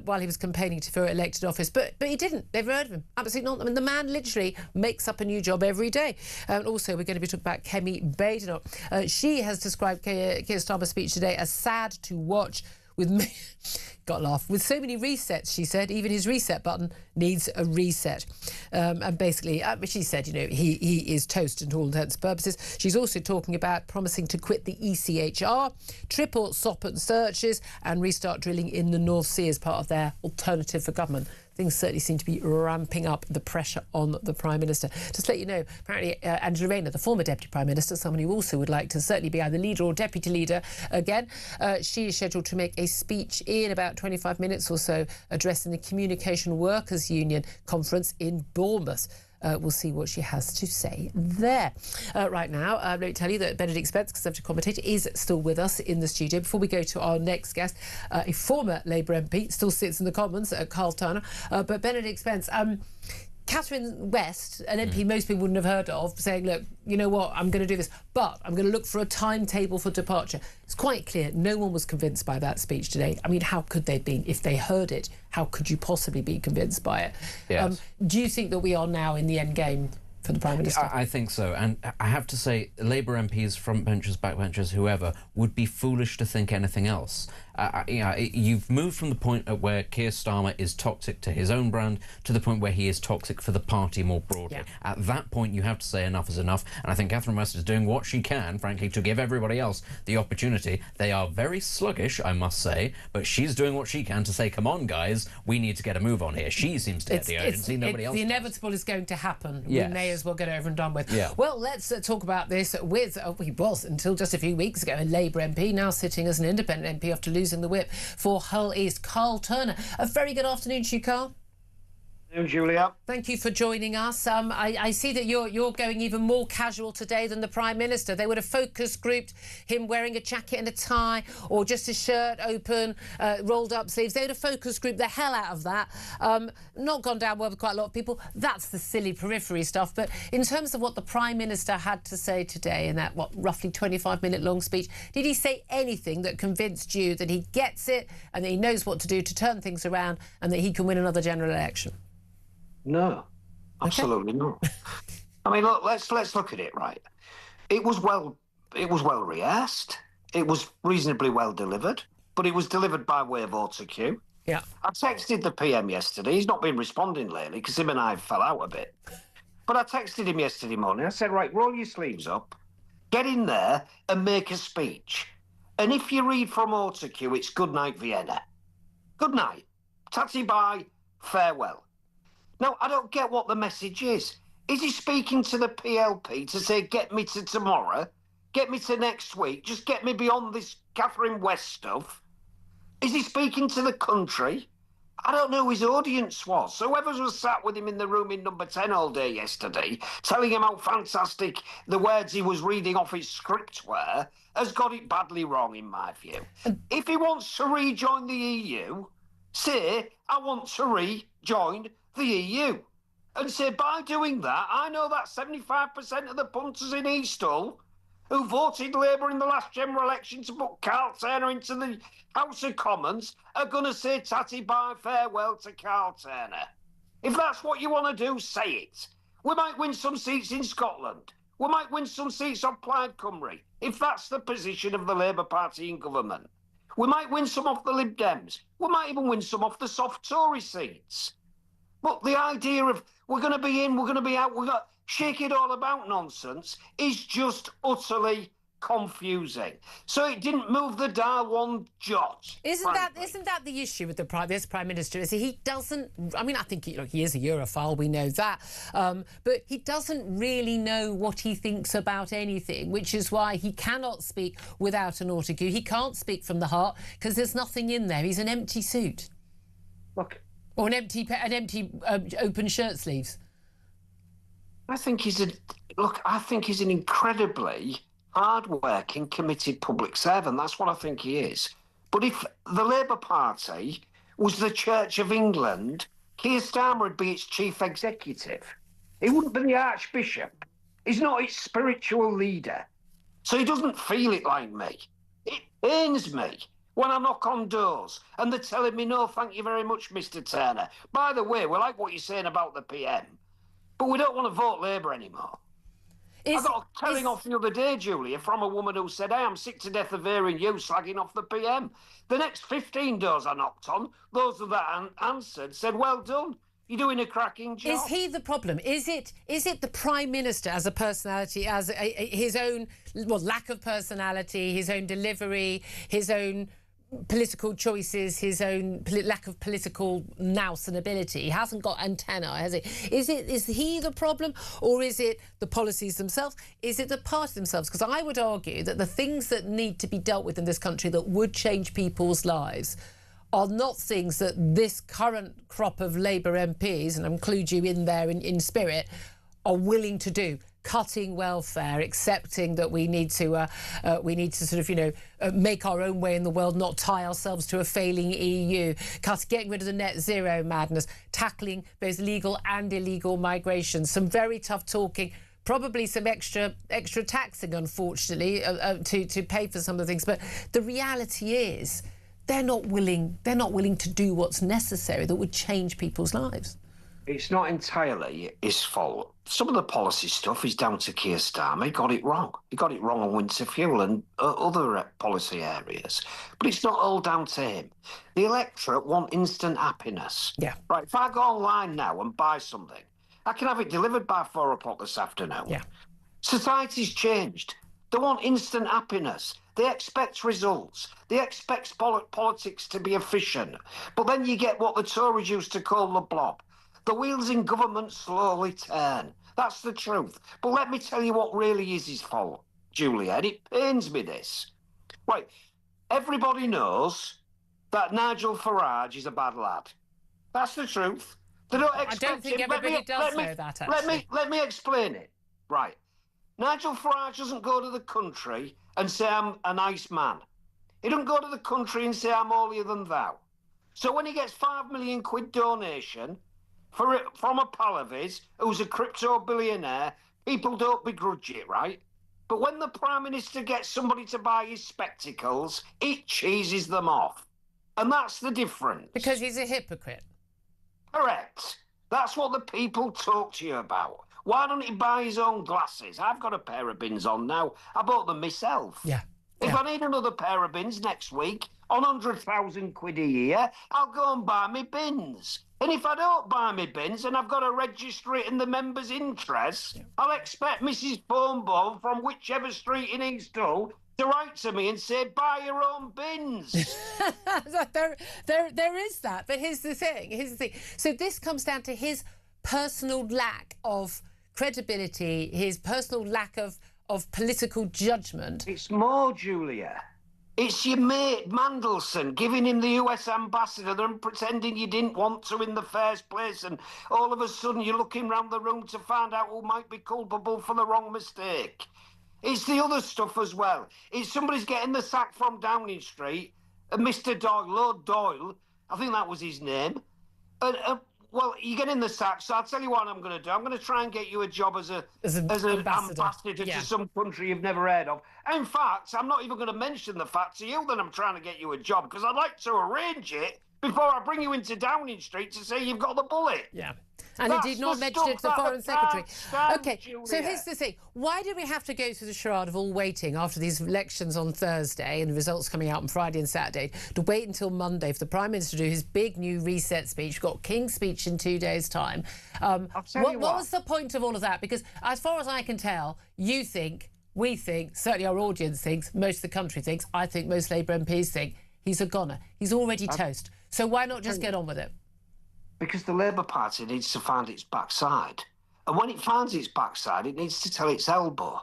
while he was campaigning for elected office, but he didn't. They've heard of him. Absolutely not. I mean, the man literally makes up a new job every day. Also, we're going to be talking about Kemi Badenoch. She has described Keir Starmer's speech today as sad to watch, with me, got a laugh, with so many resets, she said. Even his reset button needs a reset. And basically, she said, you know, he is toast to all intents and purposes. She's also talking about promising to quit the ECHR, triple SOP and searches, and restart drilling in the North Sea as part of their alternative for government. Things certainly seem to be ramping up the pressure on the Prime Minister. Just to let you know, apparently Angela Rayner, the former Deputy Prime Minister, someone who also would like to certainly be either leader or deputy leader again, she is scheduled to make a speech in about 25 minutes or so, addressing the Communication Workers Union conference in Bournemouth. We'll see what she has to say there. Right now, let me tell you that Benedict Spence, Conservative commentator, is still with us in the studio. Before we go to our next guest, a former Labour MP, still sits in the Commons, Carl Turner. But Benedict Spence, Catherine West, an MP most people wouldn't have heard of, saying, look, you know what, I'm going to do this, but I'm going to look for a timetable for departure. It's quite clear no one was convinced by that speech today. I mean, how could they be? If they heard it, how could you possibly be convinced by it? Yes. Do you think that we are now in the end game for the Prime Minister? I think so, and I have to say, Labour MPs, frontbenchers, backbenchers, whoever, would be foolish to think anything else. You've moved from the point at where Keir Starmer is toxic to his own brand to the point where he is toxic for the party more broadly. Yeah. At that point, you have to say enough is enough, and I think Catherine West is doing what she can, frankly, to give everybody else the opportunity. They are very sluggish, I must say, but she's doing what she can to say, come on, guys, we need to get a move on here. She seems to get the urgency, nobody else The does. inevitable is going to happen. Yes. We may as well get it over and done with. Yeah. Well, let's talk about this with, he was until just a few weeks ago, a Labour MP, now sitting as an independent MP after losing the whip for Hull East, Carl Turner. A very good afternoon to you, Carl. Julia. Thank you for joining us. I see that you're going even more casual today than the Prime Minister. They would have focus grouped him wearing a jacket and a tie, or just a shirt open, rolled up sleeves. They would have focus grouped the hell out of that. Not gone down well with quite a lot of people. That's the silly periphery stuff. But in terms of what the Prime Minister had to say today in that, roughly 25-minute long speech, did he say anything that convinced you that he gets it and that he knows what to do to turn things around and that he can win another general election? No, absolutely not. I mean, look, let's look at it, right? It was well rehearsed. It was reasonably well delivered, but it was delivered by way of auto cue. Yeah. I texted the PM yesterday. He's not been responding lately because him and I fell out a bit. But I texted him yesterday morning. I said, right, roll your sleeves up, get in there and make a speech. And if you read from auto cue, it's good night, Vienna. Good night. Tatty bye, farewell. Now, I don't get what the message is. Is he speaking to the PLP to say, get me to tomorrow, get me to next week, just get me beyond this Catherine West stuff? Is he speaking to the country? I don't know who his audience was. So whoever was sat with him in the room in number 10 all day yesterday, telling him how fantastic the words he was reading off his script were, has got it badly wrong, in my view. If he wants to rejoin the EU, say, I want to rejoin the EU, and say, by doing that, I know that 75% of the punters in East Hull who voted Labour in the last general election to put Carl Turner into the House of Commons are going to say tatty bye farewell to Carl Turner. If that's what you want to do, say it. We might win some seats in Scotland. We might win some seats on Plaid Cymru, if that's the position of the Labour Party in government. We might win some off the Lib Dems. We might even win some off the soft Tory seats. But the idea of we're going to be in, we're going to be out, we're going to shake it all about nonsense is just utterly confusing. So it didn't move the dial one jot. Isn't that the issue with this Prime Minister? Is he doesn't? I mean, I think he is a Europhile. We know that, but he doesn't really know what he thinks about anything, which is why he cannot speak without an auto cue. He can't speak from the heart because there's nothing in there. He's an empty suit. Look. Or an empty open shirt sleeves. I think he's an incredibly hard-working, committed public servant. That's what I think he is. But if the Labour Party was the Church of England, Keir Starmer would be its chief executive. He wouldn't be the Archbishop. He's not its spiritual leader. So he doesn't feel it like me. It pains me when I knock on doors and they're telling me, no, thank you very much, Mr. Turner. By the way, we like what you're saying about the PM, but we don't want to vote Labour anymore. I got a telling off the other day, Julia, from a woman who said, hey, I'm sick to death of hearing you slagging off the PM. The next 15 doors I knocked on, those that answered said, well done. You're doing a cracking job. Is he the problem? Is it the Prime Minister as a personality, as his own lack of personality, his own delivery, his own political choices, his own lack of political nous and ability? He hasn't got antenna, has he? Is he the problem, or is it the policies themselves? Is it the party themselves? Because I would argue that the things that need to be dealt with in this country that would change people's lives are not things that this current crop of Labour MPs, and I include you in there in spirit, are willing to do. Cutting welfare, accepting that we need to sort of, make our own way in the world, not tie ourselves to a failing EU, getting rid of the net zero madness, tackling both legal and illegal migration, some very tough talking, probably some extra taxing, unfortunately, to pay for some of the things. But the reality is, they're not willing to do what's necessary that would change people's lives. It's not entirely his fault. Some of the policy stuff is down to Keir Starmer. He got it wrong. He got it wrong on winter fuel and other policy areas. But it's not all down to him. The electorate want instant happiness. Yeah. Right, if I go online now and buy something, I can have it delivered by 4 o'clock this afternoon. Yeah. Society's changed. They want instant happiness. They expect results. They expect politics to be efficient. But then you get what the Tories used to call the blob. The wheels in government slowly turn. That's the truth. But let me tell you what really is his fault, Julia, and it pains me this. Right, everybody knows that Nigel Farage is a bad lad. That's the truth. They don't expect I don't think everybody does know that, actually. Let me explain it. Right. Nigel Farage doesn't go to the country and say, I'm a nice man. He doesn't go to the country and say, I'm holier than thou. So when he gets £5 million donation from a pal of his who's a crypto billionaire, people don't begrudge it, right? But when the Prime Minister gets somebody to buy his spectacles, it cheeses them off. And that's the difference. Because he's a hypocrite. Correct. That's what the people talk to you about. Why don't he buy his own glasses? I've got a pair of bins on now. I bought them myself. Yeah. If I need another pair of bins next week, on 100,000 quid a year, I'll go and buy me bins. And if I don't buy me bins and I've got to register it in the members' interest, I'll expect Mrs. Bonebone from whichever street in East Hull to write to me and say, buy your own bins. there is that. But here's the thing. So this comes down to his personal lack of credibility, his personal lack of political judgment. It's more, Julia. It's your mate Mandelson giving him the US ambassador and pretending you didn't want to in the first place, and all of a sudden you're looking round the room to find out who might be culpable for the wrong mistake. It's the other stuff as well. It's somebody's getting the sack from Downing Street, Mr. Doyle, Lord Doyle, I think that was his name. Well, you get in the sack, so I'll tell you what I'm going to do. I'm going to try and get you a job as an ambassador to some country you've never heard of. In fact, I'm not even going to mention the fact to you that I'm trying to get you a job, because I'd like to arrange it before I bring you into Downing Street to say you've got the bullet. Yeah. And he did not mention it to the Foreign Secretary. OK, so here's the thing. Why do we have to go through the charade of all waiting after these elections on Thursday and the results coming out on Friday and Saturday to wait until Monday for the Prime Minister to do his big new reset speech? We've got King's speech in 2 days' time. What was the point of all of that? Because as far as I can tell, you think, we think, certainly our audience thinks, most of the country thinks, I think most Labour MPs think, he's a goner. He's already toast. So why not just get on with it? Because the Labour Party needs to find its backside. And when it finds its backside, it needs to tell its elbow.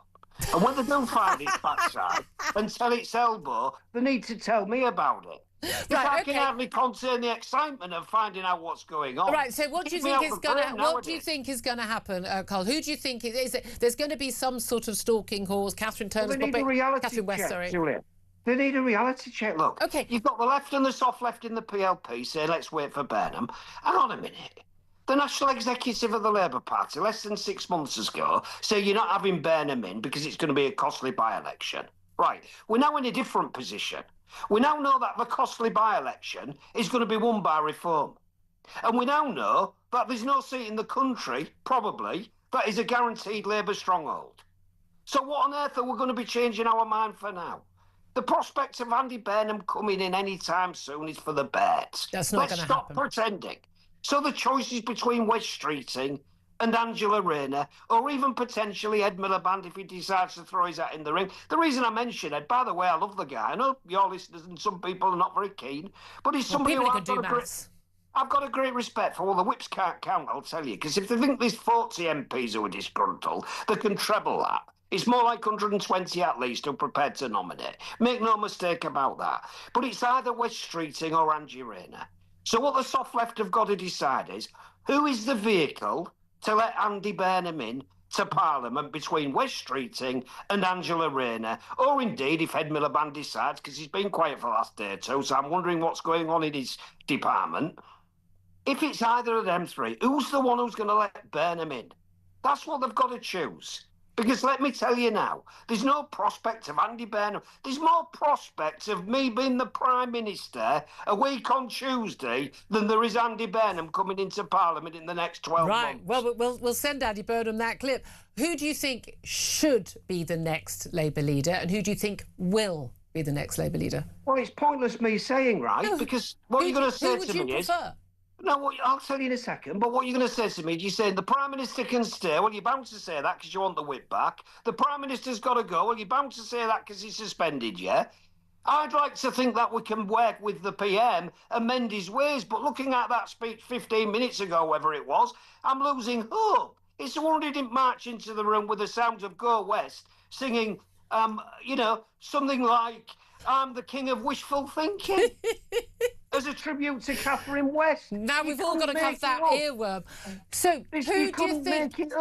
And when they don't find its backside and tell its elbow, they need to tell me about it. I can hardly contain the excitement of finding out what's going on. Right. So, what do you think is going to? What do you think is going to happen, Carl? Who do you think is it? There's going to be some sort of stalking horse. Catherine Turner's they need a reality Catherine West, check, sorry. Julia. They need a reality check. Look, okay, you've got the left and the soft left in the PLP say, let's wait for Burnham. Hang on a minute. The National Executive of the Labour Party, less than 6 months ago, say you're not having Burnham in because it's going to be a costly by-election. Right. We're now in a different position. We now know that the costly by-election is going to be won by reform. And we now know that there's no seat in the country, probably, that is a guaranteed Labour stronghold. So what on earth are we going to be changing our mind for now? The prospect of Andy Burnham coming in any time soon is for the birds. That's not going to happen. Let's stop pretending. So the choice is between West Streeting and Angela Rayner, or even potentially Ed Miliband if he decides to throw his hat in the ring. The reason I mention Ed, by the way, I love the guy. I know your listeners and some people are not very keen, but he's somebody who I've got a great respect for. Well, the whips can't count, I'll tell you, because if they think there's 40 MPs who are disgruntled, they can treble that. It's more like 120 at least who are prepared to nominate. Make no mistake about that. But it's either West Streeting or Angie Rayner. So what the soft left have got to decide is, who is the vehicle to let Andy Burnham in to Parliament between West Streeting and Angela Rayner? Or indeed, if Ed Miliband decides, because he's been quiet for the last day or two, so I'm wondering what's going on in his department. If it's either of them three, who's the one who's going to let Burnham in? That's what they've got to choose. Because let me tell you now, there's no prospect of Andy Burnham. There's more prospects of me being the Prime Minister a week on Tuesday than there is Andy Burnham coming into Parliament in the next 12 months. Right. Well, we'll send Andy Burnham that clip. Who do you think should be the next Labour leader, and who do you think will be the next Labour leader? Well, it's pointless me saying, right? Because what you're going to say to me is... No, I'll tell you in a second, but what you're going to say to me, you're saying the Prime Minister can stay. Well, you're bound to say that because you want the whip back. The Prime Minister's got to go. Well, you're bound to say that because he's suspended, yeah? I'd like to think that we can work with the PM and mend his ways, but looking at that speech 15 minutes ago, whatever it was, I'm losing hope. It's a wonder he didn't march into the room with the sounds of Go West singing, something like, I'm the king of wishful thinking. As a tribute to Catherine West. Now we've all got to have that earworm. So who do you think?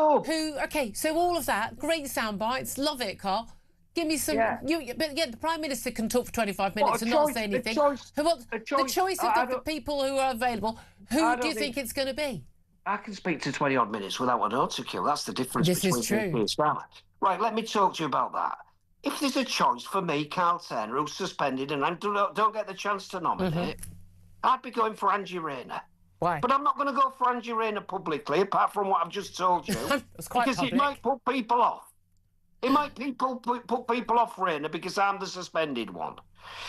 Okay, so all of that, great sound bites, love it, Carl. Give me some. But the Prime Minister can talk for 25 minutes and not say anything. The choice of the people who are available. Who do you think it's going to be? I can speak to 20 odd minutes without an autocue. That's the difference between Keir Starmer. Right, let me talk to you about that. If there's a choice for me, Carl Turner, who's suspended and I don't get the chance to nominate, I'd be going for Angie Rayner. Why? But I'm not going to go for Angie Rayner publicly, apart from what I've just told you. It's quite because public. It might put people off. It might put people off Rayner because I'm the suspended one.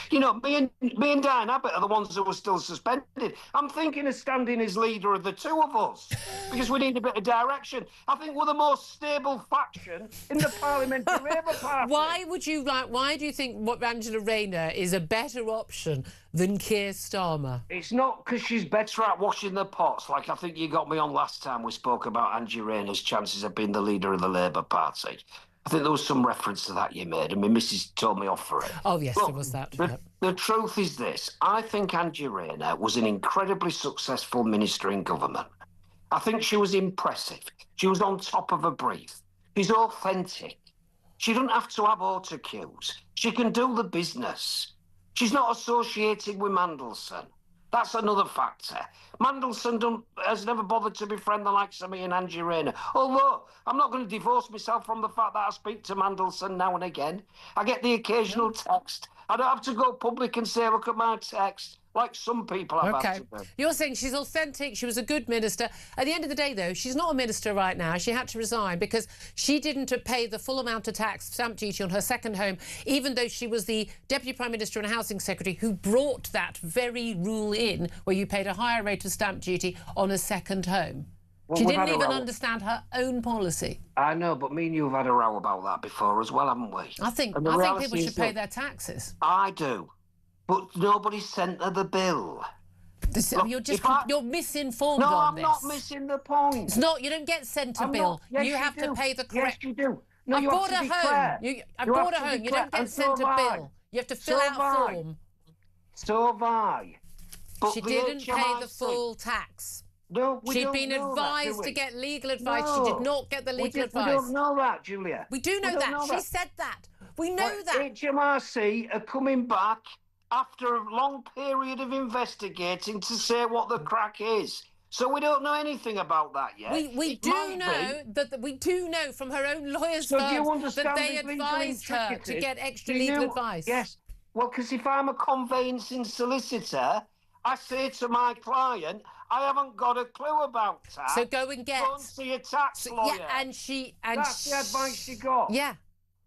You know, me and Diane Abbott are the ones who are still suspended. I'm thinking of standing as leader of the two of us because we need a bit of direction. I think we're the most stable faction in the Parliamentary Labour Party. Why do you think Angela Rayner is a better option than Keir Starmer? It's not because she's better at washing the pots, like I think you got me on last time we spoke about Angie Rayner's chances of being the leader of the Labour Party. I think there was some reference to that you made, and my missus told me off for it. Oh, yes, there was that. The truth is this. I think Angie Rayner was an incredibly successful minister in government. I think she was impressive. She was on top of her brief. She's authentic. She doesn't have to have autocues. She can do the business. She's not associated with Mandelson. That's another factor. Mandelson has never bothered to befriend the likes of me and Angie Rayner. Although, I'm not going to divorce myself from the fact that I speak to Mandelson now and again. I get the occasional text. I don't have to go public and say, look at my text, like some people have had to do. You're saying she's authentic, she was a good minister. At the end of the day, though, she's not a minister right now. She had to resign because she didn't pay the full amount of tax, stamp duty on her second home, even though she was the Deputy Prime Minister and Housing Secretary who brought that very rule in where you paid a higher rate of stamp duty on a second home. Well, she didn't even understand her own policy. I know, but me and you have had a row about that before as well, haven't we? I think people should pay their taxes. I do. But nobody sent her the bill. You're misinformed on this. No, I'm not missing the point. It's not. You don't get sent a bill. You have to pay the correct... Yes, you do. No, I bought a home. I bought a home. You don't get sent a bill. You have to fill out a form. So have I. But She the didn't pay the HMRC full tax. No, we She'd don't been know that, advised do to we? get legal advice. No. She did not get the legal advice. We don't know that, Julia. We do know don't that. know She said that. We know that. HMRC are coming back after a long period of investigating to say what the crack is. So we don't know anything about that yet. We do know that we do know from her own lawyers' So do you firms that understand they the legal advised her to intricacies? get extra Do you legal know- advice. Yes. Well, because if I'm a conveyancing solicitor, I say to my client, I haven't got a clue about tax. So go and get. Go and see a tax lawyer. Yeah, and that's the advice she got. Yeah.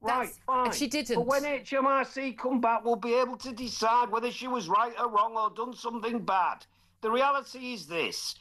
Right, fine. And she didn't. But when HMRC come back, we'll be able to decide whether she was right or wrong or done something bad. The reality is this.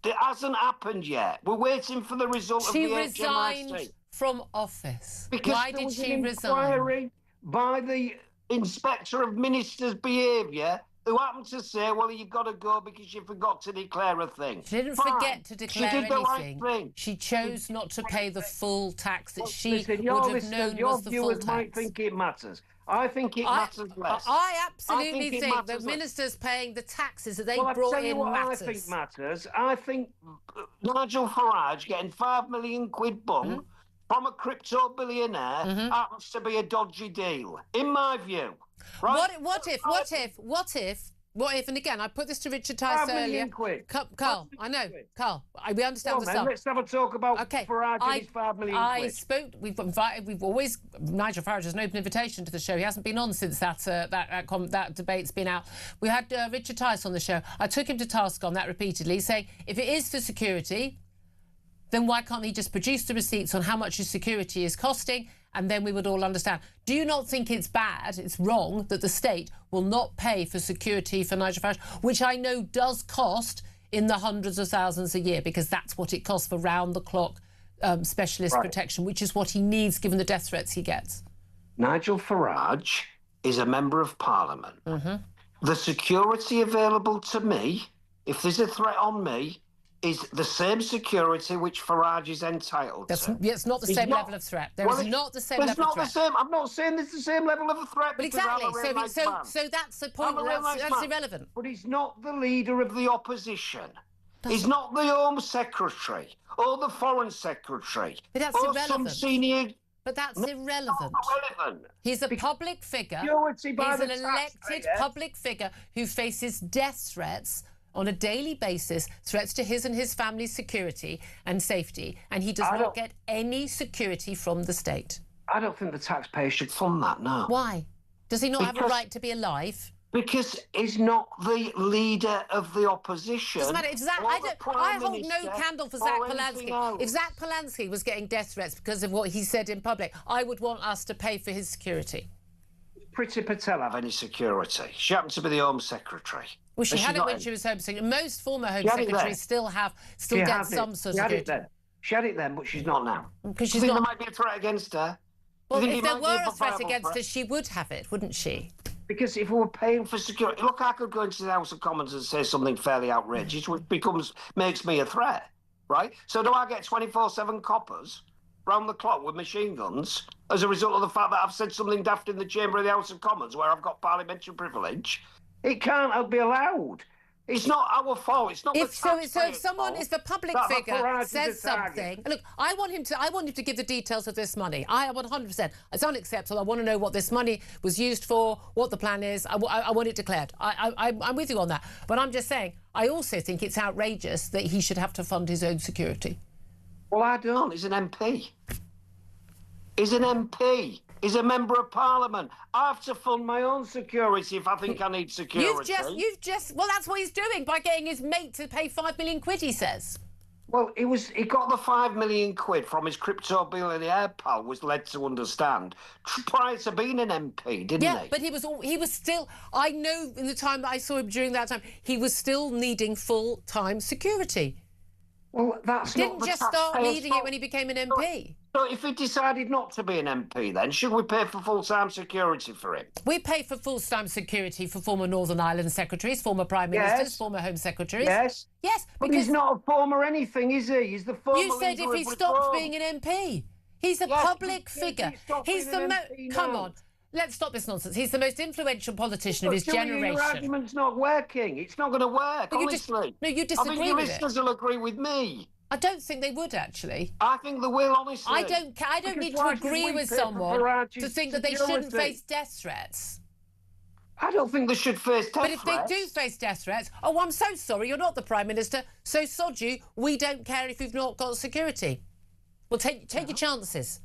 It hasn't happened yet. We're waiting for the result of the HMRC. She resigned from office. Because Why there did was she an resign? inquiry by the Inspector of Ministers' Behaviour who happened to say, well, you've got to go because you forgot to declare a thing. She didn't Fine. forget to declare She did the anything. right thing. She chose not to pay the full tax that she Listen, would have known your was the full viewers tax. might think it matters. I think it matters less. I absolutely it think matters that less. ministers paying the taxes that they Well, I'll brought tell you in what matters. I think matters. I think Nigel Farage getting £5 million bung from a crypto billionaire happens to be a dodgy deal, in my view. Right? What if, and again, I put this to Richard Tice £5 million earlier. Carl, I know, Carl, we understand the stuff. Let's have a talk about Farage and his £5 million. We've always, Nigel Farage has an open invitation to the show. He hasn't been on since that debate's been out. We had Richard Tice on the show. I took him to task on that repeatedly, saying if it is for security, then why can't he just produce the receipts on how much his security is costing, and then we would all understand. Do you not think it's bad, it's wrong, that the state will not pay for security for Nigel Farage, which I know does cost in the hundreds of thousands a year, because that's what it costs for round-the-clock specialist protection, which is what he needs given the death threats he gets? Nigel Farage is a member of Parliament. The security available to me, if there's a threat on me, is the same security which Farage is entitled to. It's not the same level of threat. There is not the same level of threat. It's not the same. I'm not saying it's the same level of a threat. But exactly. So that's the point. That's irrelevant. But he's not the leader of the opposition. He's not the Home Secretary or the Foreign Secretary. But that's or irrelevant. some senior. But that's irrelevant. He's a public figure. He's an elected public figure who faces death threats on a daily basis, threats to his and his family's security and safety, and he does not get any security from the state. I don't think the taxpayer should fund that, no. Why? Does he not have a right to be alive? Because he's not the leader of the opposition. Doesn't matter. I hold no candle for Zach Polansky. If Zach Polansky was getting death threats because of what he said in public, I would want us to pay for his security. Priti Patel have any security? She happened to be the Home Secretary. Well, she had it when she was Home Secretary. Most former Home Secretaries still get some sort of security. She had it then, but she's not now. Because she's not. There might be a threat against her. Well, if there were a threat against her, she would have it, wouldn't she? Because if we were paying for security, look, I could go into the House of Commons and say something fairly outrageous, which makes me a threat, right? So do I get 24/7 coppers round the clock with machine guns as a result of the fact that I've said something daft in the chamber of the House of Commons where I've got parliamentary privilege? It can't be allowed. It's not our fault. It's not the taxpayer's fault. If the public figure says something, look, I want him to give the details of this money. I 100%. It's unacceptable. I want to know what this money was used for, what the plan is. I want it declared. I'm with you on that. But I'm just saying, I also think it's outrageous that he should have to fund his own security. Well, I don't. He's an MP. He's an MP. He's a member of Parliament. I have to fund my own security if I think I need security. Well, that's what he's doing by getting his mate to pay £5 million, he says. Well, he got the £5 million from his crypto billionaire pal, was led to understand, prior to being an MP, didn't he? Yeah, but he was still, I know in the time that I saw him during that time, he was still needing full-time security. Well, that's not the taxpayer's fault. He didn't just start needing it when he became an MP. So if he decided not to be an MP, then should we pay for full-time security for him? We pay for full-time security for former Northern Ireland secretaries, former Prime Ministers, former Home Secretaries. Yes. Yes, but he's not a former anything, is he? He's the former You said if he stopped being an MP. He's a public figure. He's the come on. let's stop this nonsense. He's the most influential politician of his generation. Your argument's not working. It's not going to work, honestly. You disagree I think your with listeners will agree with me. I don't think they would, actually. I think they will, honestly. I don't need to agree with someone to think that they shouldn't face death threats. I don't think they should face death threats. But if they do face death threats, oh, I'm so sorry, you're not the Prime Minister, so sod you, we don't care if you've not got security. Well, take your chances.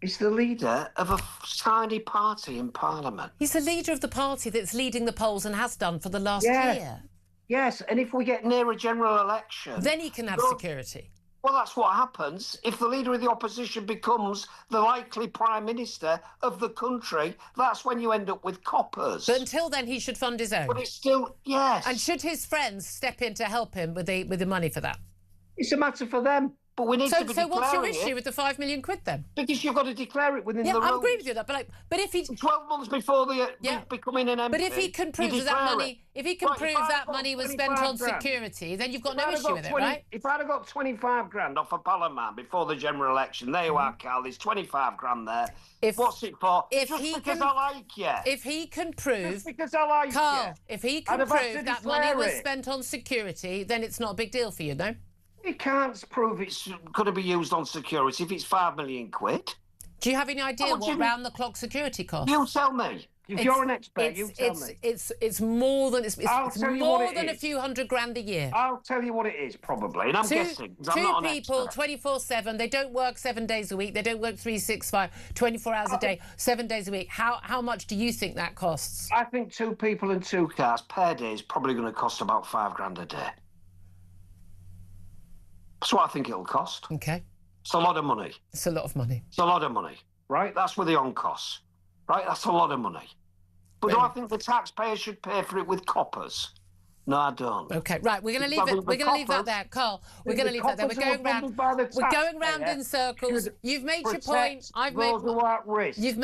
He's the leader of a tiny party in Parliament. He's the leader of the party that's leading the polls and has done for the last year. Yes, and if we get near a general election... Then he can have security. Well, that's what happens. If the leader of the opposition becomes the likely Prime Minister of the country, that's when you end up with coppers. But until then, he should fund his own. But it's still... Yes. And should his friends step in to help him with the money for that? It's a matter for them. But we need to be declaring So what's your issue with the £5 million then? Because you've got to declare it within the rules. Yeah, I agree with you that. But if he 12 months before becoming an MP. But if he can prove that money was spent on security, then you've got no issue with it, right? If I'd have got 25 grand off a Parliament before the general election, there you are, Carl. There's 25 grand there. What's it for? Just because I like you. If he can prove, just because I like Carl, you. if he can prove that money was spent on security, then it's not a big deal for you, no? You can't prove it's going to be used on security if it's £5 million. Do you have any idea what round-the-clock security costs? You tell me. If you're an expert, you tell me. It's more than it's more than a few $100 grand a year. I'll tell you what it is, probably, and I'm guessing. Two people, 24/7. They don't work 7 days a week. They don't work 365, 24 hours a day, 7 days a week. How much do you think that costs? I think 2 people and 2 cars per day is probably going to cost about £5 grand a day. That's what I think it'll cost. Okay. It's a lot of money. It's a lot of money. It's a lot of money, right? That's with the on-costs, right? That's a lot of money. But do I think the taxpayer should pay for it with coppers? No, I don't. Okay, right. We're going to leave it. We're going to leave that there, Carl. We're going to leave that there. We're going round. We're going round in circles. You've made your point. I've made. You've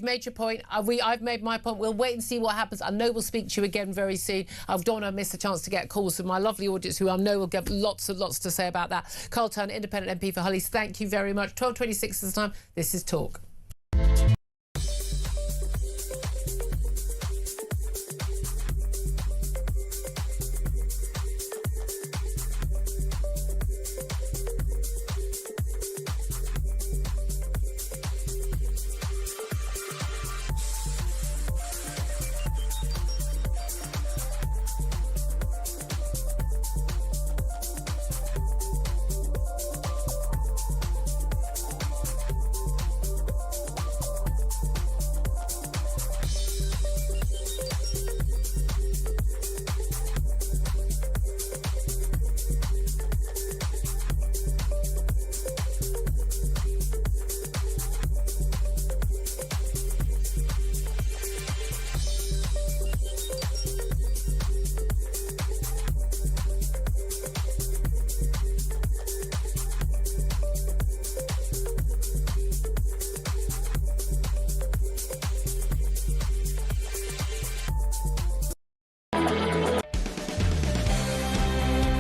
made your point. I've made my point. We'll wait and see what happens. I know we'll speak to you again very soon. I don't want to miss the chance to get calls from my lovely audience, who I know will give lots and lots to say about that. Carl Turner, Independent MP for Hulleys. Thank you very much. 12:26 is the time. This is Talk.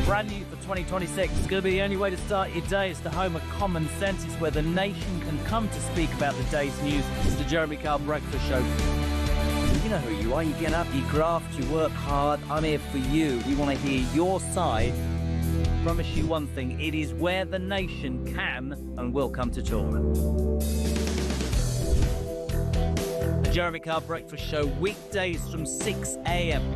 Brand new for 2026. It's going to be the only way to start your day. It's the home of common sense. It's where the nation can come to speak about the day's news. It's the Jeremy Kyle Breakfast Show. You know who you are. You get up, you graft, you work hard. I'm here for you. We want to hear your side. Promise you one thing. It is where the nation can and will come to talk. The Jeremy Kyle Breakfast Show, weekdays from 6 a.m.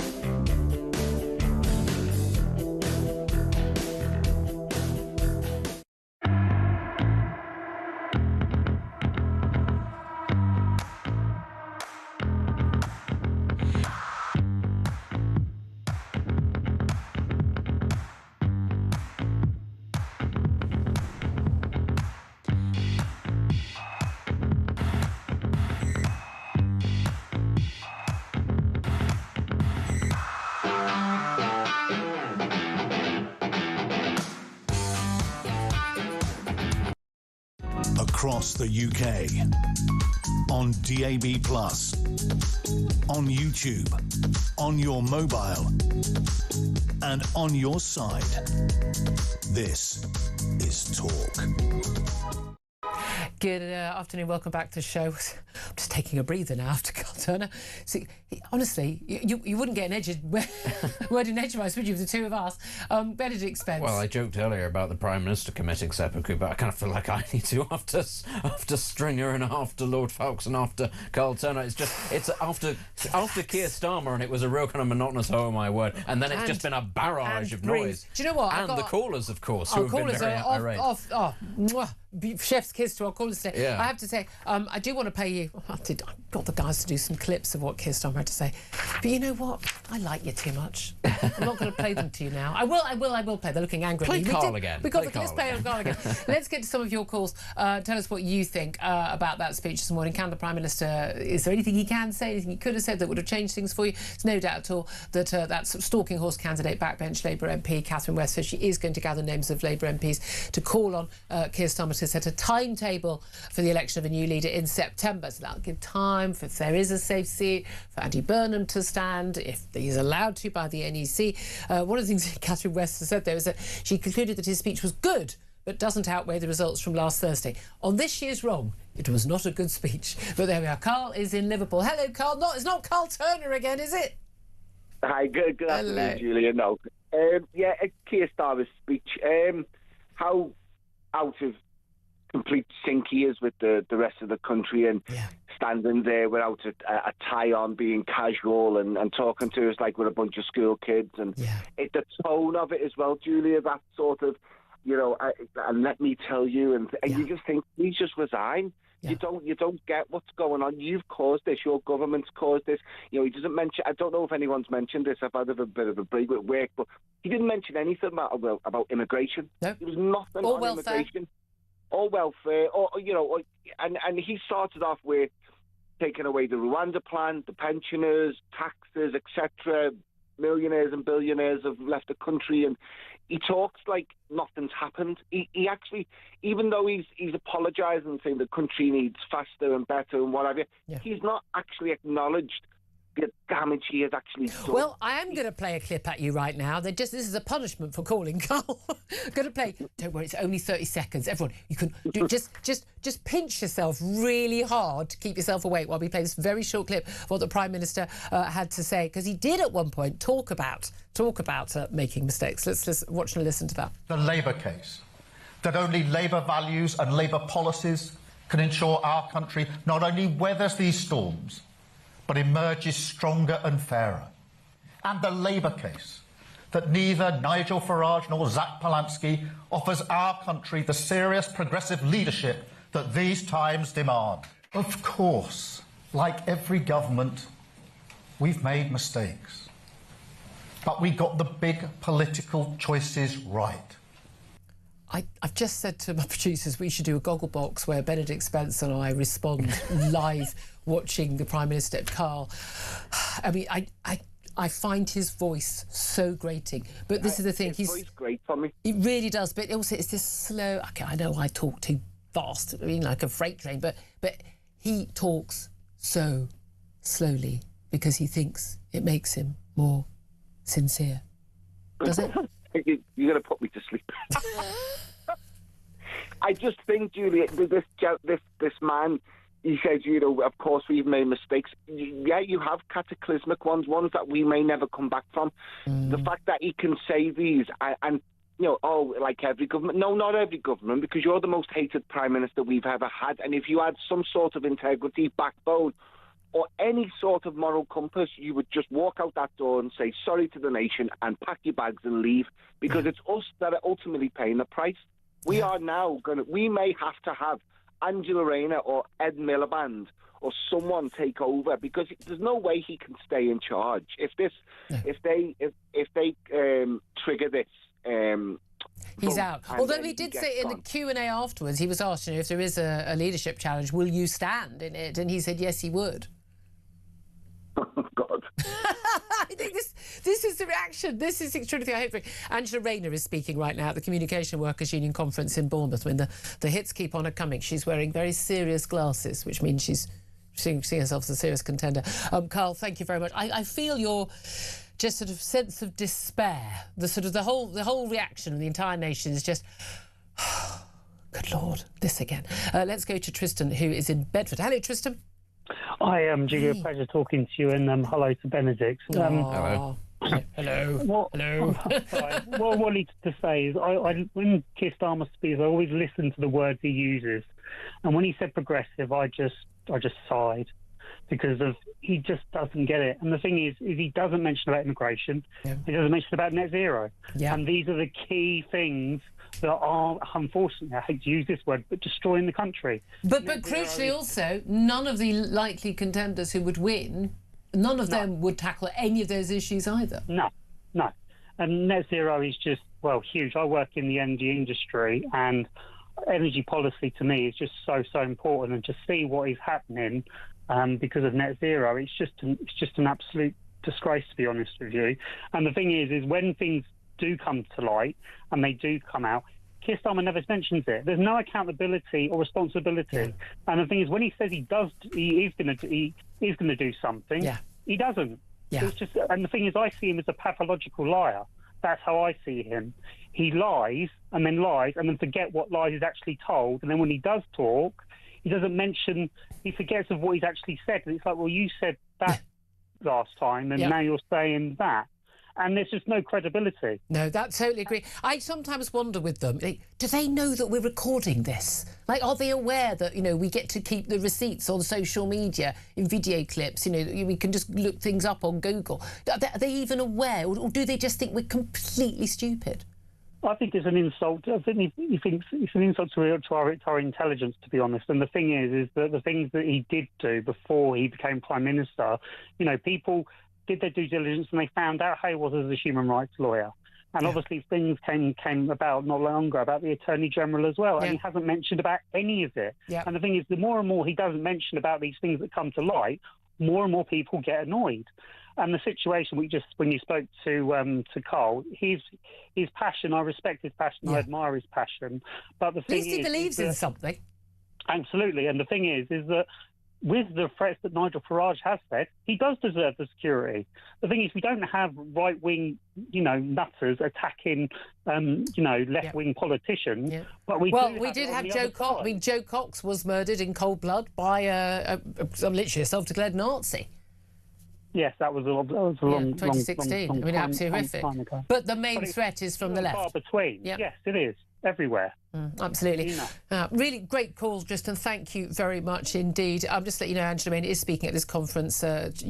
Across the UK, on DAB+, on YouTube, on your mobile, and on your side. This is Talk. Good afternoon, welcome back to the show. I'm just taking a breather now after Carl Turner. See, honestly, you wouldn't get an word in edgewise, would you, with the two of us? Benedict Spence. Well, I joked earlier about the Prime Minister committing seppuku, but I kind of feel like I need to after Stringer and after Lord Foulkes and after Carl Turner. It's after Keir Starmer, and it was a real kind of monotonous, oh my word, and then it's just been a barrage of noise. Do you know what? And the callers, of course, who have been very irate. Chef's kiss to our callers today. Yeah. I have to say, I do want to pay you. I got the guys to do some clips of what Keir Starmer had to say. But you know what? I like you too much. I'm not going to play them to you now. I will play. They're looking angry. Play Carl again. Let's play Carl again. Let's get to some of your calls. Tell us what you think about that speech this morning. Can the Prime Minister, is there anything he can say, anything he could have said that would have changed things for you? There's no doubt at all that that stalking horse candidate, backbench Labour MP Catherine West, says she is going to gather names of Labour MPs to call on Keir Starmer to set a timetable for the election of a new leader in September. So that'll give time for, if there is a safe seat, for Andy Burnham to stand, if he's allowed to by the NEC. One of the things Catherine West has said there is that she concluded that his speech was good, but doesn't outweigh the results from last Thursday. On this, she is wrong. It was not a good speech. But there we are. Carl is in Liverpool. Hello, Carl. It's not Carl Turner again, is it? Hi, good afternoon, Julia. No. Keir Starmer's speech. How out of complete sync he is with the rest of the country, and standing there without a tie on, being casual and talking to us like we're a bunch of school kids, and the tone of it as well, Julia, that sort of, and let me tell you, and you just think, please just resign. You don't get what's going on. You've caused this. Your government's caused this. He doesn't mention. I don't know if anyone's mentioned this. I've had a bit of a break with work, but he didn't mention anything about immigration. No. There was nothing on immigration or welfare, and he started off with taking away the Rwanda plan, the pensioners, taxes, etc. Millionaires and billionaires have left the country, and he talks like nothing's happened. He actually, even though he's apologising, saying the country needs faster and better and whatever, he's not actually acknowledged the damage he has actually done. Well, I am going to play a clip at you right now. This is a punishment for calling, Carl. I'm going to play. Don't worry, it's only 30 seconds. Everyone, you can just pinch yourself really hard to keep yourself awake while we play this very short clip of what the Prime Minister had to say, because he did at one point talk about making mistakes. Let's watch and listen to that. The Labour case, that only Labour values and Labour policies can ensure our country not only weathers these storms, but emerges stronger and fairer. And the Labour case, that neither Nigel Farage nor Zach Polansky offers our country the serious progressive leadership that these times demand. Of course, like every government, we've made mistakes. But we got the big political choices right. I've just said to my producers we should do a goggle box where Benedict Spence and I respond live watching the Prime Minister, Carl. I mean, I find his voice so grating. But this is the thing. His voice great for me. It really does. But also it's this slow... Okay, I know I talk too fast, I mean, like a freight train, but he talks so slowly because he thinks it makes him more sincere. Does it? You're going to put me to sleep. I just think, Julia, this man, he says, of course we've made mistakes. Yeah, you have cataclysmic ones that we may never come back from. The fact that he can say these and like every government. No, not every government, because you're the most hated Prime Minister we've ever had. And if you had some sort of integrity, backbone, or any sort of moral compass, you would just walk out that door and say sorry to the nation and pack your bags and leave, because it's us that are ultimately paying the price. We are now we may have to have Angela Rayner or Ed Miliband or someone take over, because there's no way he can stay in charge. If they trigger this, he's out. Although he did say in the Q&A afterwards, he was asked, if there is a leadership challenge, will you stand in it? And he said yes, he would. Oh, God. I think this is the reaction. This is the truth. I hope Angela Rayner is speaking right now at the Communication Workers Union conference in Bournemouth. When the hits keep on coming, she's wearing very serious glasses, which means she's seeing herself as a serious contender. Carl, thank you very much. I feel your just sort of sense of despair. The whole reaction of the entire nation is just Good Lord, this again. Let's go to Tristan, who is in Bedford. Hello, Tristan. Hi, Julia. Pleasure talking to you, and hello to Benedict. Hello. Hello. Hello. What I wanted to say is, when Keir Starmer speaks, I always listen to the words he uses, and when he said progressive, I just sighed, because he just doesn't get it. And the thing is he doesn't mention about immigration. Yeah. He doesn't mention about net zero. Yeah. And these are the key things that are, unfortunately, I hate to use this word, but destroying the country. But crucially also, none of the likely contenders who would win, none of them would tackle any of those issues either. No. And net zero is just, huge. I work in the energy industry, and energy policy to me is just so important. And to see what is happening because of net zero, it's just an absolute disgrace, to be honest with you. And the thing is when things do come to light and they do come out, Keir Starmer never mentions it. There's no accountability or responsibility. Yeah. And the thing is, when he says he is going to do something, he doesn't. Yeah. It's just, and the thing is, I see him as a pathological liar. That's how I see him. He lies and then forget what lies he's actually told. And then when he does talk, he doesn't mention, he forgets of what he's actually said. And it's like, well, you said that last time, and now you're saying that. And there's just no credibility. No, that totally agree. I sometimes wonder with them, do they know that we're recording this? Like, are they aware that, we get to keep the receipts on social media in video clips? We can just look things up on Google. Are they even aware, or do they just think we're completely stupid? I think it's an insult. I think he thinks it's an insult to our intelligence, to be honest. And the thing is that the things that he did do before he became Prime Minister, people did their due diligence and they found out how he was as a human rights lawyer. And obviously things came about not long ago about the Attorney General as well, and he hasn't mentioned about any of it. Yeah. And the thing is, the more and more he doesn't mention about these things that come to light, more and more people get annoyed. And the situation when you spoke to Carl, his passion, I respect his passion, I admire his passion. But the thing at least he believes in something. Absolutely. And the thing is that with the threats that Nigel Farage has said, he does deserve the security. The thing is, we don't have right-wing, nutters attacking, left-wing politicians. Yeah. But we did have Joe Cox. I mean, Joe Cox was murdered in cold blood by literally a self-declared Nazi. Yes, that was a long 2016. Long absolutely horrific. But the main threat is from the left. Far between. Yep. Yes, it is. Everywhere. Absolutely. Really great call, Tristan. Thank you very much indeed. I'm just letting you know, Angela Main is speaking at this conference,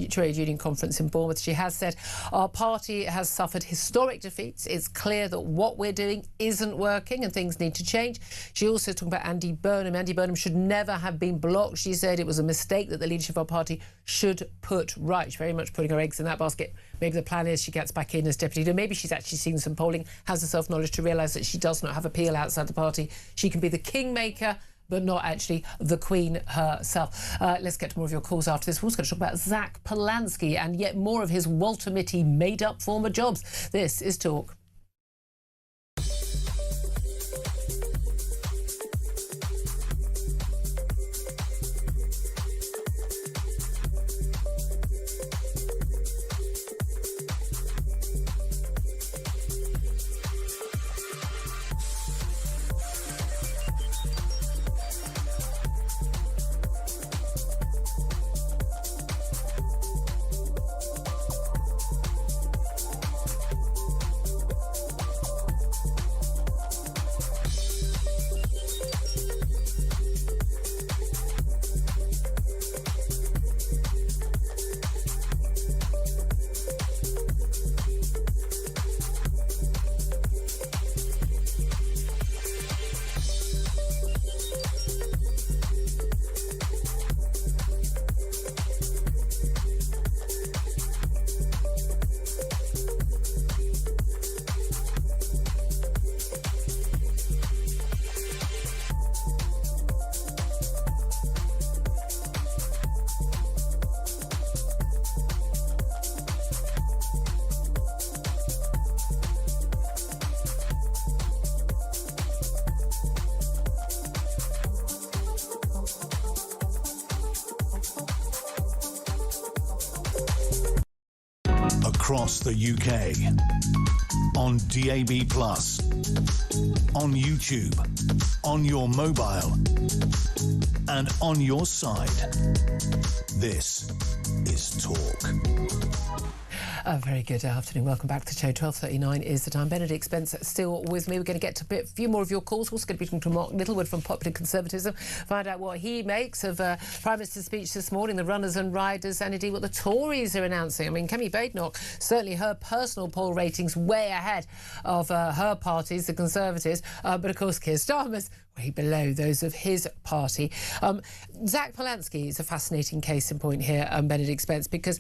trade union conference in Bournemouth. She has said our party has suffered historic defeats. It's clear that what we're doing isn't working and things need to change. She also talked about Andy Burnham. Andy Burnham should never have been blocked. She said it was a mistake that the leadership of our party should put right. She's very much putting her eggs in that basket. Maybe the plan is she gets back in as deputy leader. Maybe she's actually seen some polling, has the self-knowledge to realise that she does not have appeal outside the party. She can be the kingmaker, but not actually the Queen herself. Let's get to more of your calls after this. We're also going to talk about Zach Polanski and yet more of his Walter Mitty made-up former jobs. This is Talk. Across the UK, on DAB+, on YouTube, on your mobile, and on your side. This is Talk. A very good afternoon. Welcome back to the show. 12:39 is the time. Benedict Spence still with me. We're going to get to a few more of your calls. We're also going to be talking to Mark Littlewood from Popular Conservatism, find out what he makes of Prime Minister's speech this morning, the runners and riders, and indeed what the Tories are announcing. I mean, Kemi Badenoch, certainly her personal poll ratings way ahead of her parties, the Conservatives, but of course Keir Starmer's way below those of his party. Zach Polanski is a fascinating case in point here, Benedict Spence, because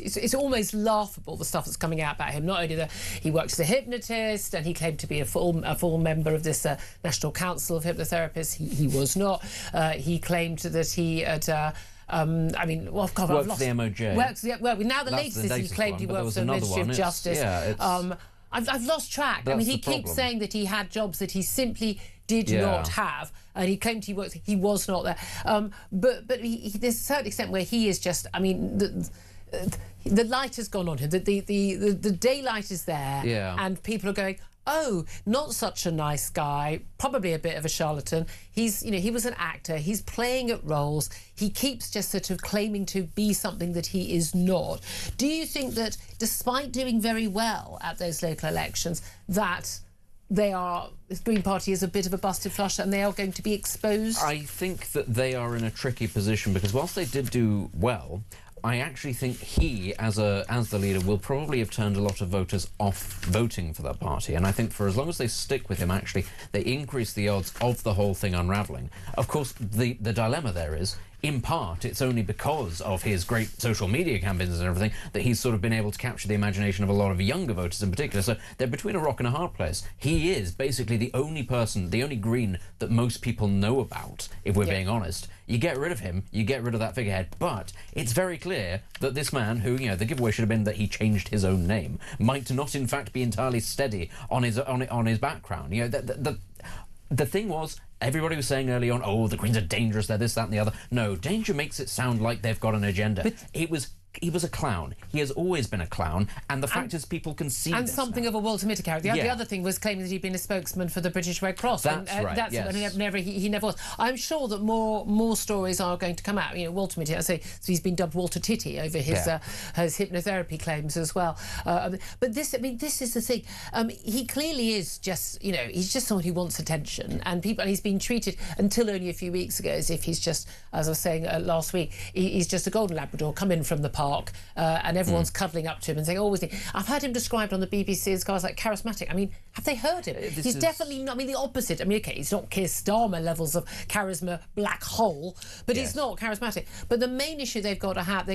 it's almost laughable, the stuff that's coming out about him. Not only that he works as a hypnotist and he claimed to be a full member of this National Council of Hypnotherapists. He was not. He claimed that he had... works for the MOJ. Now the latest is he claimed he works for the Ministry of Justice. I've lost track. I mean, he keeps saying that he had jobs that he simply did not have, and he claimed he worked. He was not there. But there's a certain extent where he is just. I mean, the light has gone on him. The daylight is there, and people are going, oh, not such a nice guy, probably a bit of a charlatan. He was an actor. He's playing at roles. He keeps just sort of claiming to be something that he is not. Do you think that, despite doing very well at those local elections, that the Green Party is a bit of a busted flush and they are going to be exposed? I think that they are in a tricky position because whilst they did do well, I actually think he, as the leader, will probably have turned a lot of voters off voting for that party. And I think for as long as they stick with him, actually, they increase the odds of the whole thing unravelling. Of course, the dilemma there is, in part, it's only because of his great social media campaigns and everything that he's sort of been able to capture the imagination of a lot of younger voters in particular. So they're between a rock and a hard place. He is basically the only person, the only Green that most people know about, if we're being honest. You get rid of him, you get rid of that figurehead, but it's very clear that this man, who, the giveaway should have been that he changed his own name, might not in fact be entirely steady on his background. The thing was, everybody was saying early on, oh, the Greens are dangerous, they're this, that and the other. No, danger makes it sound like they've got an agenda. But he was a clown. He has always been a clown, and the fact is people can see and this something now. of a Walter Mitty character. The other thing was claiming that he'd been a spokesman for the British Red Cross. That's right, yes. He never was. I'm sure that more stories are going to come out. Walter Mitty, I say, so he's been dubbed Walter Titty over his hypnotherapy claims as well. But this is the thing. He clearly is just, he's just someone who wants attention, and he's been treated until only a few weeks ago as if he's just, as I was saying last week, he's just a golden Labrador come in from the park. And everyone's cuddling up to him and saying, oh, I've heard him described on the BBC as guys like charismatic. I mean, have they heard him? He's definitely not, the opposite. He's not Keir Starmer levels of charisma black hole, but he's not charismatic. But the main issue they're going to have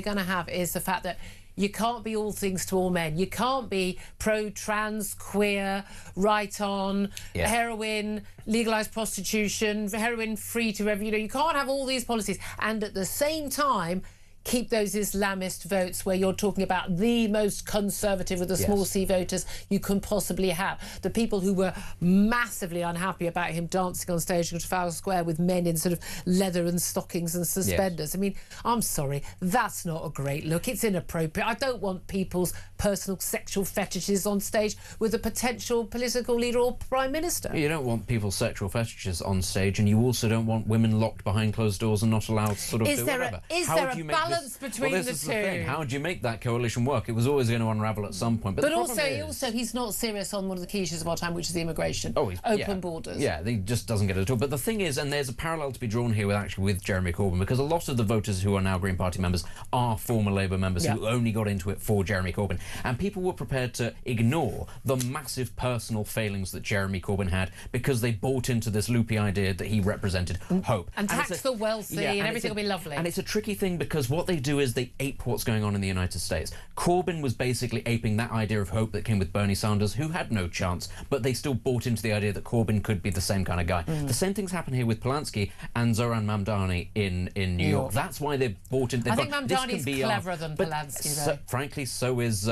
is the fact that you can't be all things to all men. You can't be pro-trans, queer, right-on, heroin, legalised prostitution, heroin free to every... you can't have all these policies and at the same time keep those Islamist votes where you're talking about the most conservative with the small C voters you can possibly have. The people who were massively unhappy about him dancing on stage in Trafalgar Square with men in sort of leather and stockings and suspenders. I'm sorry, that's not a great look. It's inappropriate. I don't want people's personal sexual fetishes on stage with a potential political leader or Prime Minister. You don't want people's sexual fetishes on stage, and you also don't want women locked behind closed doors and not allowed to sort of do whatever. Is there a balance between the two? How do you make that coalition work? It was always going to unravel at some point. But also, he's not serious on one of the key issues of our time, which is the immigration. Open borders. Yeah, he just doesn't get it at all. But the thing is, and there's a parallel to be drawn here with Jeremy Corbyn, because a lot of the voters who are now Green Party members are former Labour members who only got into it for Jeremy Corbyn. And people were prepared to ignore the massive personal failings that Jeremy Corbyn had because they bought into this loopy idea that he represented hope. And tax the wealthy and everything will be lovely. And it's a tricky thing because what they do is they ape what's going on in the United States. Corbyn was basically aping that idea of hope that came with Bernie Sanders, who had no chance, but they still bought into the idea that Corbyn could be the same kind of guy. The same thing's happened here with Polanski and Zoran Mamdani in New York. That's why they've bought into... I think Mamdani's cleverer than Polanski, though. Frankly, so is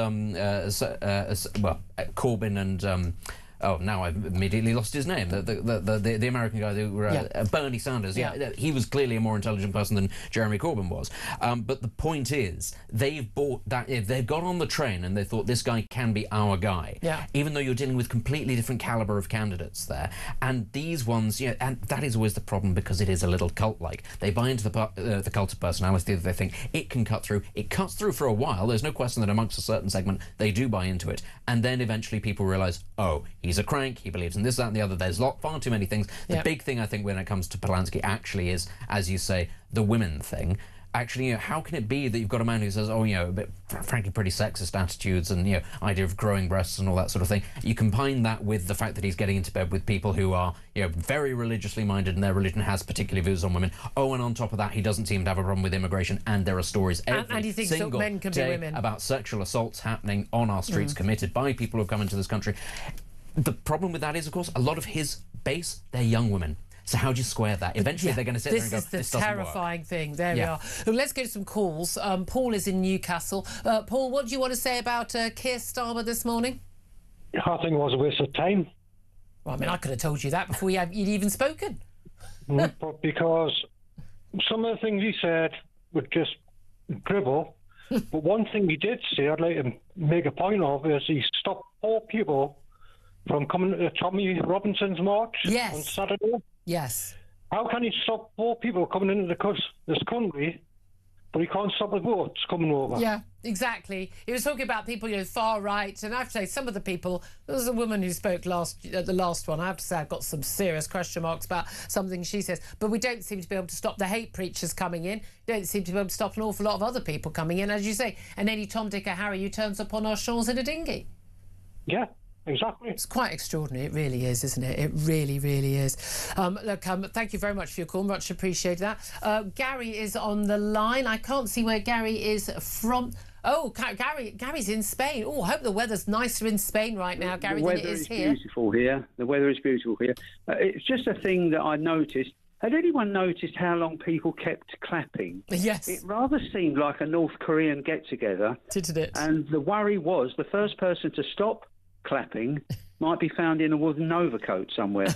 Corbyn and now I've immediately lost his name. The American guy who Bernie Sanders. Yeah, he was clearly a more intelligent person than Jeremy Corbyn was. But the point is, they've bought that. They've got on the train and they thought this guy can be our guy. Yeah. Even though you're dealing with completely different caliber of candidates there, and these ones, and that is always the problem because it is a little cult-like. They buy into the cult of personality that they think it can cut through. It cuts through for a while. There's no question that amongst a certain segment they do buy into it, and then eventually people realise, oh, he's a crank. He believes in this, that, and the other. There's far too many things. The big thing I think when it comes to Polanski actually is, as you say, the women thing. Actually, how can it be that you've got a man who says, a bit, frankly, pretty sexist attitudes and, idea of growing breasts and all that sort of thing. You combine that with the fact that he's getting into bed with people who are, very religiously minded and their religion has particular views on women. Oh, and on top of that, he doesn't seem to have a problem with immigration, and there are stories every single men can be day women. About sexual assaults happening on our streets committed by people who have come into this country. The problem with that is, of course, a lot of his base, they're young women. So how do you square that? Eventually they're going to sit there and go, this doesn't work. This is the terrifying thing. There we are. Well, let's go to some calls. Paul is in Newcastle. Paul, what do you want to say about Keir Starmer this morning? I think it was a waste of time. Well, I could have told you that before you'd even spoken. But because some of the things he said were just dribble. But one thing he did say I'd like to make a point of is he stopped 4 people from coming to Tommy Robinson's march on Saturday. Yes. How can he stop 4 people coming into this country, but he can't stop the votes coming over? Yeah, exactly. He was talking about people, far right, and I have to say, some of the people. There was a woman who spoke at the last one. I have to say, I've got some serious question marks about something she says. But we don't seem to be able to stop the hate preachers coming in. Don't seem to be able to stop an awful lot of other people coming in, as you say. And any Tom, Dick, or Harry who turns up on our shores in a dinghy. Yeah. Exactly. It's quite extraordinary. It really is, isn't it? It really, really is. Thank you very much for your call. Much appreciate that. Gary is on the line. I can't see where Gary is from. Oh, Gary's in Spain. Oh, I hope the weather's nicer in Spain right now, Gary, than it is here. Beautiful here. The weather is beautiful here. It's just a thing that I noticed. Had anyone noticed how long people kept clapping? Yes. It rather seemed like a North Korean get-together. Didn't it? And the worry was the first person to stop clapping might be found in a wooden overcoat somewhere.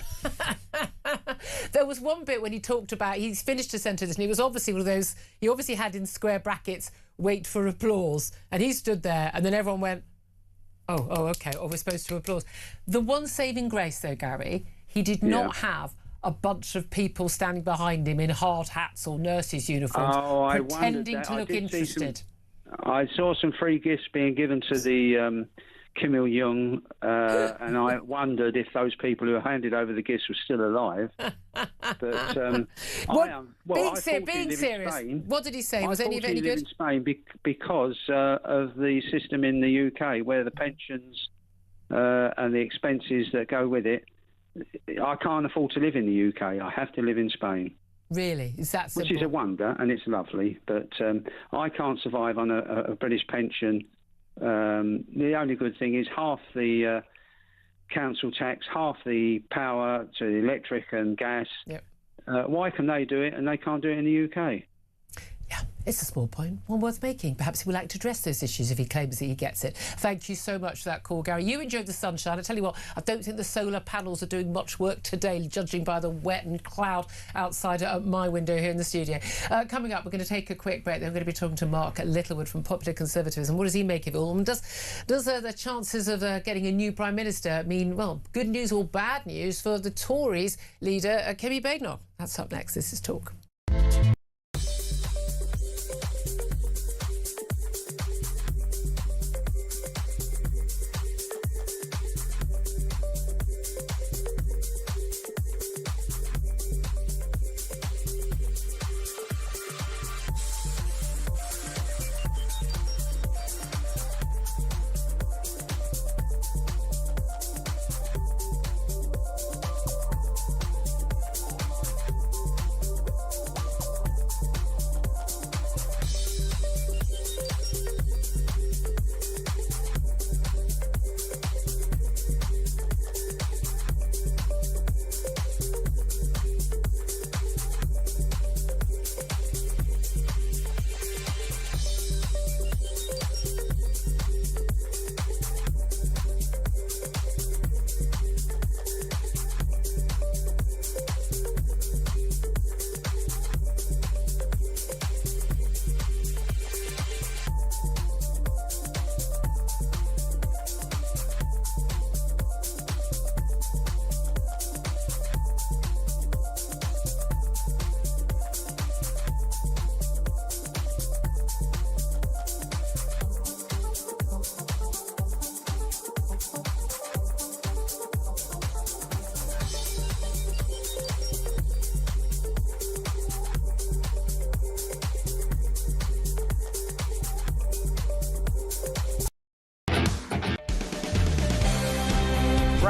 There was one bit when he talked about, he's finished a sentence and he was obviously one of those, he obviously had in square brackets, wait for applause, and he stood there and then everyone went, oh, okay, we're supposed to applause. The one saving grace though, Gary, he did not have a bunch of people standing behind him in hard hats or nurses' uniforms pretending to look interested. I saw some free gifts being given to the Kim Il-jung, and I wondered if those people who handed over the gifts were still alive. But being serious, what did he say? Was any of it any good? In Spain because of the system in the UK where the pensions and the expenses that go with it, I can't afford to live in the UK. I have to live in Spain. Really? Is that simple? Which is a wonder, and it's lovely. But I can't survive on a British pension. The only good thing is half the council tax, half the power to the electric and gas. Yep. Why can they do it and they can't do it in the UK? Yeah, it's a small point, one worth making. Perhaps he would like to address those issues if he claims that he gets it. Thank you so much for that call, Gary. You enjoyed the sunshine. I tell you what, I don't think the solar panels are doing much work today, judging by the wet and cloud outside my window here in the studio. Coming up, we're going to take a quick break. Then we're going to be talking to Mark Littlewood from Popular Conservatism. What does he make of it all? And does the chances of getting a new Prime Minister mean, well, good news or bad news for the Tories leader, Kemi Badenoch? That's up next. This is Talk.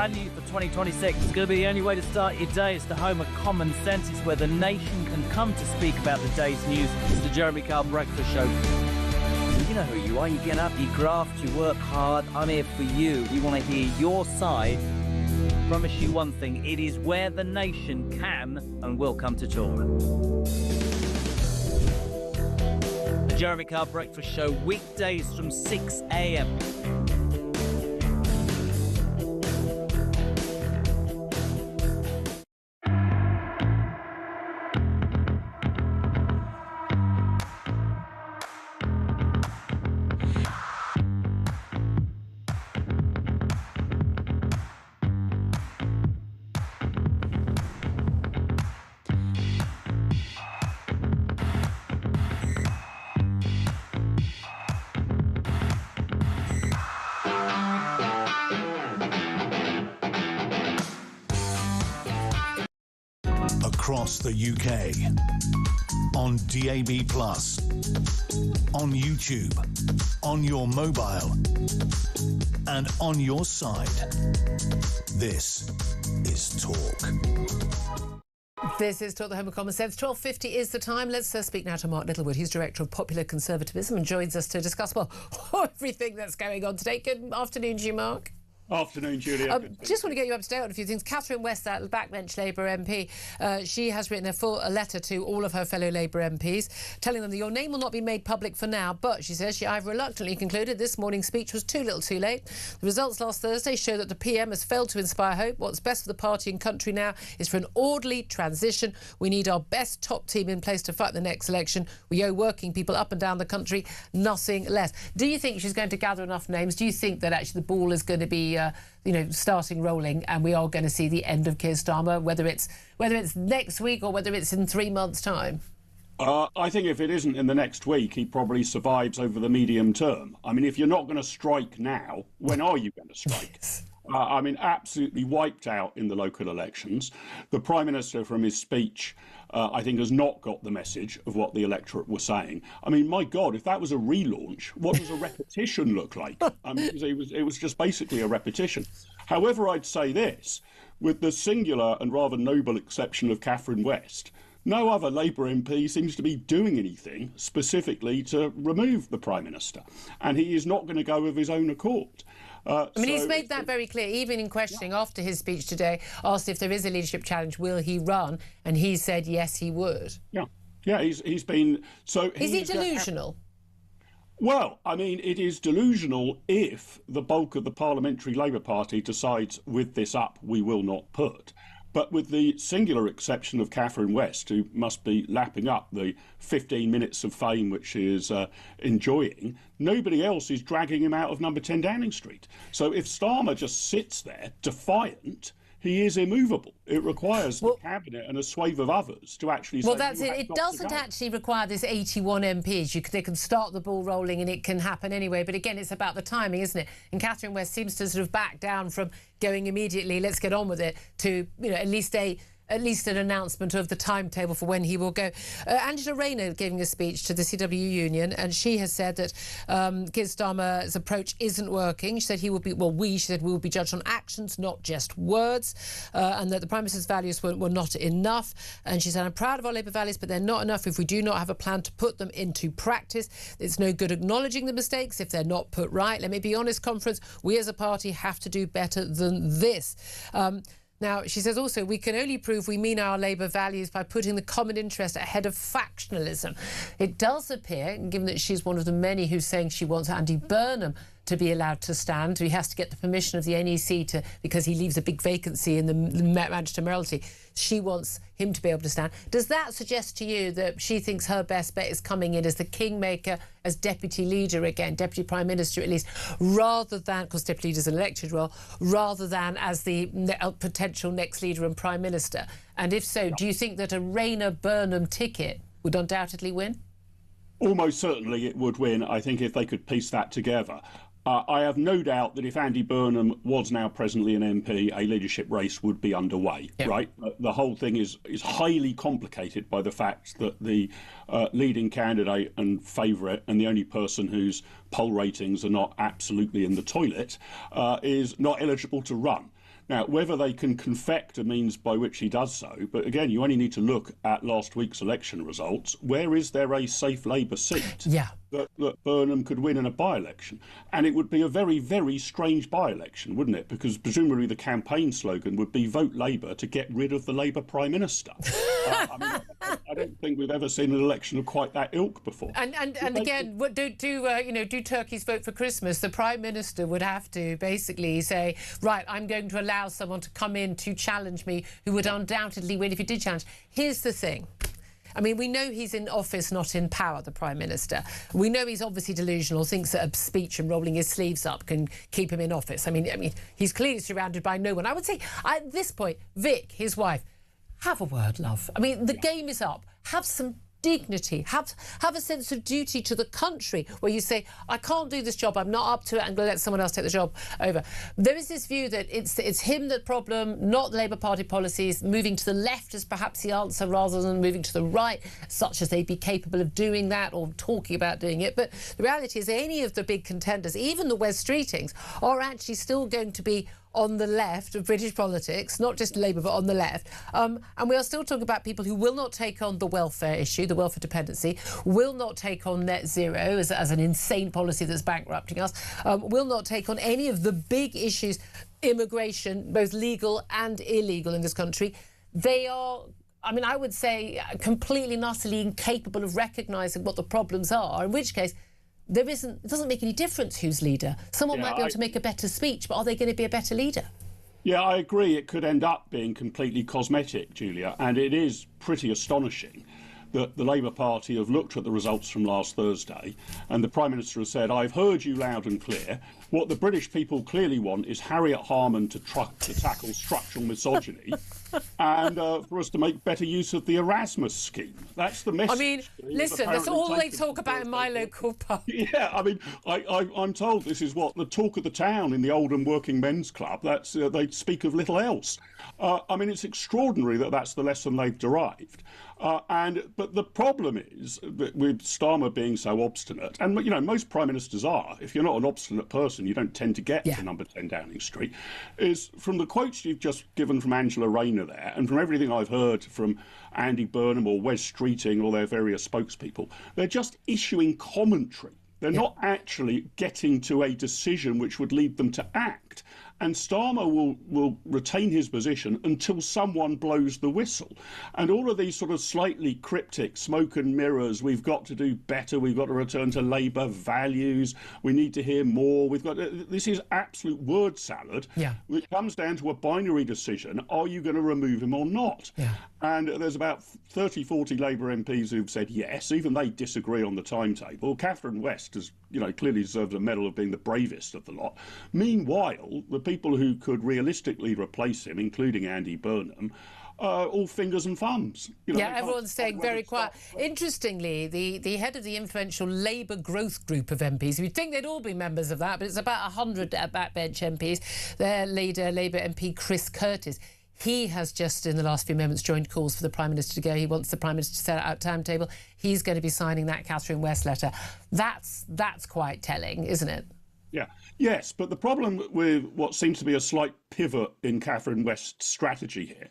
brand new for 2026. It's going to be the only way to start your day. It's the home of common sense. It's where the nation can come to speak about the day's news. It's the Jeremy Kyle Breakfast Show. You know who you are. You get up, you graft, you work hard. I'm here for you. We want to hear your side. Promise you one thing. It is where the nation can and will come to talk. The Jeremy Kyle Breakfast Show, weekdays from 6 a.m. Across the UK, on DAB+, on YouTube, on your mobile, and on your side. This is Talk. This is Talk, the home of common sense. 12:50 is the time. Let's speak now to Mark Littlewood. He's Director of Popular Conservatism and joins us to discuss, well, everything that's going on today. Good afternoon to you, Mark. Afternoon, Julia. Just want to get you up to date on a few things. Catherine West, that backbench Labour MP, she has written a letter to all of her fellow Labour MPs, telling them that your name will not be made public for now, but, she says, I've reluctantly concluded this morning's speech was too little too late. The results last Thursday show that the PM has failed to inspire hope. What's best for the party and country now is for an orderly transition. We need our best top team in place to fight the next election. We owe working people up and down the country nothing less. Do you think she's going to gather enough names? Do you think that actually the ball is going to be starting rolling and we are going to see the end of Keir Starmer, whether it's next week or whether it's in 3 months' time? I think if it isn't in the next week, he probably survives over the medium term. I mean, if you're not going to strike now, when are you going to strike? Absolutely wiped out in the local elections. The Prime Minister, from his speech, I think, has not got the message of what the electorate were saying. I mean, my God, if that was a relaunch, what does a repetition look like? It was just basically a repetition. However, I'd say this, with the singular and rather noble exception of Catherine West, no other Labour MP seems to be doing anything specifically to remove the Prime Minister. And he is not going to go of his own accord. He's made that very clear, even in questioning after his speech today, asked if there is a leadership challenge, will he run? And he said yes, he would. Yeah, he's been... So is he delusional? Well, it is delusional if the bulk of the Parliamentary Labour Party decides with this up we will not put. But with the singular exception of Catherine West, who must be lapping up the 15 minutes of fame which she is enjoying, nobody else is dragging him out of number 10 Downing Street. So if Starmer just sits there, defiant, he is immovable. It requires the Cabinet and a swathe of others to actually say... Well, that's it. It doesn't actually require this 81 MPs. They can start the ball rolling and it can happen anyway. But again, it's about the timing, isn't it? And Catherine West seems to sort of back down from going immediately, let's get on with it, to, at least an announcement of the timetable for when he will go. Angela Rayner giving a speech to the CW Union, and she has said that Keir Starmer's approach isn't working. She said we will be judged on actions, not just words, and that the Prime Minister's values were not enough. And she said, I'm proud of our Labour values, but they're not enough if we do not have a plan to put them into practice. It's no good acknowledging the mistakes if they're not put right. Let me be honest, conference, we as a party have to do better than this. Now, she says also, we can only prove we mean our Labour values by putting the common interest ahead of factionalism. It does appear, given that she's one of the many who's saying she wants Andy Burnham to be allowed to stand, he has to get the permission of the NEC because he leaves a big vacancy in the Manchester Mayoralty. She wants him to be able to stand. Does that suggest to you that she thinks her best bet is coming in as the kingmaker, as deputy leader again, deputy prime minister at least, rather than, because deputy leader is an elected role, rather than as the potential next leader and prime minister? And if so, do you think that a Rayner-Burnham ticket would undoubtedly win? Almost certainly it would win, I think, if they could piece that together. I have no doubt that if Andy Burnham was now presently an MP, a leadership race would be underway, right? The whole thing is highly complicated by the fact that the leading candidate and favourite and the only person whose poll ratings are not absolutely in the toilet is not eligible to run. Now, whether they can confect a means by which he does so, but again, you only need to look at last week's election results. Where is there a safe Labour seat that Burnham could win in a by-election? And it would be a very, very strange by-election, wouldn't it? Because presumably the campaign slogan would be vote Labour to get rid of the Labour Prime Minister. I don't think we've ever seen an election of quite that ilk before. And again, do turkeys vote for Christmas? The Prime Minister would have to basically say, right, I'm going to allow someone to come in to challenge me who would undoubtedly win if he did challenge. Here's the thing. I mean, we know he's in office, not in power, the Prime Minister. We know he's obviously delusional, thinks that a speech and rolling his sleeves up can keep him in office. I mean, he's clearly surrounded by no one. I would say, at this point, Vic, his wife, have a word, love. I mean, the game is up. Have some dignity. Have a sense of duty to the country where you say, I can't do this job, I'm not up to it, I'm going to let someone else take the job over. There is this view that it's him the problem, not the Labour Party policies. Moving to the left is perhaps the answer rather than moving to the right, such as they'd be capable of doing that or talking about doing it. But the reality is any of the big contenders, even the West Streetings, are actually still going to be on the left of British politics, not just Labour, but on the left. And we are still talking about people who will not take on the welfare issue, the welfare dependency, will not take on net zero as an insane policy that's bankrupting us, will not take on any of the big issues, immigration, both legal and illegal in this country. They are, I mean, I would say completely and utterly incapable of recognising what the problems are, in which case it doesn't make any difference who's leader. Someone might be able to make a better speech, but are they going to be a better leader? Yeah, I agree. It could end up being completely cosmetic, Julia, and it is pretty astonishing that the Labour Party have looked at the results from last Thursday and the Prime Minister has said, I've heard you loud and clear. What the British people clearly want is Harriet Harman to tackle structural misogyny and for us to make better use of the Erasmus scheme. That's the message. I mean, listen, that's all they talk about in my local pub. Yeah, I mean, I'm told this is what the talk of the town in the Oldham Working Men's Club. That's they speak of little else. I mean, it's extraordinary that that's the lesson they've derived. But the problem is that with Starmer being so obstinate, and most prime ministers are. If you're not an obstinate person, you don't tend to get to number 10 Downing Street. Is from the quotes you've just given from Angela Rayner there, and from everything I've heard from Andy Burnham or Wes Streeting or their various spokespeople, they're just issuing commentary. They're not actually getting to a decision which would lead them to act. And Starmer will retain his position until someone blows the whistle. And all of these sort of slightly cryptic smoke and mirrors, we've got to do better, we've got to return to Labour values, we need to hear more, this is absolute word salad. It comes down to a binary decision, are you going to remove him or not? And there's about 30, 40 Labour MPs who've said yes, even they disagree on the timetable. Catherine West has clearly deserves a medal of being the bravest of the lot. Meanwhile, the people who could realistically replace him, including Andy Burnham, all fingers and thumbs. Everyone's staying very quiet. Interestingly, the head of the influential Labour Growth Group of MPs, you'd think they'd all be members of that, but it's about 100 backbench MPs. Their leader, Labour MP Chris Curtis, he has just in the last few moments joined calls for the Prime Minister to go. He wants the Prime Minister to set out a timetable. He's going to be signing that Catherine West letter. That's quite telling, isn't it? Yes, but the problem with what seems to be a slight pivot in Catherine West's strategy here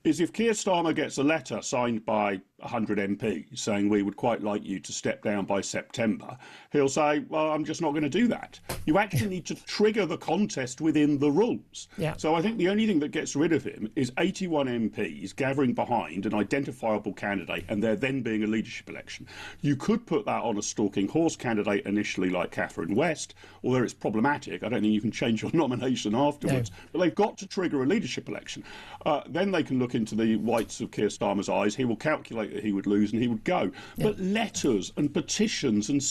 is if Keir Starmer gets a letter signed by 100 MPs saying we would quite like you to step down by September, he'll say, well, I'm just not going to do that. You actually need to trigger the contest within the rules. So I think the only thing that gets rid of him is 81 MPs gathering behind an identifiable candidate and there then being a leadership election. You could put that on a stalking horse candidate initially like Catherine West, although it's problematic. I don't think you can change your nomination afterwards. But they've got to trigger a leadership election. Then they can look into the whites of Keir Starmer's eyes. He will calculate that he would lose and he would go. But letters and petitions and